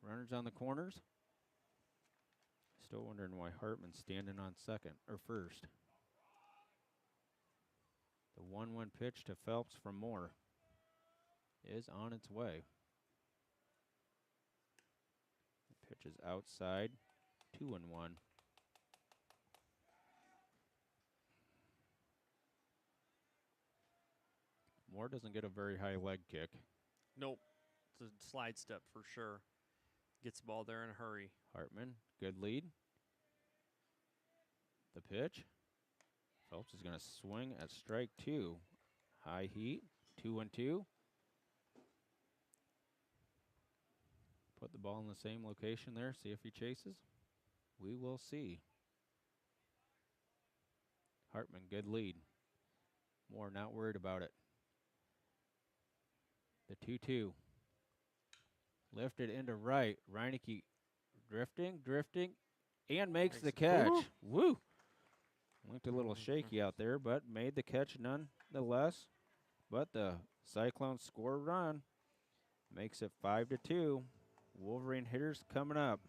Runners on the corners. Still wondering why Hartman's standing on second or first. The 1-1 pitch to Phelps from Moore is on its way. The pitch is outside, 2-1. Moore doesn't get a very high leg kick. Nope, it's a slide step for sure. Gets the ball there in a hurry. Hartman, good lead. The pitch. Phelps is going to swing at strike 2. High heat, 2-2. Put the ball in the same location there, see if he chases. We will see. Hartman, good lead. Moore not worried about it. The 2-2. Lifted into right. Reineke drifting, and makes the Makes it. catch. Woo! Looked a little shaky out there, but made the catch nonetheless. But the Cyclones score a run. Makes it 5-2. Wolverine hitters coming up.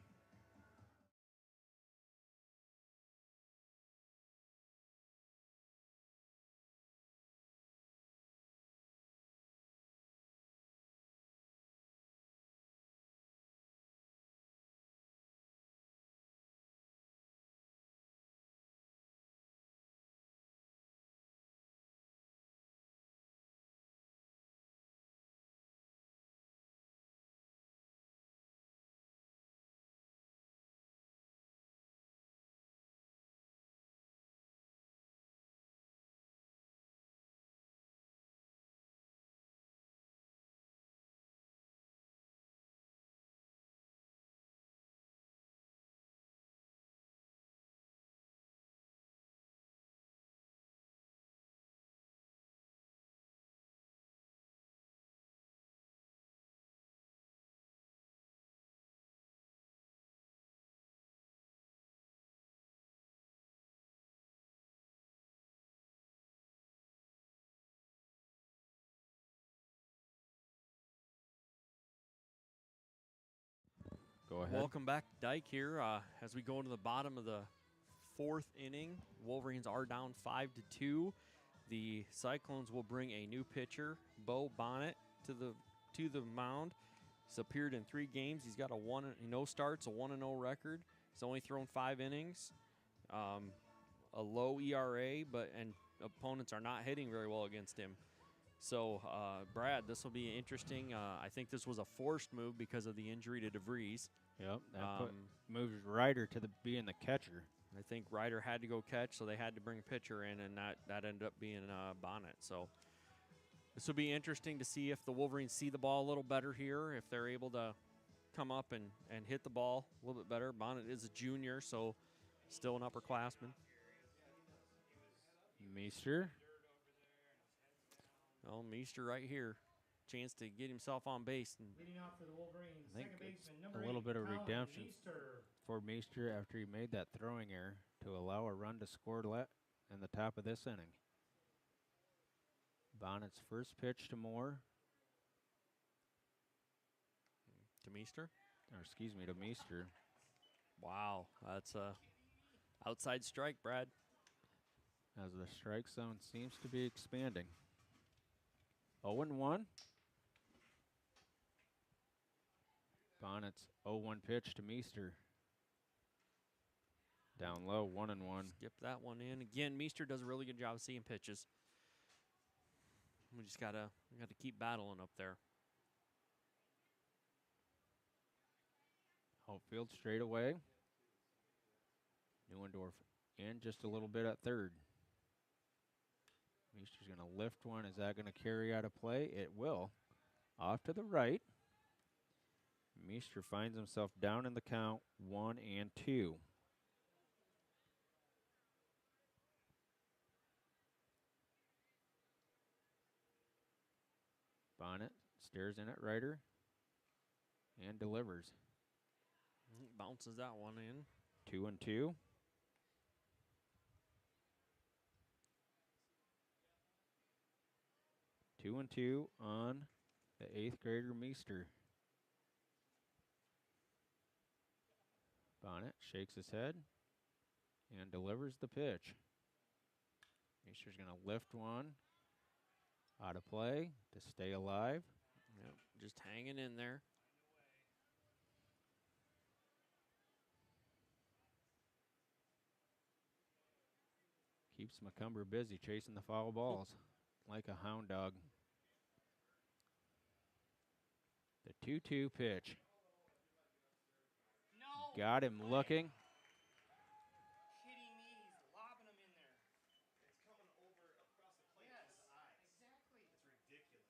Go ahead. Welcome back, Dike here. As we go into the bottom of the 4th inning, Wolverines are down 5-2. The Cyclones will bring a new pitcher, Bo Bonnet, to the mound. He's appeared in 3 games. He's got no starts, a 1-0 record. He's only thrown 5 innings, a low ERA, and opponents are not hitting very well against him. So, Brad, this will be interesting. I think this was a forced move because of the injury to DeVries. Yep, that moves Ryder to being the catcher. I think Ryder had to go catch, so they had to bring a pitcher in, and that ended up being Bonnet. So this will be interesting to see if the Wolverines see the ball a little better here, if they're able to come up and hit the ball a little bit better. Bonnet is a junior, so still an upperclassman. Meester. Well, Meester right here. Chance to get himself on base. And Leading off for the Wolverines, I think second it's baseman, number a little 8, bit of Colin redemption Meester. for Meester after he made that throwing error to allow a run to score in the top of this inning. Bonnet's first pitch to Moore. to Meester. Or excuse me, to Meester. Wow, that's a outside strike, Brad. As the strike zone seems to be expanding. 0-1. Bonnet's 0-1 pitch to Meester. Down low, 1-1. Skip that one in. Again, Meester does a really good job of seeing pitches. We just gotta keep battling up there. Outfield straight away. Neuendorf in just a little bit at third. Meester's going to lift one. Is that going to carry out of play? It will. Off to the right. Meester finds himself down in the count, 1-2. Bonnet stares in at Ryder and delivers. Bounces that one in. 2-2. Two and two on the 8th grader Meester. Bonnet shakes his head and delivers the pitch. Meester's going to lift one out of play to stay alive. Yep, just hanging in there. Keeps McCumber busy chasing the foul balls like a hound dog. The 2-2 pitch. No. Got him looking. Kidding me? He's lobbing him in there. It's coming over across the plate to his eyes. Exactly. It's ridiculous.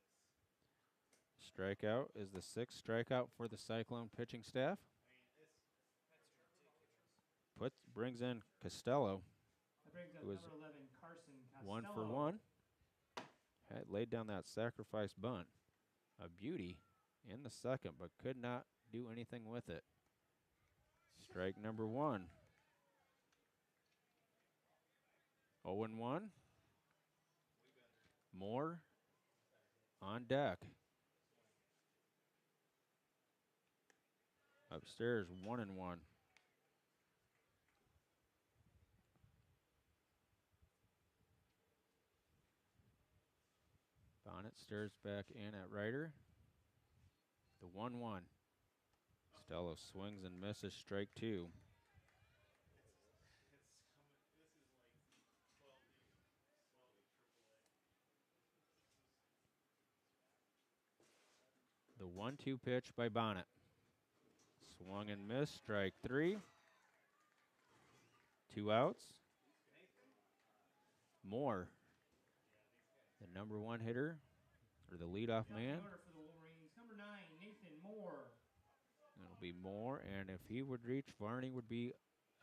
Strikeout is the 6th strikeout for the Cyclone pitching staff. Brings in Costello. That brings up Who was number 11, Carson Costello. 1 for 1. Had laid down that sacrifice bunt. A beauty. in the second, but could not do anything with it. Strike number 1. 0-1. Moore on deck. Upstairs, 1-1. Bonnet stares back in at Ryder. The 1-1. Stello swings and misses, strike 2. The 1-2 pitch by Bonnet. Swung and missed, strike 3. 2 outs. Moore, the number 1 hitter, or the leadoff man. Order for the Wolverines. Number 9, Nathan Moore. It'll be Moore, and if he would reach, Varney would be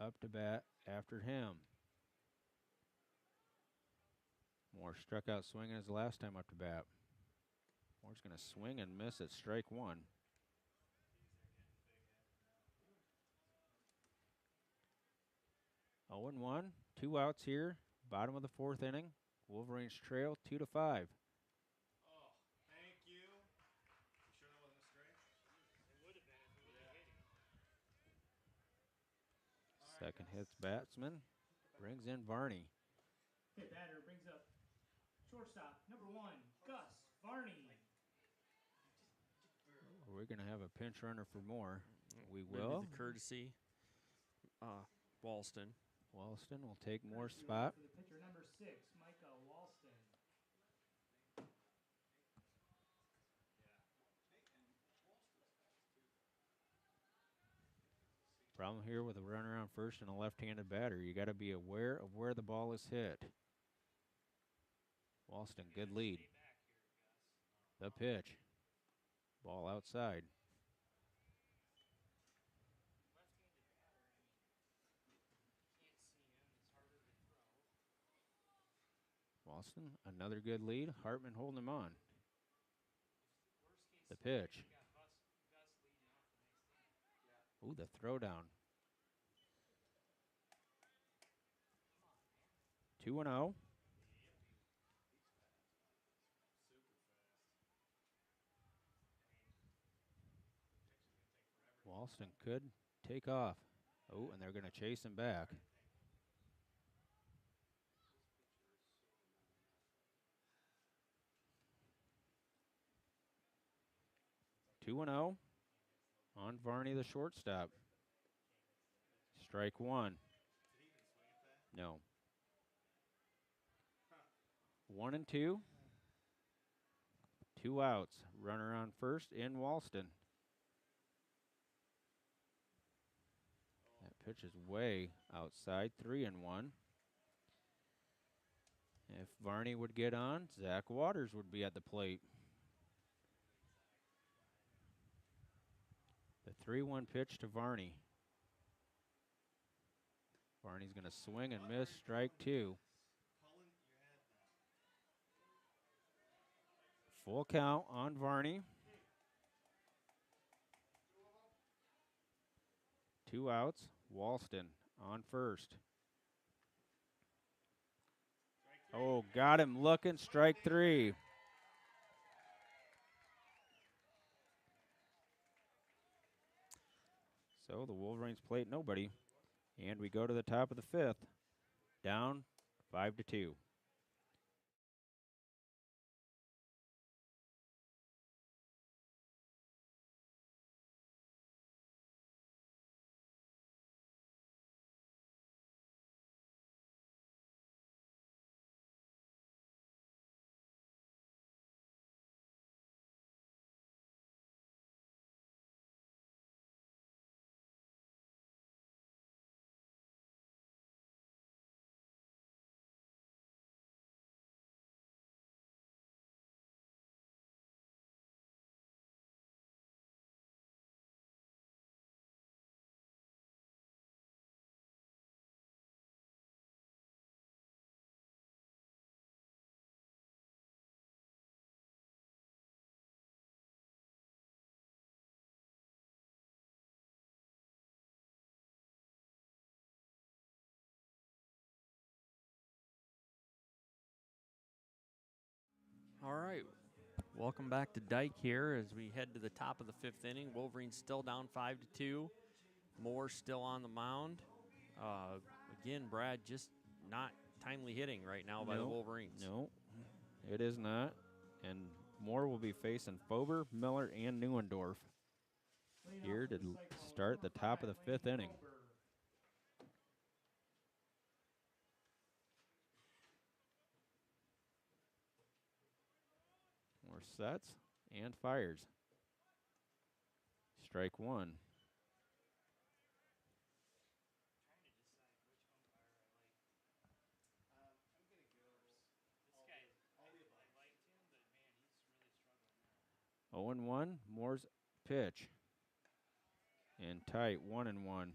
up to bat after him. Moore struck out swinging his last time up to bat. Moore's going to swing and miss at strike 1. Oh and 1, 2 outs here. Bottom of the 4th inning. Wolverines trail 2-5. Oh, thank you. You sure that wasn't a strike? It would have been if it would have hit him. Second hits batsman. Brings in Varney. Okay, batter brings up shortstop, number 1, Gus Varney. We're going to have a pinch runner for Moore. We Maybe will. the courtesy. Walston. Walston will take Moore's spot. For the pitcher, number 6, Micah Walston. Problem here with a runner on first and a left-handed batter. You got to be aware of where the ball is hit. Walston, good lead. The pitch. Ball outside. Walston, another good lead. Hartman holding him on. The pitch. Ooh, the throwdown. 2-0. Walston could take off. Oh, and they're going to chase him back. Two and 0 on Varney, the shortstop. Strike 1. No. 1-2. 2 outs. Runner on first in Walston. That pitch is way outside. 3-1. If Varney would get on, Zach Waters would be at the plate. The 3-1 pitch to Varney. Varney's going to swing and miss, strike 2. Full count on Varney. 2 outs. Walston on first. Oh, got him looking, strike 3. So the Wolverines plate nobody. And we go to the top of the 5th. Down 5-2. All right. Welcome back to Dike here as we head to the top of the 5th inning. Wolverines still down 5-2. Moore still on the mound. Again, Brad, just not timely hitting right now by the Wolverines. No, it is not. And Moore will be facing Fober, Miller, and Neuendorf here to start the top of the 5th inning. Moore sets and fires. Strike one. Oh and 1, Moore's pitch. And tight, 1-1.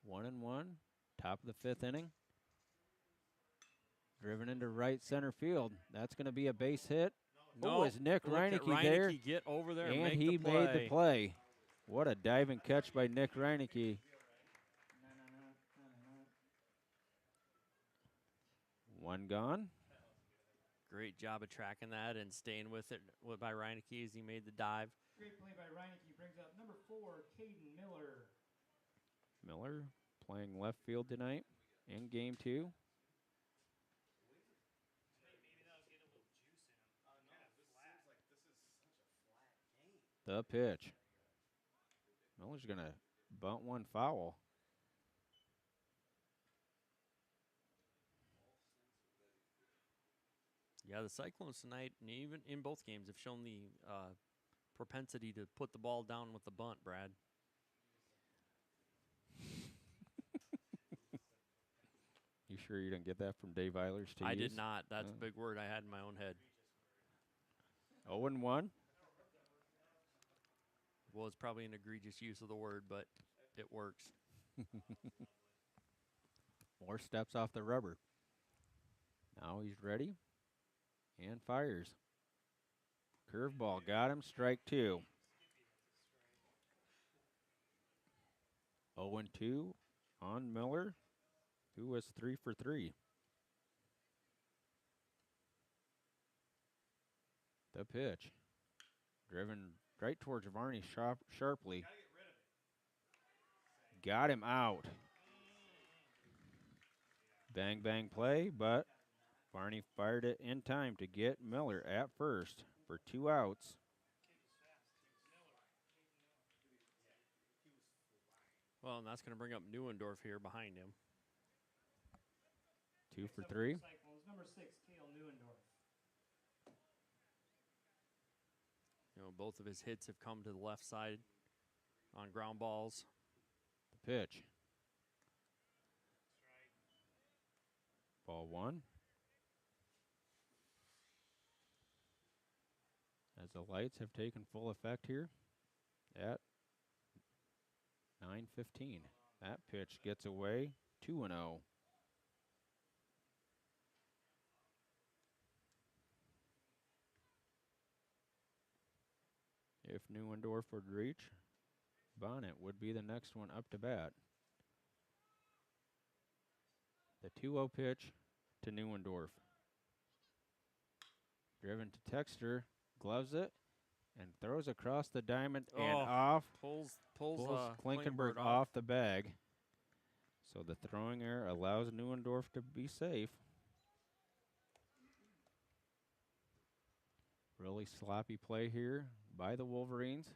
One and one, top of the 5th inning. Driven into right center field. That's going to be a base hit. No, is Nick look at Reineke there? Get over there And make he the made the play. What a diving catch by Nick Reineke. 1 gone. Great job of tracking that and staying with it by Reineke as he made the dive. Great play by Reineke. Brings up number 4, Caden Miller. Miller playing left field tonight in game 2. The pitch. Miller's going to bunt one foul. Yeah, the Cyclones tonight, and even in both games, have shown the propensity to put the ball down with the bunt, Brad. You sure you didn't get that from Dave Eilers to I use? did not. That's a big word I had in my own head. 0-1. Well, it's probably an egregious use of the word, but it works. Moore steps off the rubber. Now he's ready and fires. Curveball got him, strike 2. 0-2 on Miller, who was 3 for 3. The pitch. Driven right towards Varney sharply. Got him out. Bang, bang play, but Varney fired it in time to get Miller at first for 2 outs. Well, and that's going to bring up Neuendorf here behind him. 2 for 3. Cyclones, number 6, Cale Neuendorf. You know, both of his hits have come to the left side on ground balls. The pitch. Ball 1. As the lights have taken full effect here at 9:15. That pitch gets away, 2-0. If Neuendorf would reach, Bonnet would be the next one up to bat. The 2-0 pitch to Neuendorf. Driven to Texter, gloves it, and throws across the diamond and off. Pulls Klinkenberg off the bag. So the throwing error allows Neuendorf to be safe. Really sloppy play here by the Wolverines.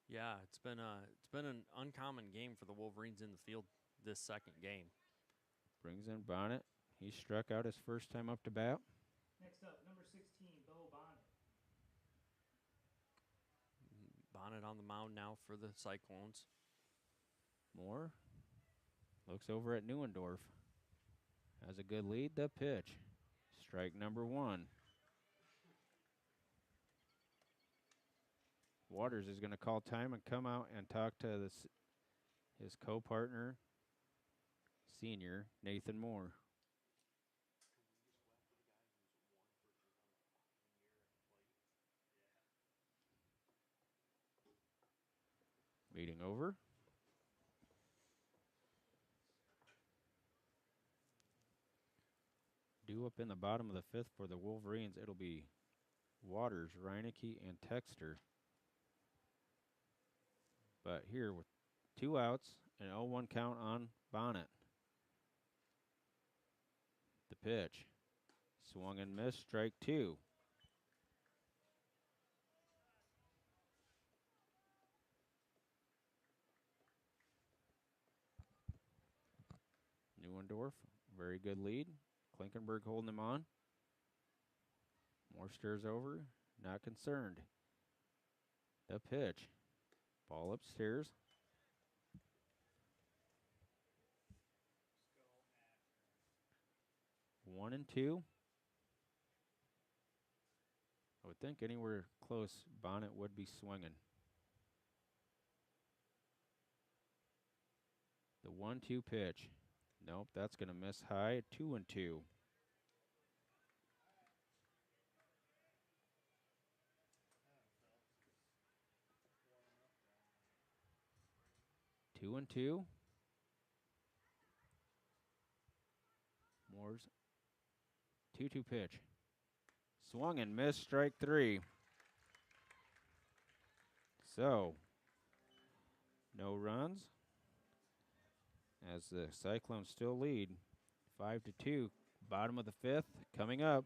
Yeah, it's been an uncommon game for the Wolverines in the field this second game. Brings in Bonnet. He struck out his first time up to bat. Next up, number 16, Bo Bonnet. Bonnet on the mound now for the Cyclones. Moore looks over at Neuendorf. Has a good lead. The pitch. Strike number 1. Waters is going to call time and come out and talk to his co-partner, senior Nathan Moore. Meeting over. Due up in the bottom of the 5th for the Wolverines, it'll be Waters, Reineke, and Texter. But here with 2 outs and 0-1 count on Bonnet. The pitch. Swung and missed, strike 2. Neuendorf, very good lead. Klinkenberg holding him on. More stirs over, not concerned. The pitch. Ball upstairs. One and 2. I would think anywhere close, Bonnet would be swinging. The 1-2 pitch. Nope, that's going to miss high. 2 and 2. Two and 2. Moore's 2-2 pitch. Swung and missed, strike 3. So, no runs as the Cyclones still lead 5-2. Bottom of the 5th coming up.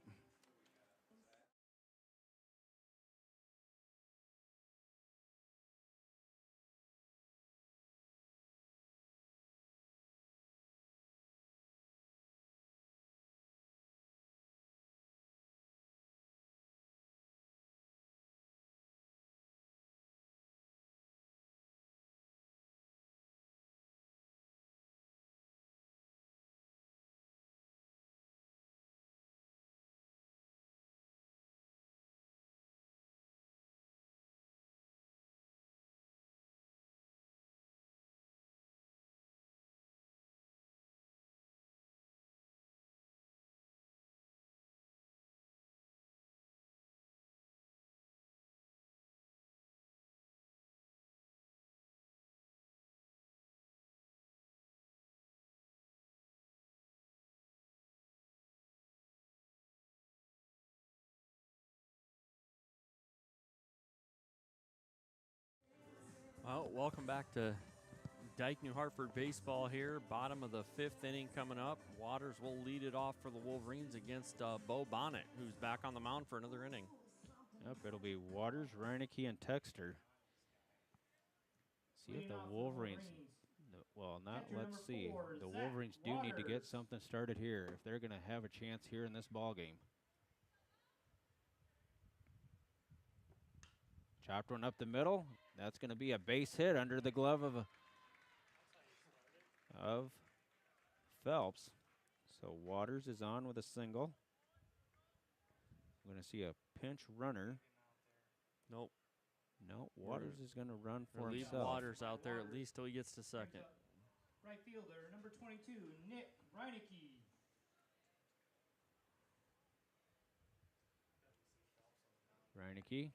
Well, welcome back to Dike-New Hartford baseball here. Bottom of the 5th inning coming up. Waters will lead it off for the Wolverines against Bo Bonnet, who's back on the mound for another inning. Yep, it'll be Waters, Reineke, and Texter. See if the Wolverines. Well, not let's see. The Wolverines do need to get something started here if they're going to have a chance here in this ball game. Chopped one up the middle. That's going to be a base hit under the glove of Phelps. So Waters is on with a single. We're going to see a pinch runner. Nope. No, Waters is going to run for leave himself. Waters out there at least till he gets to second. Right fielder, number 22, Nick Reineke. Reineke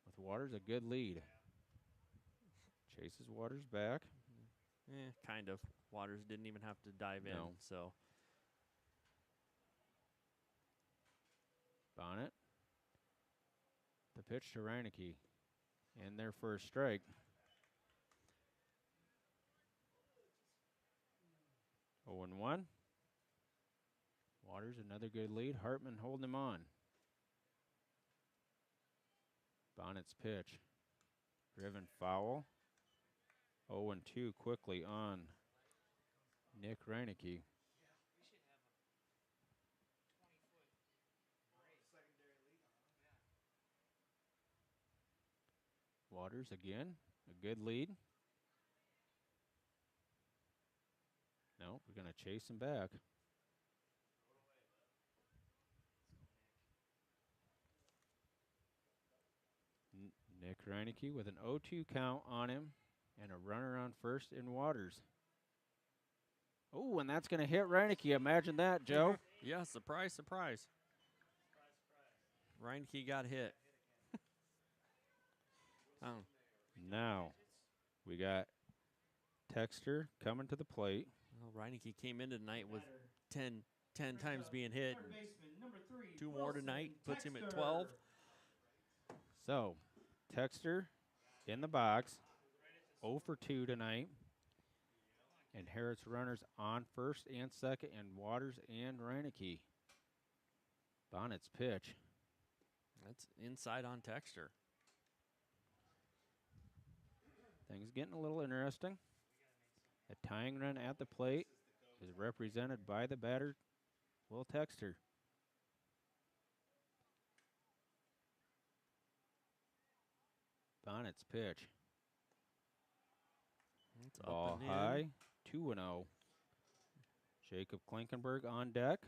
with Waters, a good lead. Chases Waters back. Kind of. Waters didn't even have to dive in, so. Bonnet. The pitch to Reineke. And their first strike. 0-1. Waters, another good lead. Hartman holding him on. Bonnet's pitch. Driven foul. 0-2 quickly on Nick Reineke. Waters again, a good lead. No, we're going to chase him back. Nick Reineke with an 0-2 count on him and a runner on first in Waters. Oh, and that's going to hit Reineke. Imagine that, Joe. Yeah, surprise, surprise. Reineke got hit. Now we got Texter coming to the plate. Well, Reineke came in tonight with Batter. 10 times being hit. Third baseman, number 3. 2 more tonight Wilson puts him at 12. Texter. So Texter in the box, 0 for 2 tonight. Inherits runners on first and second, and Waters and Reineke. Bonnet's pitch. That's inside on Texter. Things getting a little interesting. A tying run at the plate is represented by the batter, Will Texter. Bonnet's pitch. It's Ball up and high, 2-0. Jacob Klinkenberg on deck.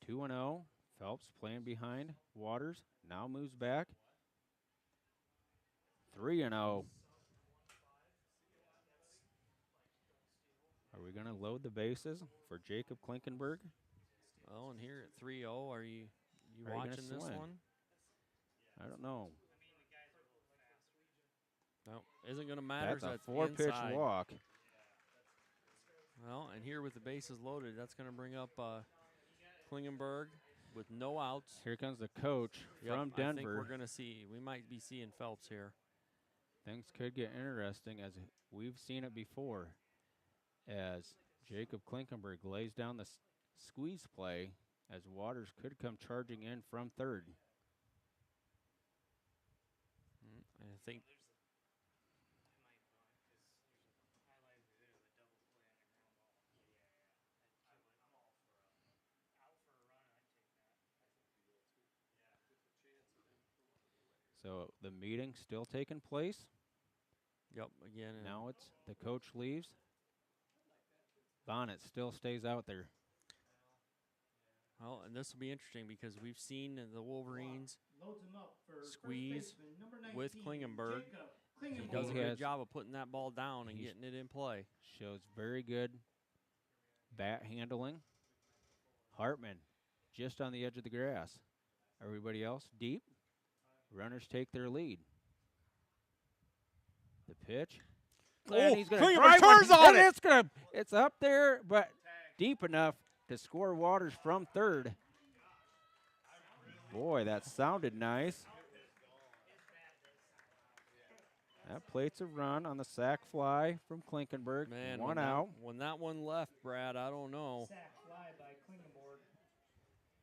in. 2-0. Phelps playing behind Waters. Now moves back. 3-0. Are we going to load the bases for Jacob Klinkenberg? Well, and here at 3-0, are you Are you gonna watching this swing? one? I don't know. No, isn't going to matter. That's a 4-pitch inside. walk. Well, and here with the bases loaded, that's going to bring up Klingenberg with no outs. Here comes the coach from I think Denver. we're going to see, we might be seeing Phelps here. Things could get interesting as we've seen it before. As Jacob Klinkenberg lays down the squeeze play as Waters could come charging in from third. I think So the meeting still taking place. Yep, again. Now it's the coach leaves. Bonnet still stays out there. Well, and this will be interesting because we've seen the Wolverines Loads him up for first squeeze baseman, number 19, with Klingenberg. Jacob He Klingenberg. does a He good has- job of putting that ball down and he's- getting it in play. Shows very good bat handling. Hartman just on the edge of the grass. Everybody else deep. Runners take their lead. The pitch. And he's going to Klingenberg drive one, turns on and it's up there, but deep enough to score Waters from third. Boy, that sounded nice. That plates a run on the sac fly from Klinkenberg. Man, one when out. When that one left, Brad, I don't know. Sack fly by Klingenberg.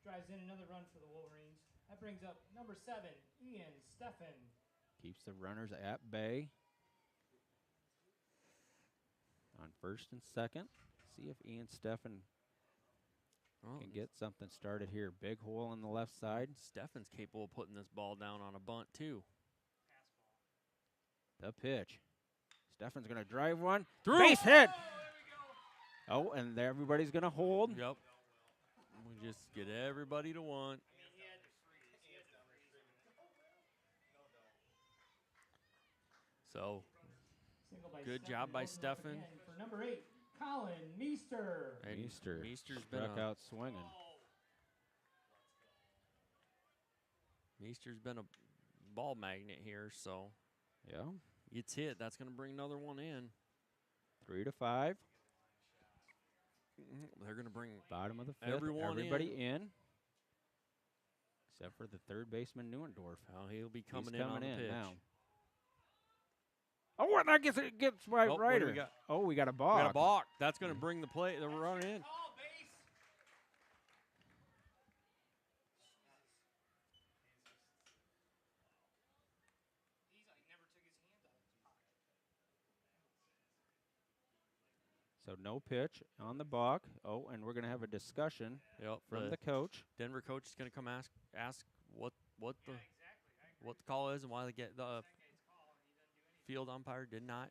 Drives in another run for the Wolverines. That brings up number 7, Ian Steffen. Keeps the runners at bay. On first and second. See if Ian Steffen Oh, can get something started here. Big hole on the left side. Steffen's capable of putting this ball down on a bunt, too. The pitch. Steffen's going to drive one. Through. Base hit. Oh, and everybody's going to hold. Yep. We just get everybody to one. So, Single by good Steffen, job by loads him up Steffen. again for number 8, Colin Meester. and Meester's been struck a, out swinging. Meester's been a ball magnet here, so Yeah. it's hit. That's going to bring another one in. 3-5. They're going to bring Bottom of the fifth. Everyone Everybody in. Except for the third baseman, Neuendorf. Oh, he'll be He's coming in on the pitch. now. Oh, and that gets by Oh, what do Ryder. we got? Oh, we got a We balk. got a balk. That's going to bring the run in. So no pitch on the balk. Oh, and we're going to have a discussion Yep. from the coach. Denver coach is going to come ask what the call is and why the field umpire did not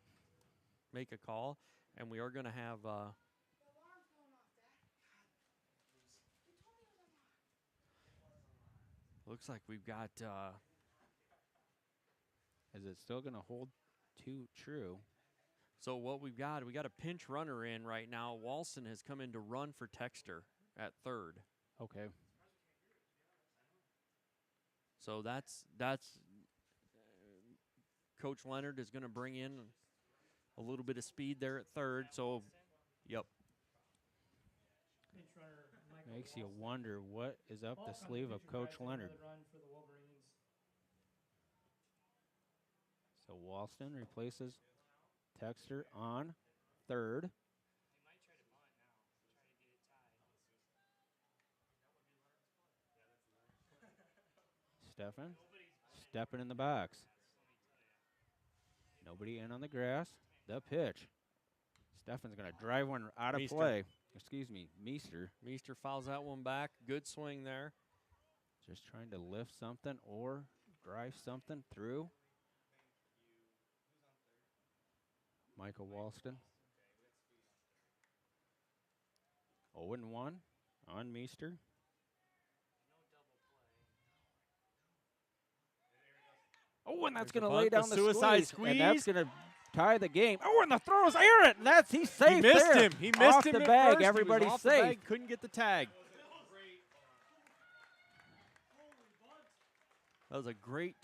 make a call, and we are going to have looks like we've got Is it still going to hold true? so what we got a pinch runner in right now. Walson has come in to run for Texter at third. Okay. So that's Coach Leonard is going to bring in a little bit of speed there at third. So, yep. Pinch runner Michael Makes you Walston. wonder what is up the Ball comes sleeve to of pitcher Coach drives in Leonard. another run for the Wolverines. So Walston replaces Texter on third. Stefan stepping in the box. Nobody in on the grass. The pitch. Stefan's going to drive one out of Meester. play. Excuse me, Meester. Meester fouls that one back. Good swing there. Just trying to lift something or drive something through. Michael Walston. 0-1 on Meester. Oh, and that's There's going the to lay bunt, down the the suicide And that's squeeze. going to tie the game. Oh, and the throw is errant. And that's he's safe He missed there. him. He missed off him the at bag. first. He was Everybody's off the safe. bag, couldn't get the tag. That was a great.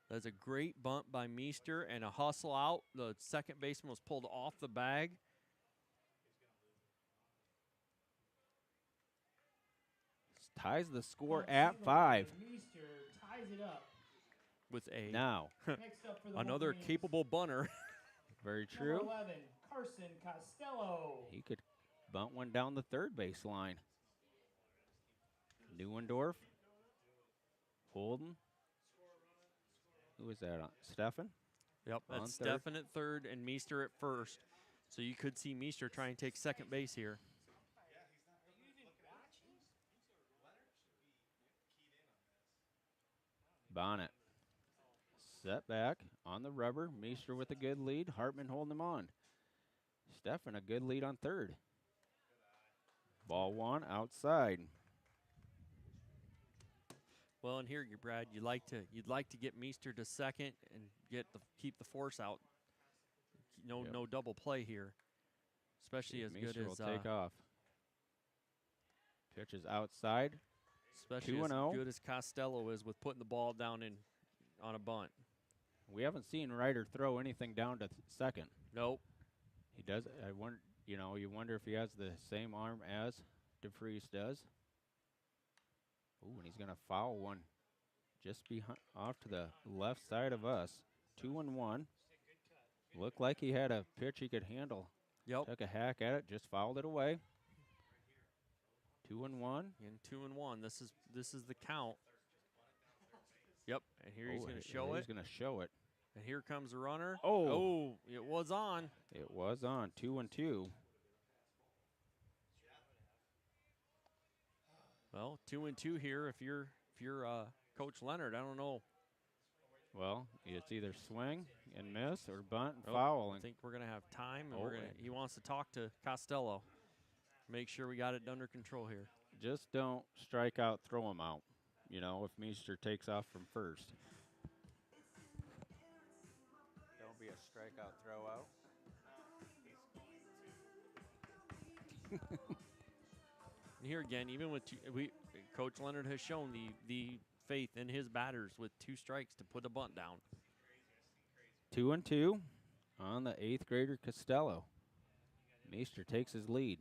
That's a great bunt by Meester and a hustle out. The second baseman was pulled off the bag. Ties the score at 5. Meester ties it up. With a Now, Next up for the another Wolverines, capable bunter. very number true. 11, Carson Costello. He could bunt one down the third base line. Neuendorf. Holden. Who was that on? Stefan? Yep, On that's third. Stefan at third and Meester at first. So you could see Meester try and take second base here. Bonnet. Set back on the rubber. Meester with a good lead. Hartman holding him on. Stefan a good lead on third. Ball one outside. Well, and here, Brad, you'd like to get Meester to second and keep the force out. No Yep. no double play here, especially as Meester good will as take off. Pitch is outside. especially 2-0. as good as Costello is with putting the ball down in on a bunt. We haven't seen Ryder throw anything down to second. Nope. He does. I wonder. You wonder if he has the same arm as DeFreeze does. Ooh, and he's gonna foul one, just behind, off to the left side of us. 2-1. Looked like he had a pitch he could handle. Yep. Took a hack at it, just fouled it away. 2-1. And 2-1. This is the count. Yep. And here he's going to show it. He's gonna show it. And here comes the runner. Oh. It was on. It was on. 2-2. Well, 2-2 here. If you're Coach Leonard, I don't know. Well, it's either swing and miss or bunt and Nope. foul. I And think we're gonna have time, and Oh, he wants to talk to Costello. Make sure we got it under control here. just don't strike out, throw him out. If Meester takes off from first. Don't be a strikeout, throw out. And here again, even with Coach Leonard has shown the faith in his batters with 2 strikes to put a bunt down. 2-2 on the 8th grader Costello. Meester takes his lead,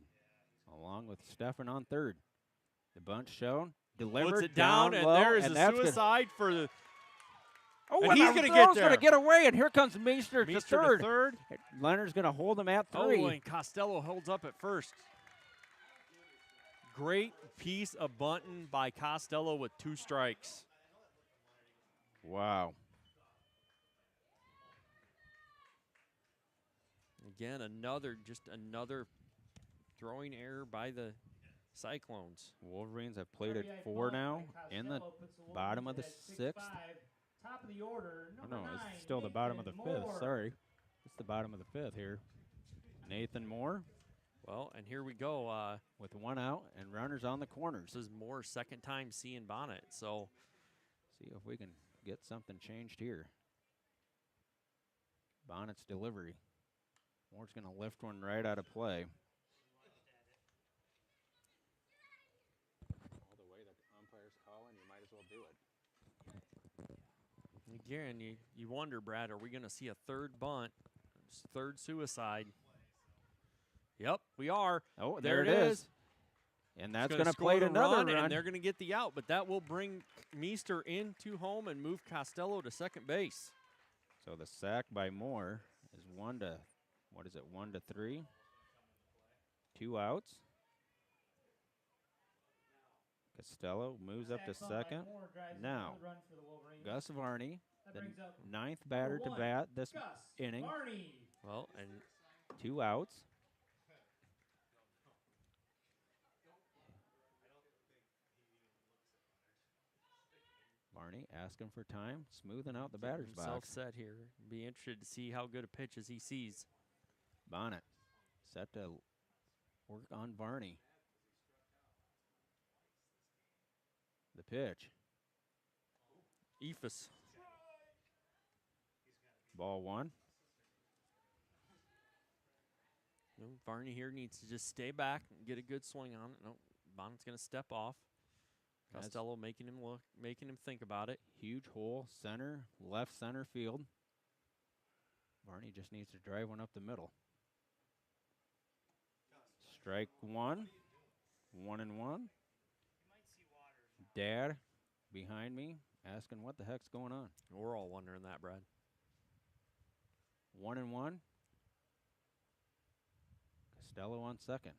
along with Stefan on third. The bunt shown, delivered Puts it down, and low, there's and a that's suicide for the. Oh, and and he's the gonna get throw's there. gonna get away, and here comes Meester to Meester third. to third. Leonard's gonna hold him at 3. Oh, and Costello holds up at first. Great piece of bunting by Costello with 2 strikes. Wow. Again, another throwing error by the Cyclones. Wolverines have played at RBI 4 bump now by in the Costello puts the bottom of the Wolverines at 6th. 6-5. Top of the order, Oh, number no, 9, it's still the bottom of the Nathan 5th. Moore. Sorry. It's the bottom of the 5th here. Nathan Moore Well, and here we go. with 1 out and runners on the corners. This is Moore's second time seeing Bonnet, so See if we can get something changed here. Bonnet's delivery. Moore's going to lift one right out of play. will do it. Again, you wonder, Brad, are we going to see a third bunt, third suicide? Yep, we are. Oh, there it is. And that's It's going to score plate the another run. and they're going to get the out, but that will bring Meester into home and move Costello to second base. So the sack by Moore is 1 to, 1 to 3. 2 outs. Costello moves up to second. Now, Gus Varney, the 9th batter to bat this inning. Well, and 2 outs. Varney asking for time, smoothing out the batter's himself box. set here. Be interested to see how good a pitch as he sees. Bonnet set to work on Varney. The pitch. Ephus. Ball 1. Varney here needs to just stay back and get a good swing on it. No, Bonnet's going to step off. Costello making him look, making him think about it. Huge hole, left center field. Varney just needs to drive one up the middle. Strike 1. 1-1. Dad behind me asking what the heck's going on. We're all wondering that, Brad. 1-1. Costello on second.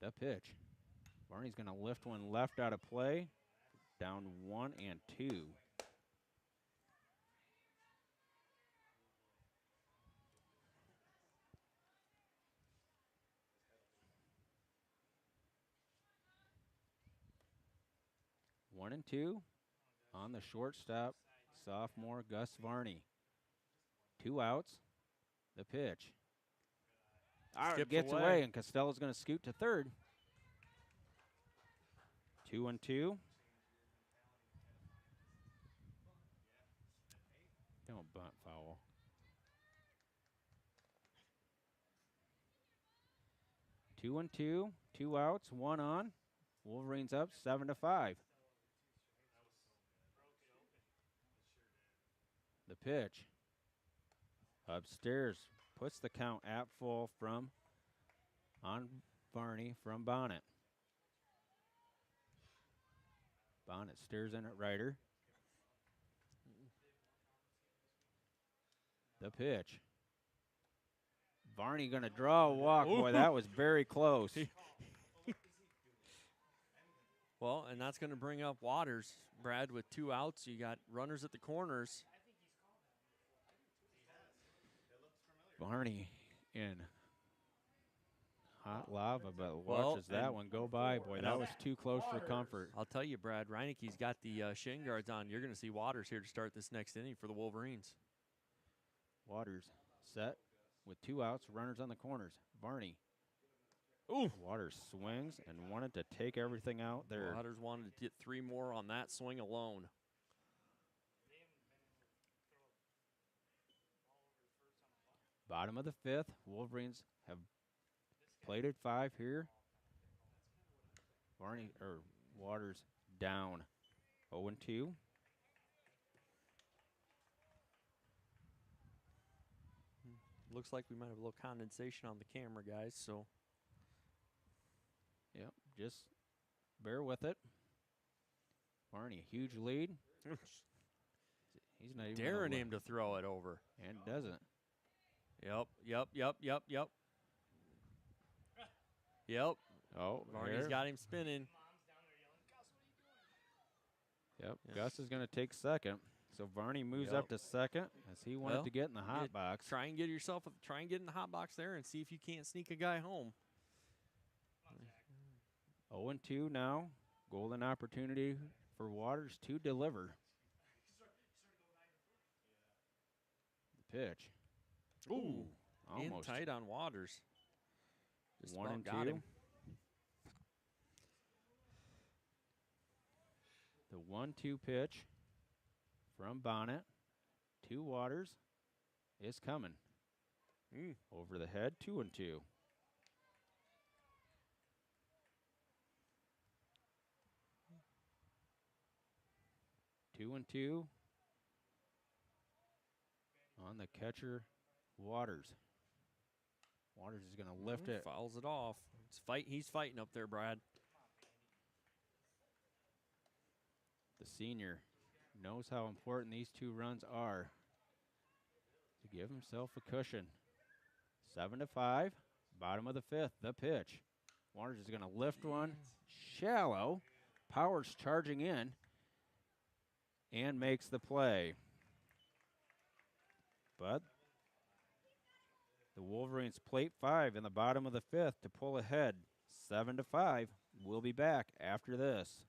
The pitch. Varney's going to lift one left out of play. Down 1-2. One and two on the shortstop, sophomore Gus Varney. 2 outs. The pitch. Gets away, and Costello's going to scoot to third. 2-2. Don't bunt foul. 2-2. 2 outs, 1 on. Wolverines up 7-5. The pitch. Upstairs. Puts the count at full on Varney from Bonnet. Bonnet stares in at Ryder. The pitch. Varney going to draw a walk. Ooh. Boy, that was very close. Well, and that's going to bring up Waters, Brad, with 2 outs. You got runners at the corners. Varney in hot lava, but watches that one go by. Boy, that was too close for comfort. I'll tell you, Brad, Reineke's got the shin guards on. You're going to see Waters here to start this next inning for the Wolverines. Waters set with 2 outs, runners on the corners. Varney. Ooh. Waters swings and wanted to take everything out there. Waters wanted to get 3 more on that swing alone. Bottom of the 5th, Wolverines have plated 5 here. Waters down 0-2. Looks like we might have a little condensation on the camera, guys, so. Yep, just bear with it. Varney, huge lead. He's not even daring him to throw it over. And doesn't. Yep. Yep. Oh, Varney's got him spinning. Yep, Gus is going to take second. So Varney moves up to second as he wanted to get in the hot box. Try and get in the hot box there and see if you can't sneak a guy home. 0-2 now. Golden opportunity for Waters to deliver. The pitch. Ooh, almost in tight on Waters. Just 1-2. got him. The 1-2 pitch from Bonnet to Waters is coming. Over the head, 2-2. 2-2 on the catcher, Waters. Waters is going to lift it. Fouls it off. He's fighting up there, Brad. The senior knows how important these 2 runs are to give himself a cushion. 7-5, bottom of the 5th, the pitch. Waters is going to lift one, shallow. Powers charging in and makes the play. But the Wolverines plate 5 in the bottom of the 5th to pull ahead 7-5. We'll be back after this.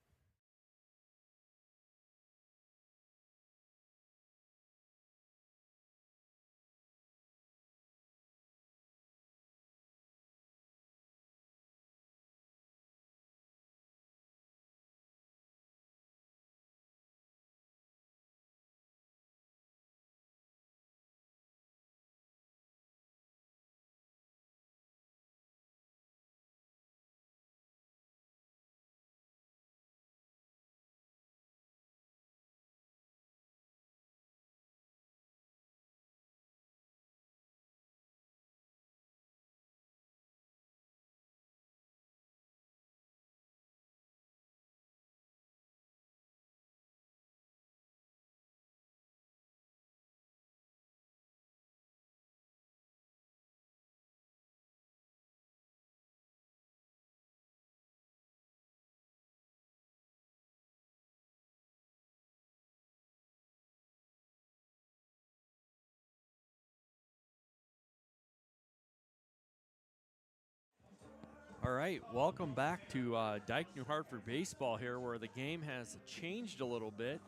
All right, welcome back to Dike-New Hartford baseball here, where the game has changed a little bit.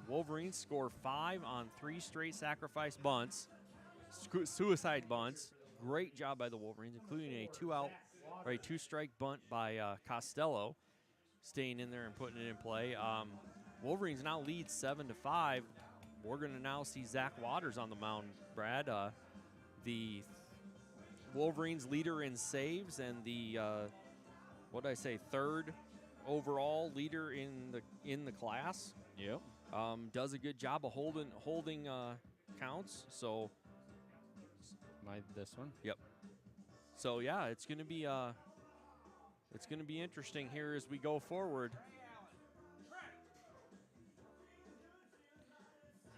Wolverines score 5 on 3 straight sacrifice bunts, suicide bunts. Great job by the Wolverines, including a 2-strike bunt by Costello, staying in there and putting it in play. Wolverines now lead 7-5. We're going to now see Zach Waters on the mound, Brad. The Wolverines leader in saves and the third overall leader in the class. Yep. Does a good job of holding counts. So This one. Yep. So yeah, it's going to be interesting here as we go forward.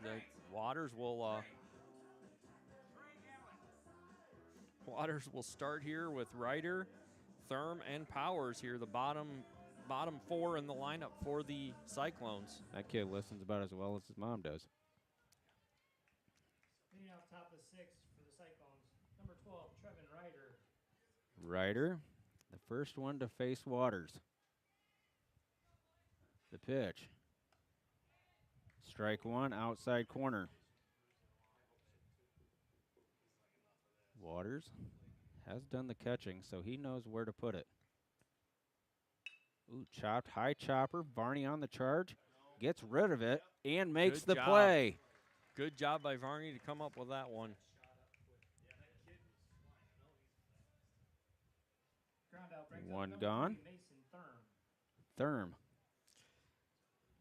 The Waters will start here with Ryder, Thurm, and Powers here, the bottom 4 in the lineup for the Cyclones. That kid listens about as well as his mom does. Leading off top of 6 for the Cyclones, number 12, Trevin Ryder. Ryder, the first one to face Waters. The pitch. Strike 1, outside corner. Waters has done the catching, so he knows where to put it. Ooh, chopped, high chopper. Varney on the charge. Gets rid of it and makes Good the job. play. Good job by Varney to come up with that one. Ground out brings up One number gone. 3, Mason Thurm. Thurm.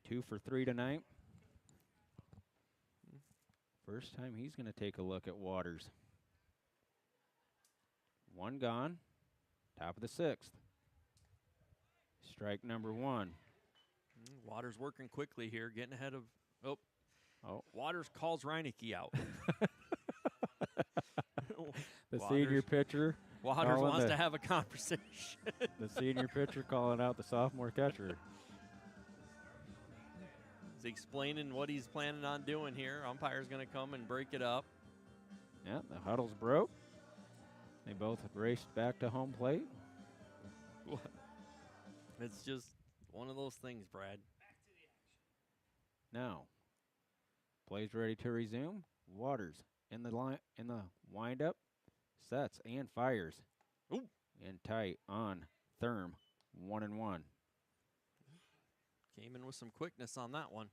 2 for 3 tonight. First time he's going to take a look at Waters. One gone. Top of the 6th. Strike number 1. Waters working quickly here, getting ahead of. Oh. Waters calls Reineke out. The senior pitcher. Waters calling wants the- to have a conversation. The senior pitcher calling out the sophomore catcher. He's explaining what he's planning on doing here. Umpire's going to come and break it up. Yeah, the huddle's broke. They both raced back to home plate. It's just one of those things, Brad. Now, plays ready to resume. Waters in the windup, sets and fires. Ooh. In tight on Thurm, 1-1. Came in with some quickness on that one.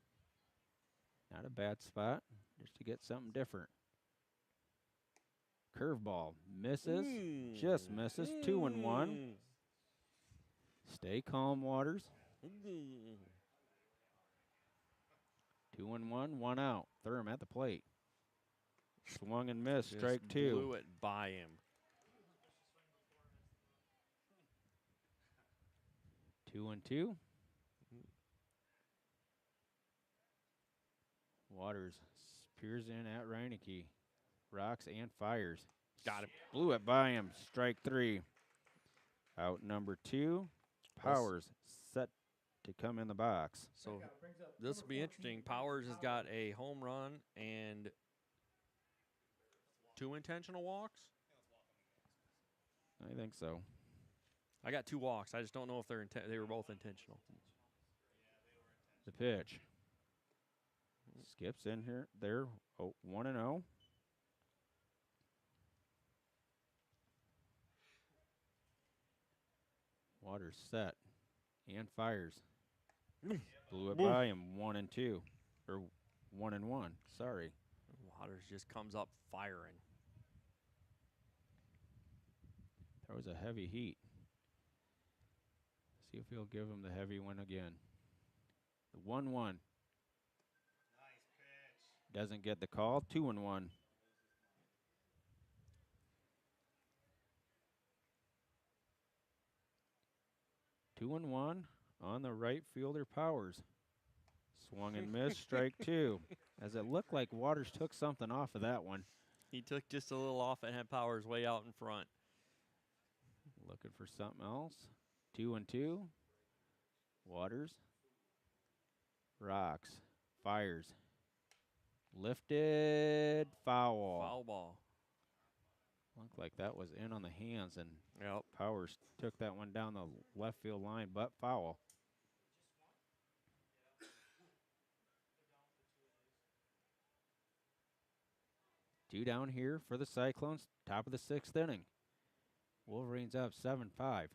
Not a bad spot, just to get something different. Curveball misses, just misses. 2-1. Stay calm, Waters. 2-1, 1 out. Thurm at the plate. Swung and missed. Just Strike 2. blew it by him. 2-2. Waters peers in at Reineke. Rocks and fires. Got him. Blew it by him. Strike 3. Out number 2. Powers set to come in the box. So this will be interesting. Powers has got a home run and 2 intentional walks. I think so. I got 2 walks. I just don't know if they were both intentional. The pitch. Skips in here. There. 1-0. Waters set and fires. Blew it by him. 1-2. Or 1-1. Sorry. Waters just comes up firing. That was a heavy heat. See if he'll give him the heavy one again. The 1-1. Nice pitch. Doesn't get the call. 2-1. Two and one on the right fielder Powers. Swung and missed. Strike 2. As it looked like Waters took something off of that one. He took just a little off and had Powers way out in front. Looking for something else. 2-2. Waters. Rocks. Fires. Lifted. Foul. Foul ball. Looked like that was in on the hands, and Yep. Powers took that one down the left field line, but foul. Two down here for the Cyclones, top of the 6th inning. Wolverines up 7-5.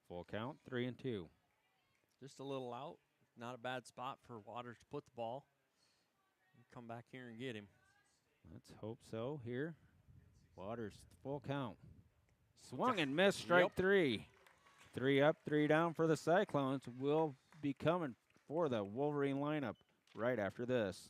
Full count, 3-2. Just a little out. Not a bad spot for Waters to put the ball. Come back here and get him. Let's hope so here. Waters, full count. Swung and missed, strike 3. 3 up, 3 down for the Cyclones. Will be coming for the Wolverine lineup right after this.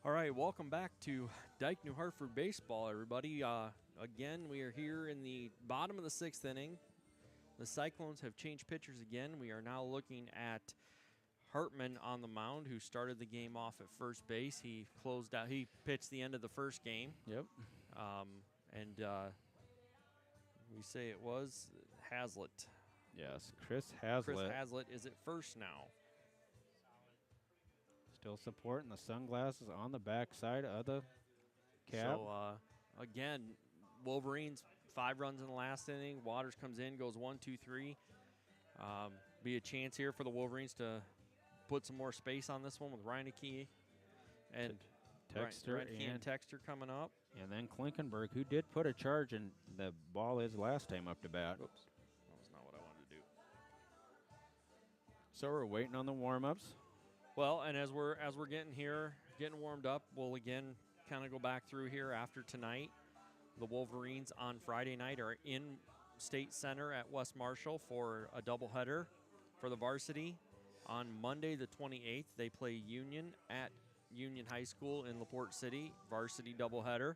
All right, welcome back to Dike-New Hartford baseball, everybody. Again, we are here in the bottom of the 6th inning. The Cyclones have changed pitchers again. We are now looking at Hartman on the mound, who started the game off at first base. He closed out. He pitched the end of the first game. Yep. We say it was Hazlitt. Yes, Chris Hazlitt. Chris Hazlitt is at first now. Still supporting the sunglasses on the back side of the cap. So, again, Wolverines, 5 runs in the last inning. Waters comes in, goes 1, 2, 3. Be a chance here for the Wolverines to put some more space on this one with Reineke and Texter and Texter coming up. And then Klinkenberg, who did put a charge in the ball his last time up to bat. Oops, that was not what I wanted to do. So we're waiting on the warm-ups. Well, and as we're getting warmed up, we'll again kind of go back through here after tonight. The Wolverines on Friday night are in State Center at West Marshall for a doubleheader for the varsity. On Monday, the 28th, they play Union at Union High School in LaPorte City, varsity doubleheader.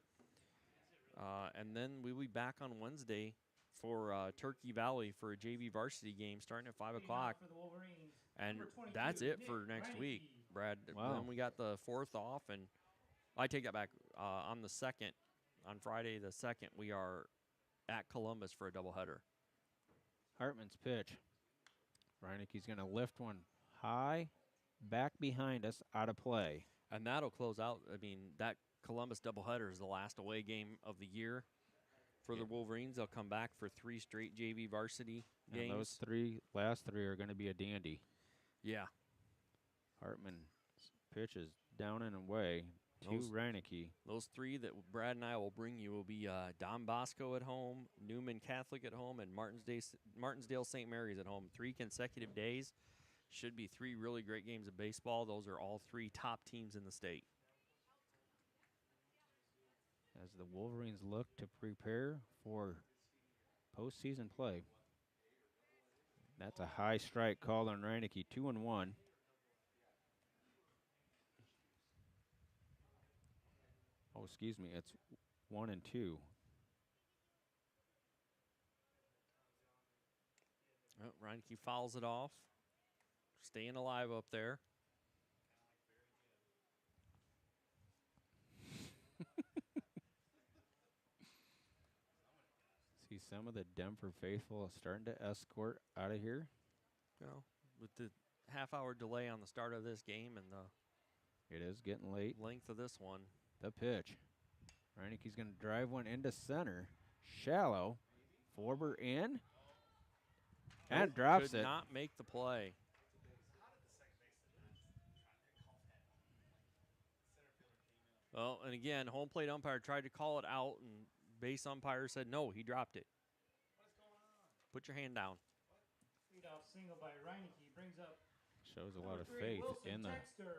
And then we'll be back on Wednesday for Turkey Valley for a JV varsity game starting at 5 o'clock. For the Wolverines, And number 22, that's it Nick for next week, Reineke. Brad. Wow. Then we got the 4th off, and I take that back. On the 2nd, on Friday the 2nd, we are at Columbus for a doubleheader. Hartman's pitch. Reineke's going to lift one high, back behind us, out of play. And that'll close out. I mean, that Columbus doubleheader is the last away game of the year for the Wolverines. They'll come back for 3 straight JV varsity games. And those last three are going to be a dandy. Yeah. Hartman's pitch is down and away to Reineke. Those 3 that Brad and I will bring you will be Don Bosco at home, Newman Catholic at home, and Martinsdale St. Mary's at home. 3 consecutive days. Should be 3 really great games of baseball. Those are all 3 top teams in the state. As the Wolverines look to prepare for postseason play. That's a high strike called on Reineke, 2-1. Oh, excuse me, it's 1-2. Oh, Reineke fouls it off. Staying alive up there. See some of the Denver faithful starting to escort out of here. Well, with the half-hour delay on the start of this game and the It is getting late. length of this one. The pitch. Reineke's going to drive one into center. Shallow. Forber in. And Nope, drops could it. not make the play. Well, and again, home plate umpire tried to call it out, and base umpire said, no, he dropped it. Put your hand down. Leadoff single by Reineke brings up Shows a lot of number 3, faith Wilson in the. Texter.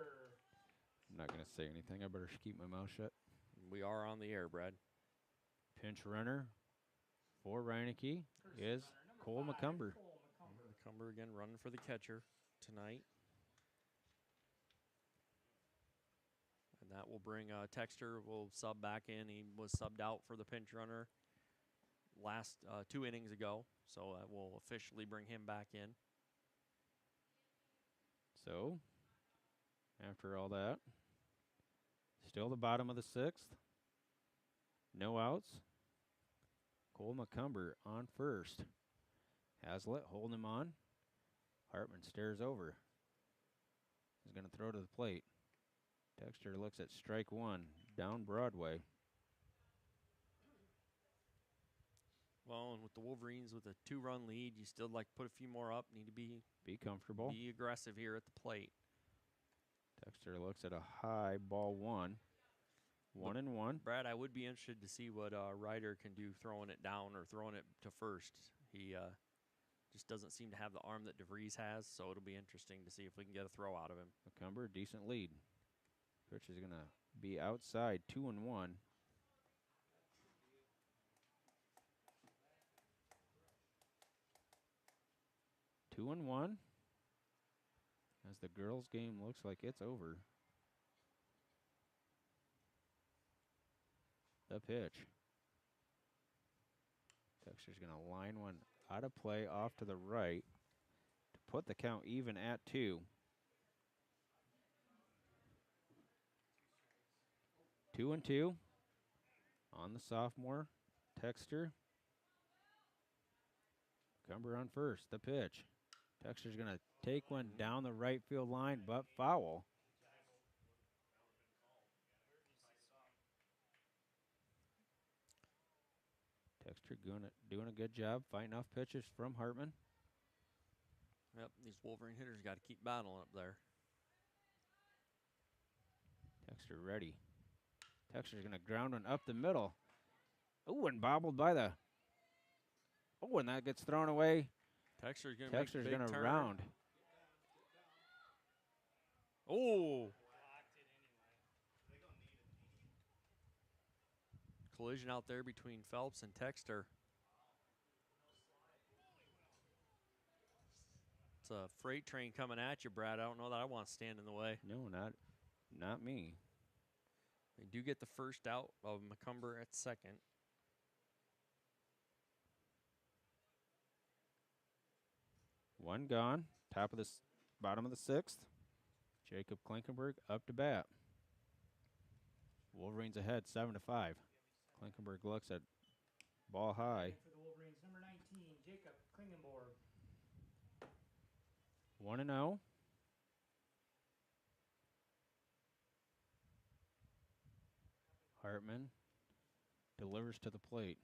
I'm not going to say anything. I better keep my mouth shut. We are on the air, Brad. Pinch runner for Reineke is Cole McCumber. McCumber again running for the catcher tonight. And that will bring Texter will sub back in. He was subbed out for the pinch runner last 2 innings ago. So that will officially bring him back in. So, after all that, still the bottom of the 6th. No outs. Cole McCumber on first. Hazlitt holding him on. Hartman stares over. He's going to throw to the plate. Texter looks at strike 1 down Broadway. Well, and with the Wolverines with a 2-run lead, you still like to put a few more up. Need to be comfortable. Be aggressive here at the plate. Texter looks at a high ball 1. 1-1. Brad, I would be interested to see what Ryder can do throwing it down or throwing it to first. He just doesn't seem to have the arm that DeVries has, so it'll be interesting to see if we can get a throw out of him. McCumber, decent lead. Pitch is going to be outside, 2-1. Two and one. As the girls' game looks like it's over. The pitch. Texter's going to line one out of play off to the right to put the count even at 2. 2-2 on the sophomore. Texter. Cumber on first. The pitch. Texter's going to take one down the right field line, but foul. Texter doing a good job fighting off pitches from Hartman. Yep, these Wolverine hitters got to keep battling up there. Texter ready. Texter's going to ground one up the middle. Oh, and bobbled by the. Oh, and that gets thrown away. Texter's going to round. Oh. Collision out there between Phelps and Texter. It's a freight train coming at you, Brad. I don't know that I want to stand in the way. No, not me. They do get the first out of McCumber at second. One gone. Bottom of the 6th. Jacob Klinkenberg up to bat. Wolverines ahead 7-5. Klinkenberg looks at ball high. For the Wolverines, number 19, Jacob Klingenborg. 1-0. Hartman delivers to the plate.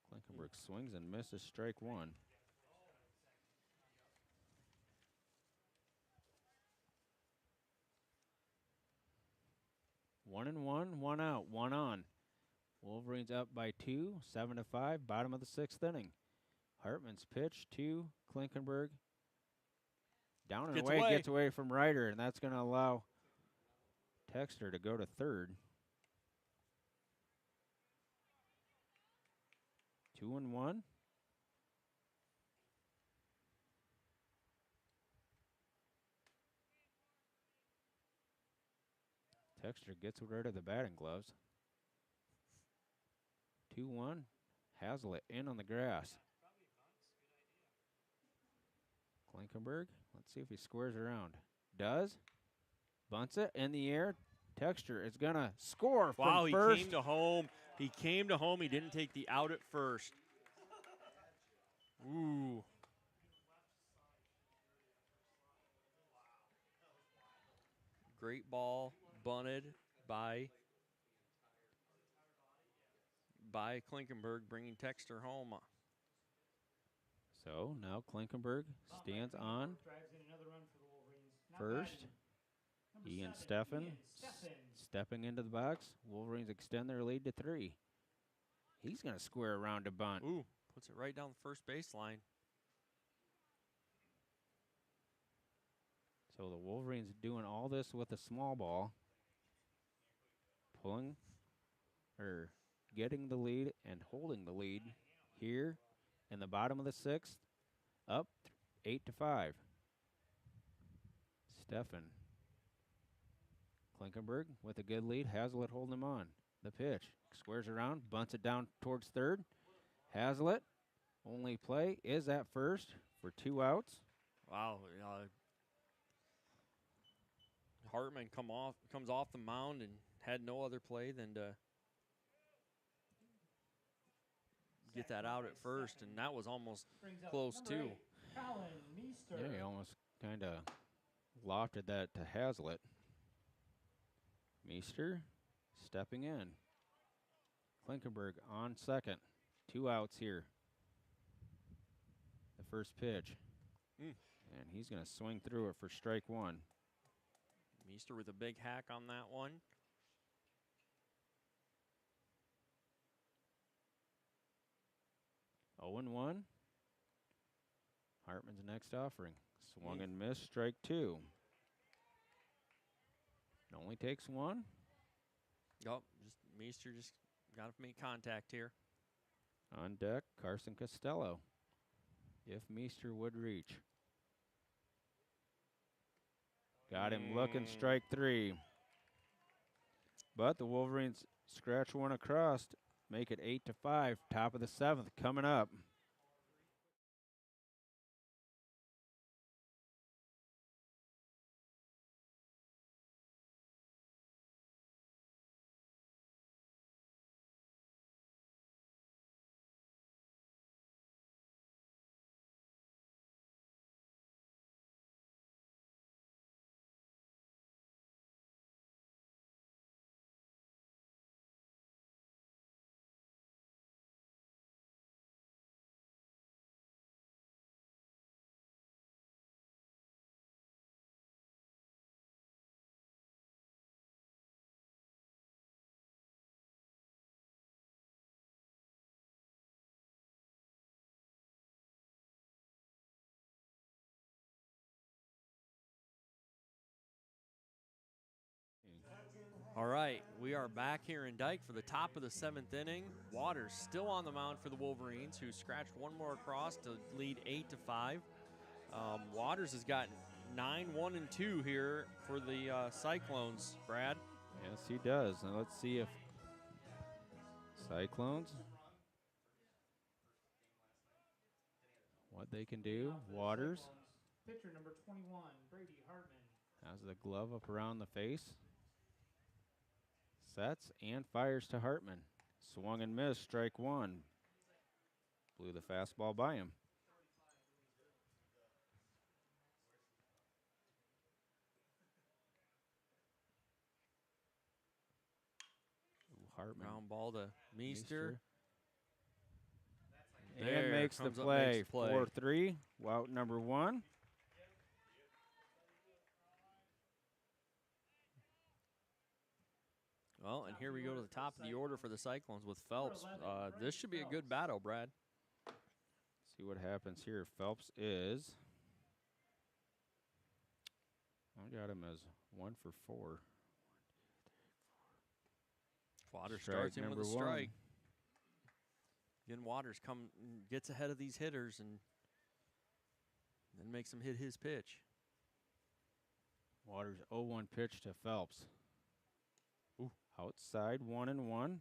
Klinkenberg swings and misses strike one. One and one out, one on. Wolverines up by 2, 7-5, bottom of the 6th inning. Hartman's pitch to Klinkenberg. Down and away, gets away from Ryder, and that's going to allow Texter to go to third. 2-1. Texter gets rid of the batting gloves. 2-1. Hazlitt in on the grass. Klinkenberg, let's see if he squares around. Does. Bunts it in the air. Texter is going to score from first. He came to home. He came to home. He didn't take the out at first. Ooh. Great ball, bunted by Klinkenberg, bringing Texter home. So now Klinkenberg stands on Drives in another run for the Wolverines. Not first. batting. Ian Number Steffen 7, stepping into the box. Wolverines extend their lead to 3. He's going to square around to bunt. Ooh, puts it right down the first baseline. So the Wolverines doing all this with a small ball. Getting the lead and holding the lead here in the bottom of the 6th. Up 8-5. Steffen. Klinkenberg with a good lead. Hazlitt holding him on. The pitch. Squares around. Bunts it down towards third. Hazlitt. Only play is at first for 2 outs. Wow. Hartman comes off the mound and had no other play than to get that out at first, and that was almost close too. Yeah, he almost kind of lofted that to Hazlitt. Meester stepping in. Klinkenberg on second. 2 outs here. The first pitch. And he's going to swing through it for strike one. Meester with a big hack on that one. Oh and 1. Hartman's next offering. Swung and missed, strike 2. It only takes 1. Yep, Meester just got to make contact here. On deck, Carson Costello. If Meester would reach. Got him looking, strike 3. But the Wolverines scratch one across, make it 8-5, top of the 7th coming up. All right, we are back here in Dike for the top of the 7th inning. Waters still on the mound for the Wolverines, who scratched one more across to lead 8-5. Waters has gotten 9, 1, and 2 here for the Cyclones, Brad. Yes, he does. Now let's see if Cyclones, what they can do. Waters Pitcher number 21, Brady Hartman. has the glove up around the face. Sets and fires to Hartman. Swung and missed, strike one. Blew the fastball by him. Ooh, Hartman. Ground ball to Meester. And There, makes the comes up, play. makes play. 4-3. Out number one. Well, and here we go to the top of the order for the Cyclones with Phelps. This should be a good battle, Brad. See what happens here. Phelps is. I got him as 1 for 4. Waters Strike starts in with a number strike. Again, Waters gets ahead of these hitters and then makes them hit his pitch. Waters 0-1 pitch to Phelps. Ooh, outside 1-1.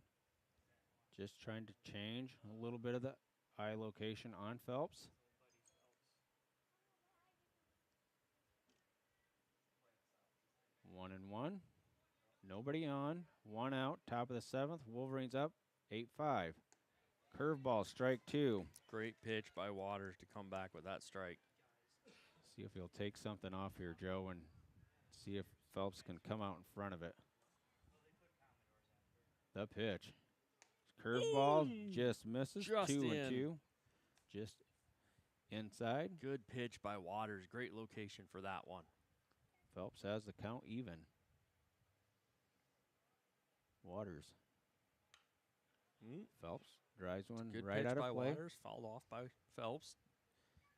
Just trying to change a little bit of the eye location on Phelps. One and one. Nobody on. 1 out. Top of the 7th. Wolverines up 8-5. Curveball, strike 2. Great pitch by Waters to come back with that strike. See if he'll take something off here, Joe, and see if Phelps can come out in front of it. The pitch. Curveball just misses. Just 2-2. Just inside. Good pitch by Waters. Great location for that one. Phelps has the count even. Waters. Phelps drives one Good right pitch out by of play. Waters, fouled off by Phelps.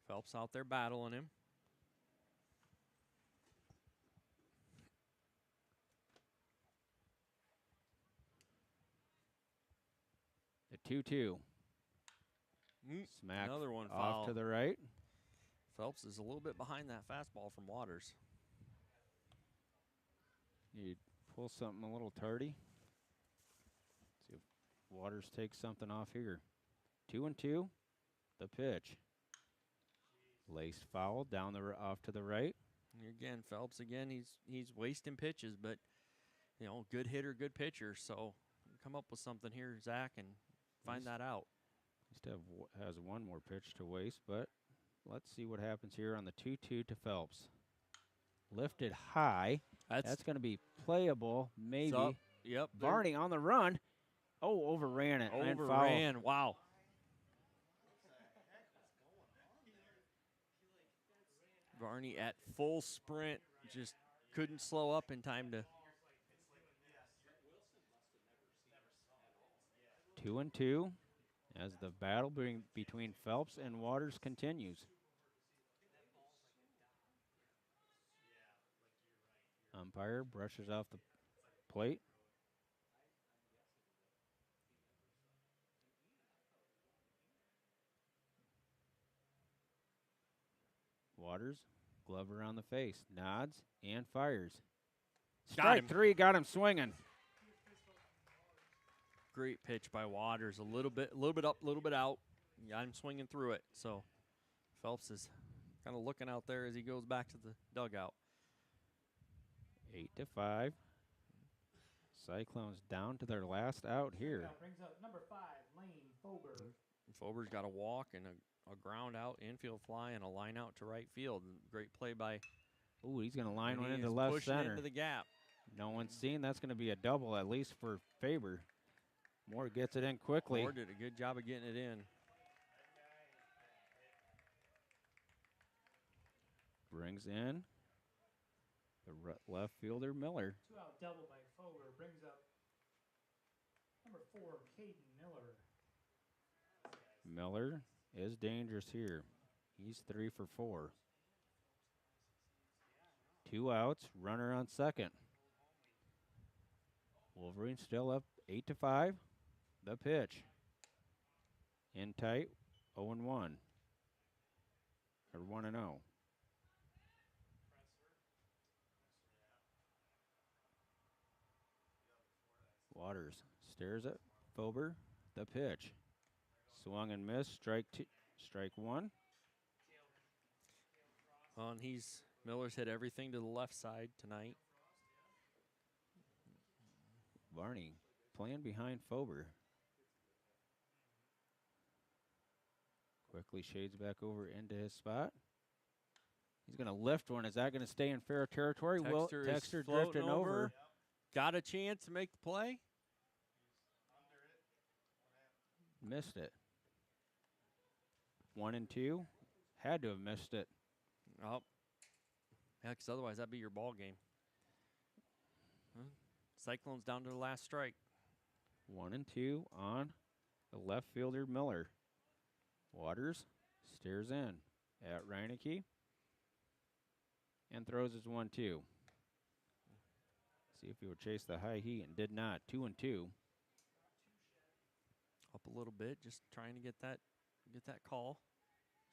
Phelps out there battling him. The 2-2. Smack Another one off foul. to the right. Phelps is a little bit behind that fastball from Waters. You pull something a little tardy. See if Waters takes something off here. 2-2. The pitch. Laced foul down the off to the right. And again, Phelps again. He's wasting pitches, but good hitter, good pitcher. So come up with something here, Zach, and find that out. He still has one more pitch to waste, but let's see what happens here on the 2-2 to Phelps. Lifted high. That's going to be playable, maybe. Yep. Varney on the run. Oh, overran it. Overran. Wow. Varney at full sprint, just couldn't slow up in time to. 2-2 as the battle between Phelps and Waters continues. Umpire brushes off the plate. Waters, glove around the face, nods and fires. Strike 3, got him swinging. Great pitch by Waters. A little bit up, a little bit out. Got him swinging through it. So Phelps is kind of looking out there as he goes back to the dugout. 8-5. Cyclones down to their last out here. Brings up number 5, Lane Fober. Fober's got a walk and a ground out, infield fly, and a line out to right field. Great play by. Ooh, he's going to line one He into is left pushing center. into the gap. No one's seen. That's going to be a double, at least for Faber. Moore gets it in quickly. Moore did a good job of getting it in. Brings in the left fielder, Miller. 2-out double by Fober. Brings up number 4, Caden Miller. Miller is dangerous here. He's 3 for 4. 2 outs, runner on second. Wolverines still up 8-5. The pitch. In tight, 0-1. Or 1-0. Waters stares at Fober. The pitch. Swung and missed. Strike one. And Miller's hit everything to the left side tonight. Varney playing behind Fober. Quickly shades back over into his spot. He's going to lift one. Is that going to stay in fair territory? Texter drifting over. Got a chance to make the play. Missed it. 1-2. Had to have missed it. Oh. Yeah, because otherwise that'd be your ball game. Cyclones down to the last strike. 1-2 on the left fielder, Miller. Waters stares in at Reineke and throws his 1-2. See if he would chase the high heat and did not. 2-2. Up a little bit, just trying to get that call.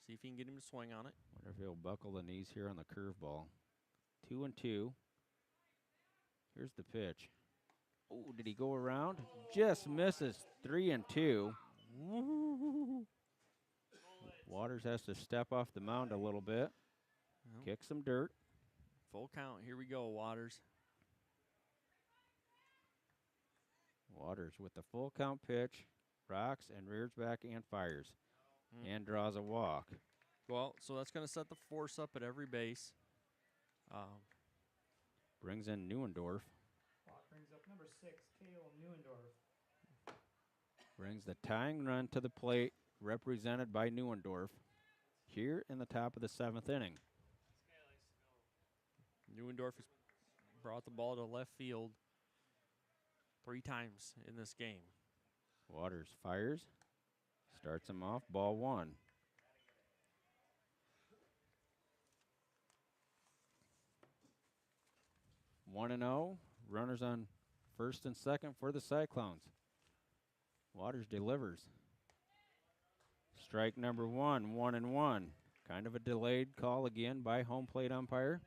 See if he can get him to swing on it. Wonder if he'll buckle the knees here on the curveball. 2-2. Here's the pitch. Oh, did he go around? Just misses. 3-2. Waters has to step off the mound a little bit. Kick some dirt. Full count. Here we go, Waters. Waters with the full count pitch. Rocks and rears back and fires. And draws a walk. Well, so that's going to set the force up at every base. Brings in Neuendorf. Walk brings up number 6, Cale Neuendorf. Brings the tying run to the plate, represented by Neuendorf, here in the top of the 7th inning. Neuendorf has brought the ball to left field 3 times in this game. Waters fires. Starts him off, ball 1. One and 0. Runners on first and second for the Cyclones. Waters delivers. Strike number 1, 1-1. Kind of a delayed call again by home plate umpire.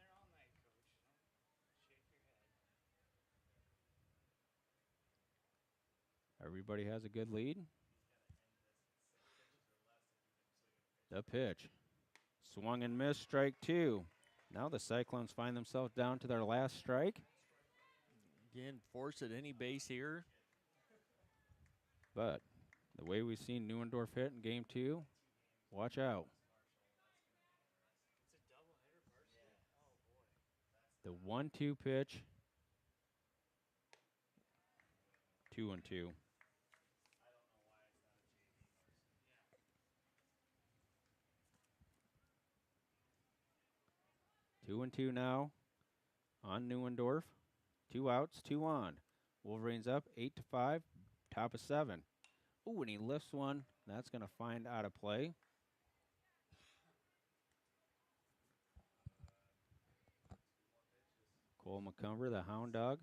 Everybody has a good lead. The pitch. Swung and missed, strike 2. Now the Cyclones find themselves down to their last strike. Again, force at any base here. But the way we've seen Neuendorf hit in game 2, watch out. The 1-2 pitch. 2-2. 2-2 now on Neuendorf. 2 outs, 2 on. Wolverines up 8-5, top of 7. Ooh, and he lifts one. That's going to find out of play. Cole McCumber, the hound dog.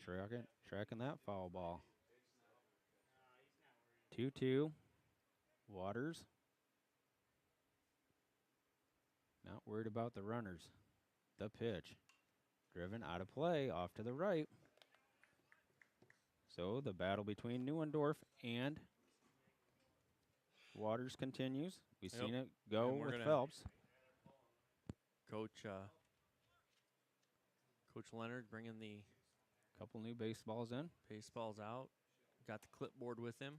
Tracking that foul ball. 2-2. Waters. Not worried about the runners. The pitch. Driven out of play, off to the right. So the battle between Neuendorf and Waters continues. We've seen it go with Phelps. Coach Leonard bringing the Couple new baseballs in. baseballs out. Got the clipboard with him.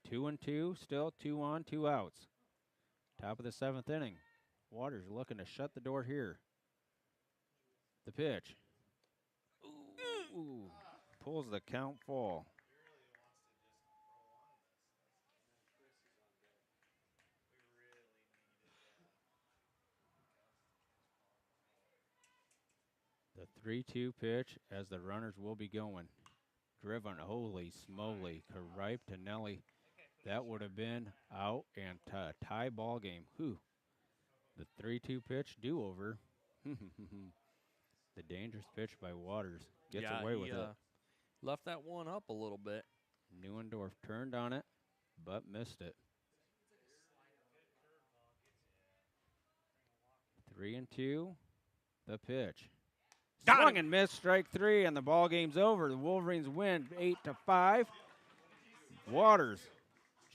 Two and two, still 2 on, 2 outs. Top of the 7th inning. Waters looking to shut the door here. The pitch. Ooh, pulls the count full. The 3-2 pitch as the runners will be going. Driven, holy smoly, Caripe to Nelly. That would have been out and tie ball game. Whew. The 3-2 pitch, do-over. The dangerous pitch by Waters. Gets away with it. Left that one up a little bit. Neuendorf turned on it, but missed it. 3-2. The pitch. Got Swung him. and missed, strike 3, and the ball game's over. The Wolverines win 8-5. Waters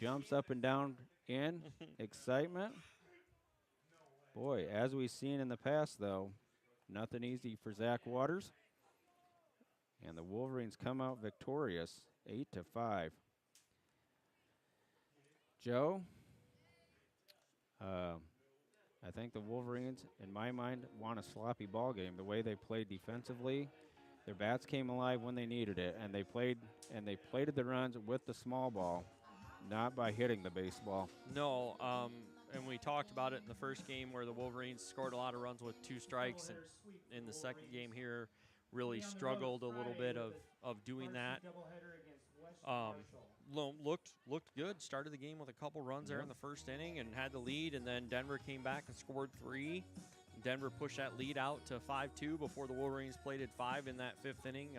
jumps up and down in excitement. Boy, as we've seen in the past, though, nothing easy for Zach Waters. And the Wolverines come out victorious, 8-5. Joe, I think the Wolverines, in my mind, won a sloppy ball game. The way they played defensively, their bats came alive when they needed it, and they plated the runs with the small ball, not by hitting the baseball. No, and we talked about it in the first game where the Wolverines scored a lot of runs with 2 strikes, and in the second game here really struggled a little bit of doing that. Looked good. Started the game with a couple runs there in the first inning and had the lead, and then Denver came back and scored 3. Denver pushed that lead out to 5-2 before the Wolverines plated 5 in that 5th inning.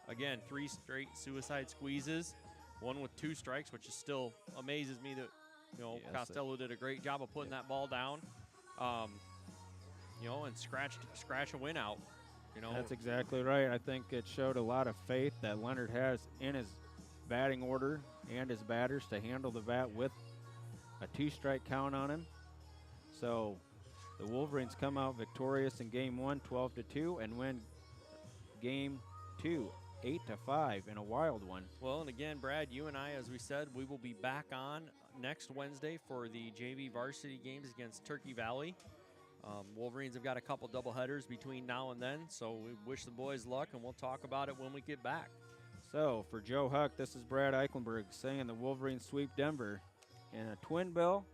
Again, 3 straight suicide squeezes, one with 2 strikes, which is still amazes me that Yes, Costello did a great job of putting that ball down, and scratch a win out. That's exactly right. I think it showed a lot of faith that Leonard has in his batting order and his batters to handle the bat with a 2-strike count on him. So the Wolverines come out victorious in Game 1, 12-2, and win Game 2, 8-5 in a wild one. Well, and again, Brad, you and I, as we said, we will be back on next Wednesday for the JV varsity games against Turkey Valley. Wolverines have got a couple doubleheaders between now and then, so we wish the boys luck, and we'll talk about it when we get back. So for Joe Huck, this is Brad Eichenberg saying the Wolverines sweep Denver in a twin bill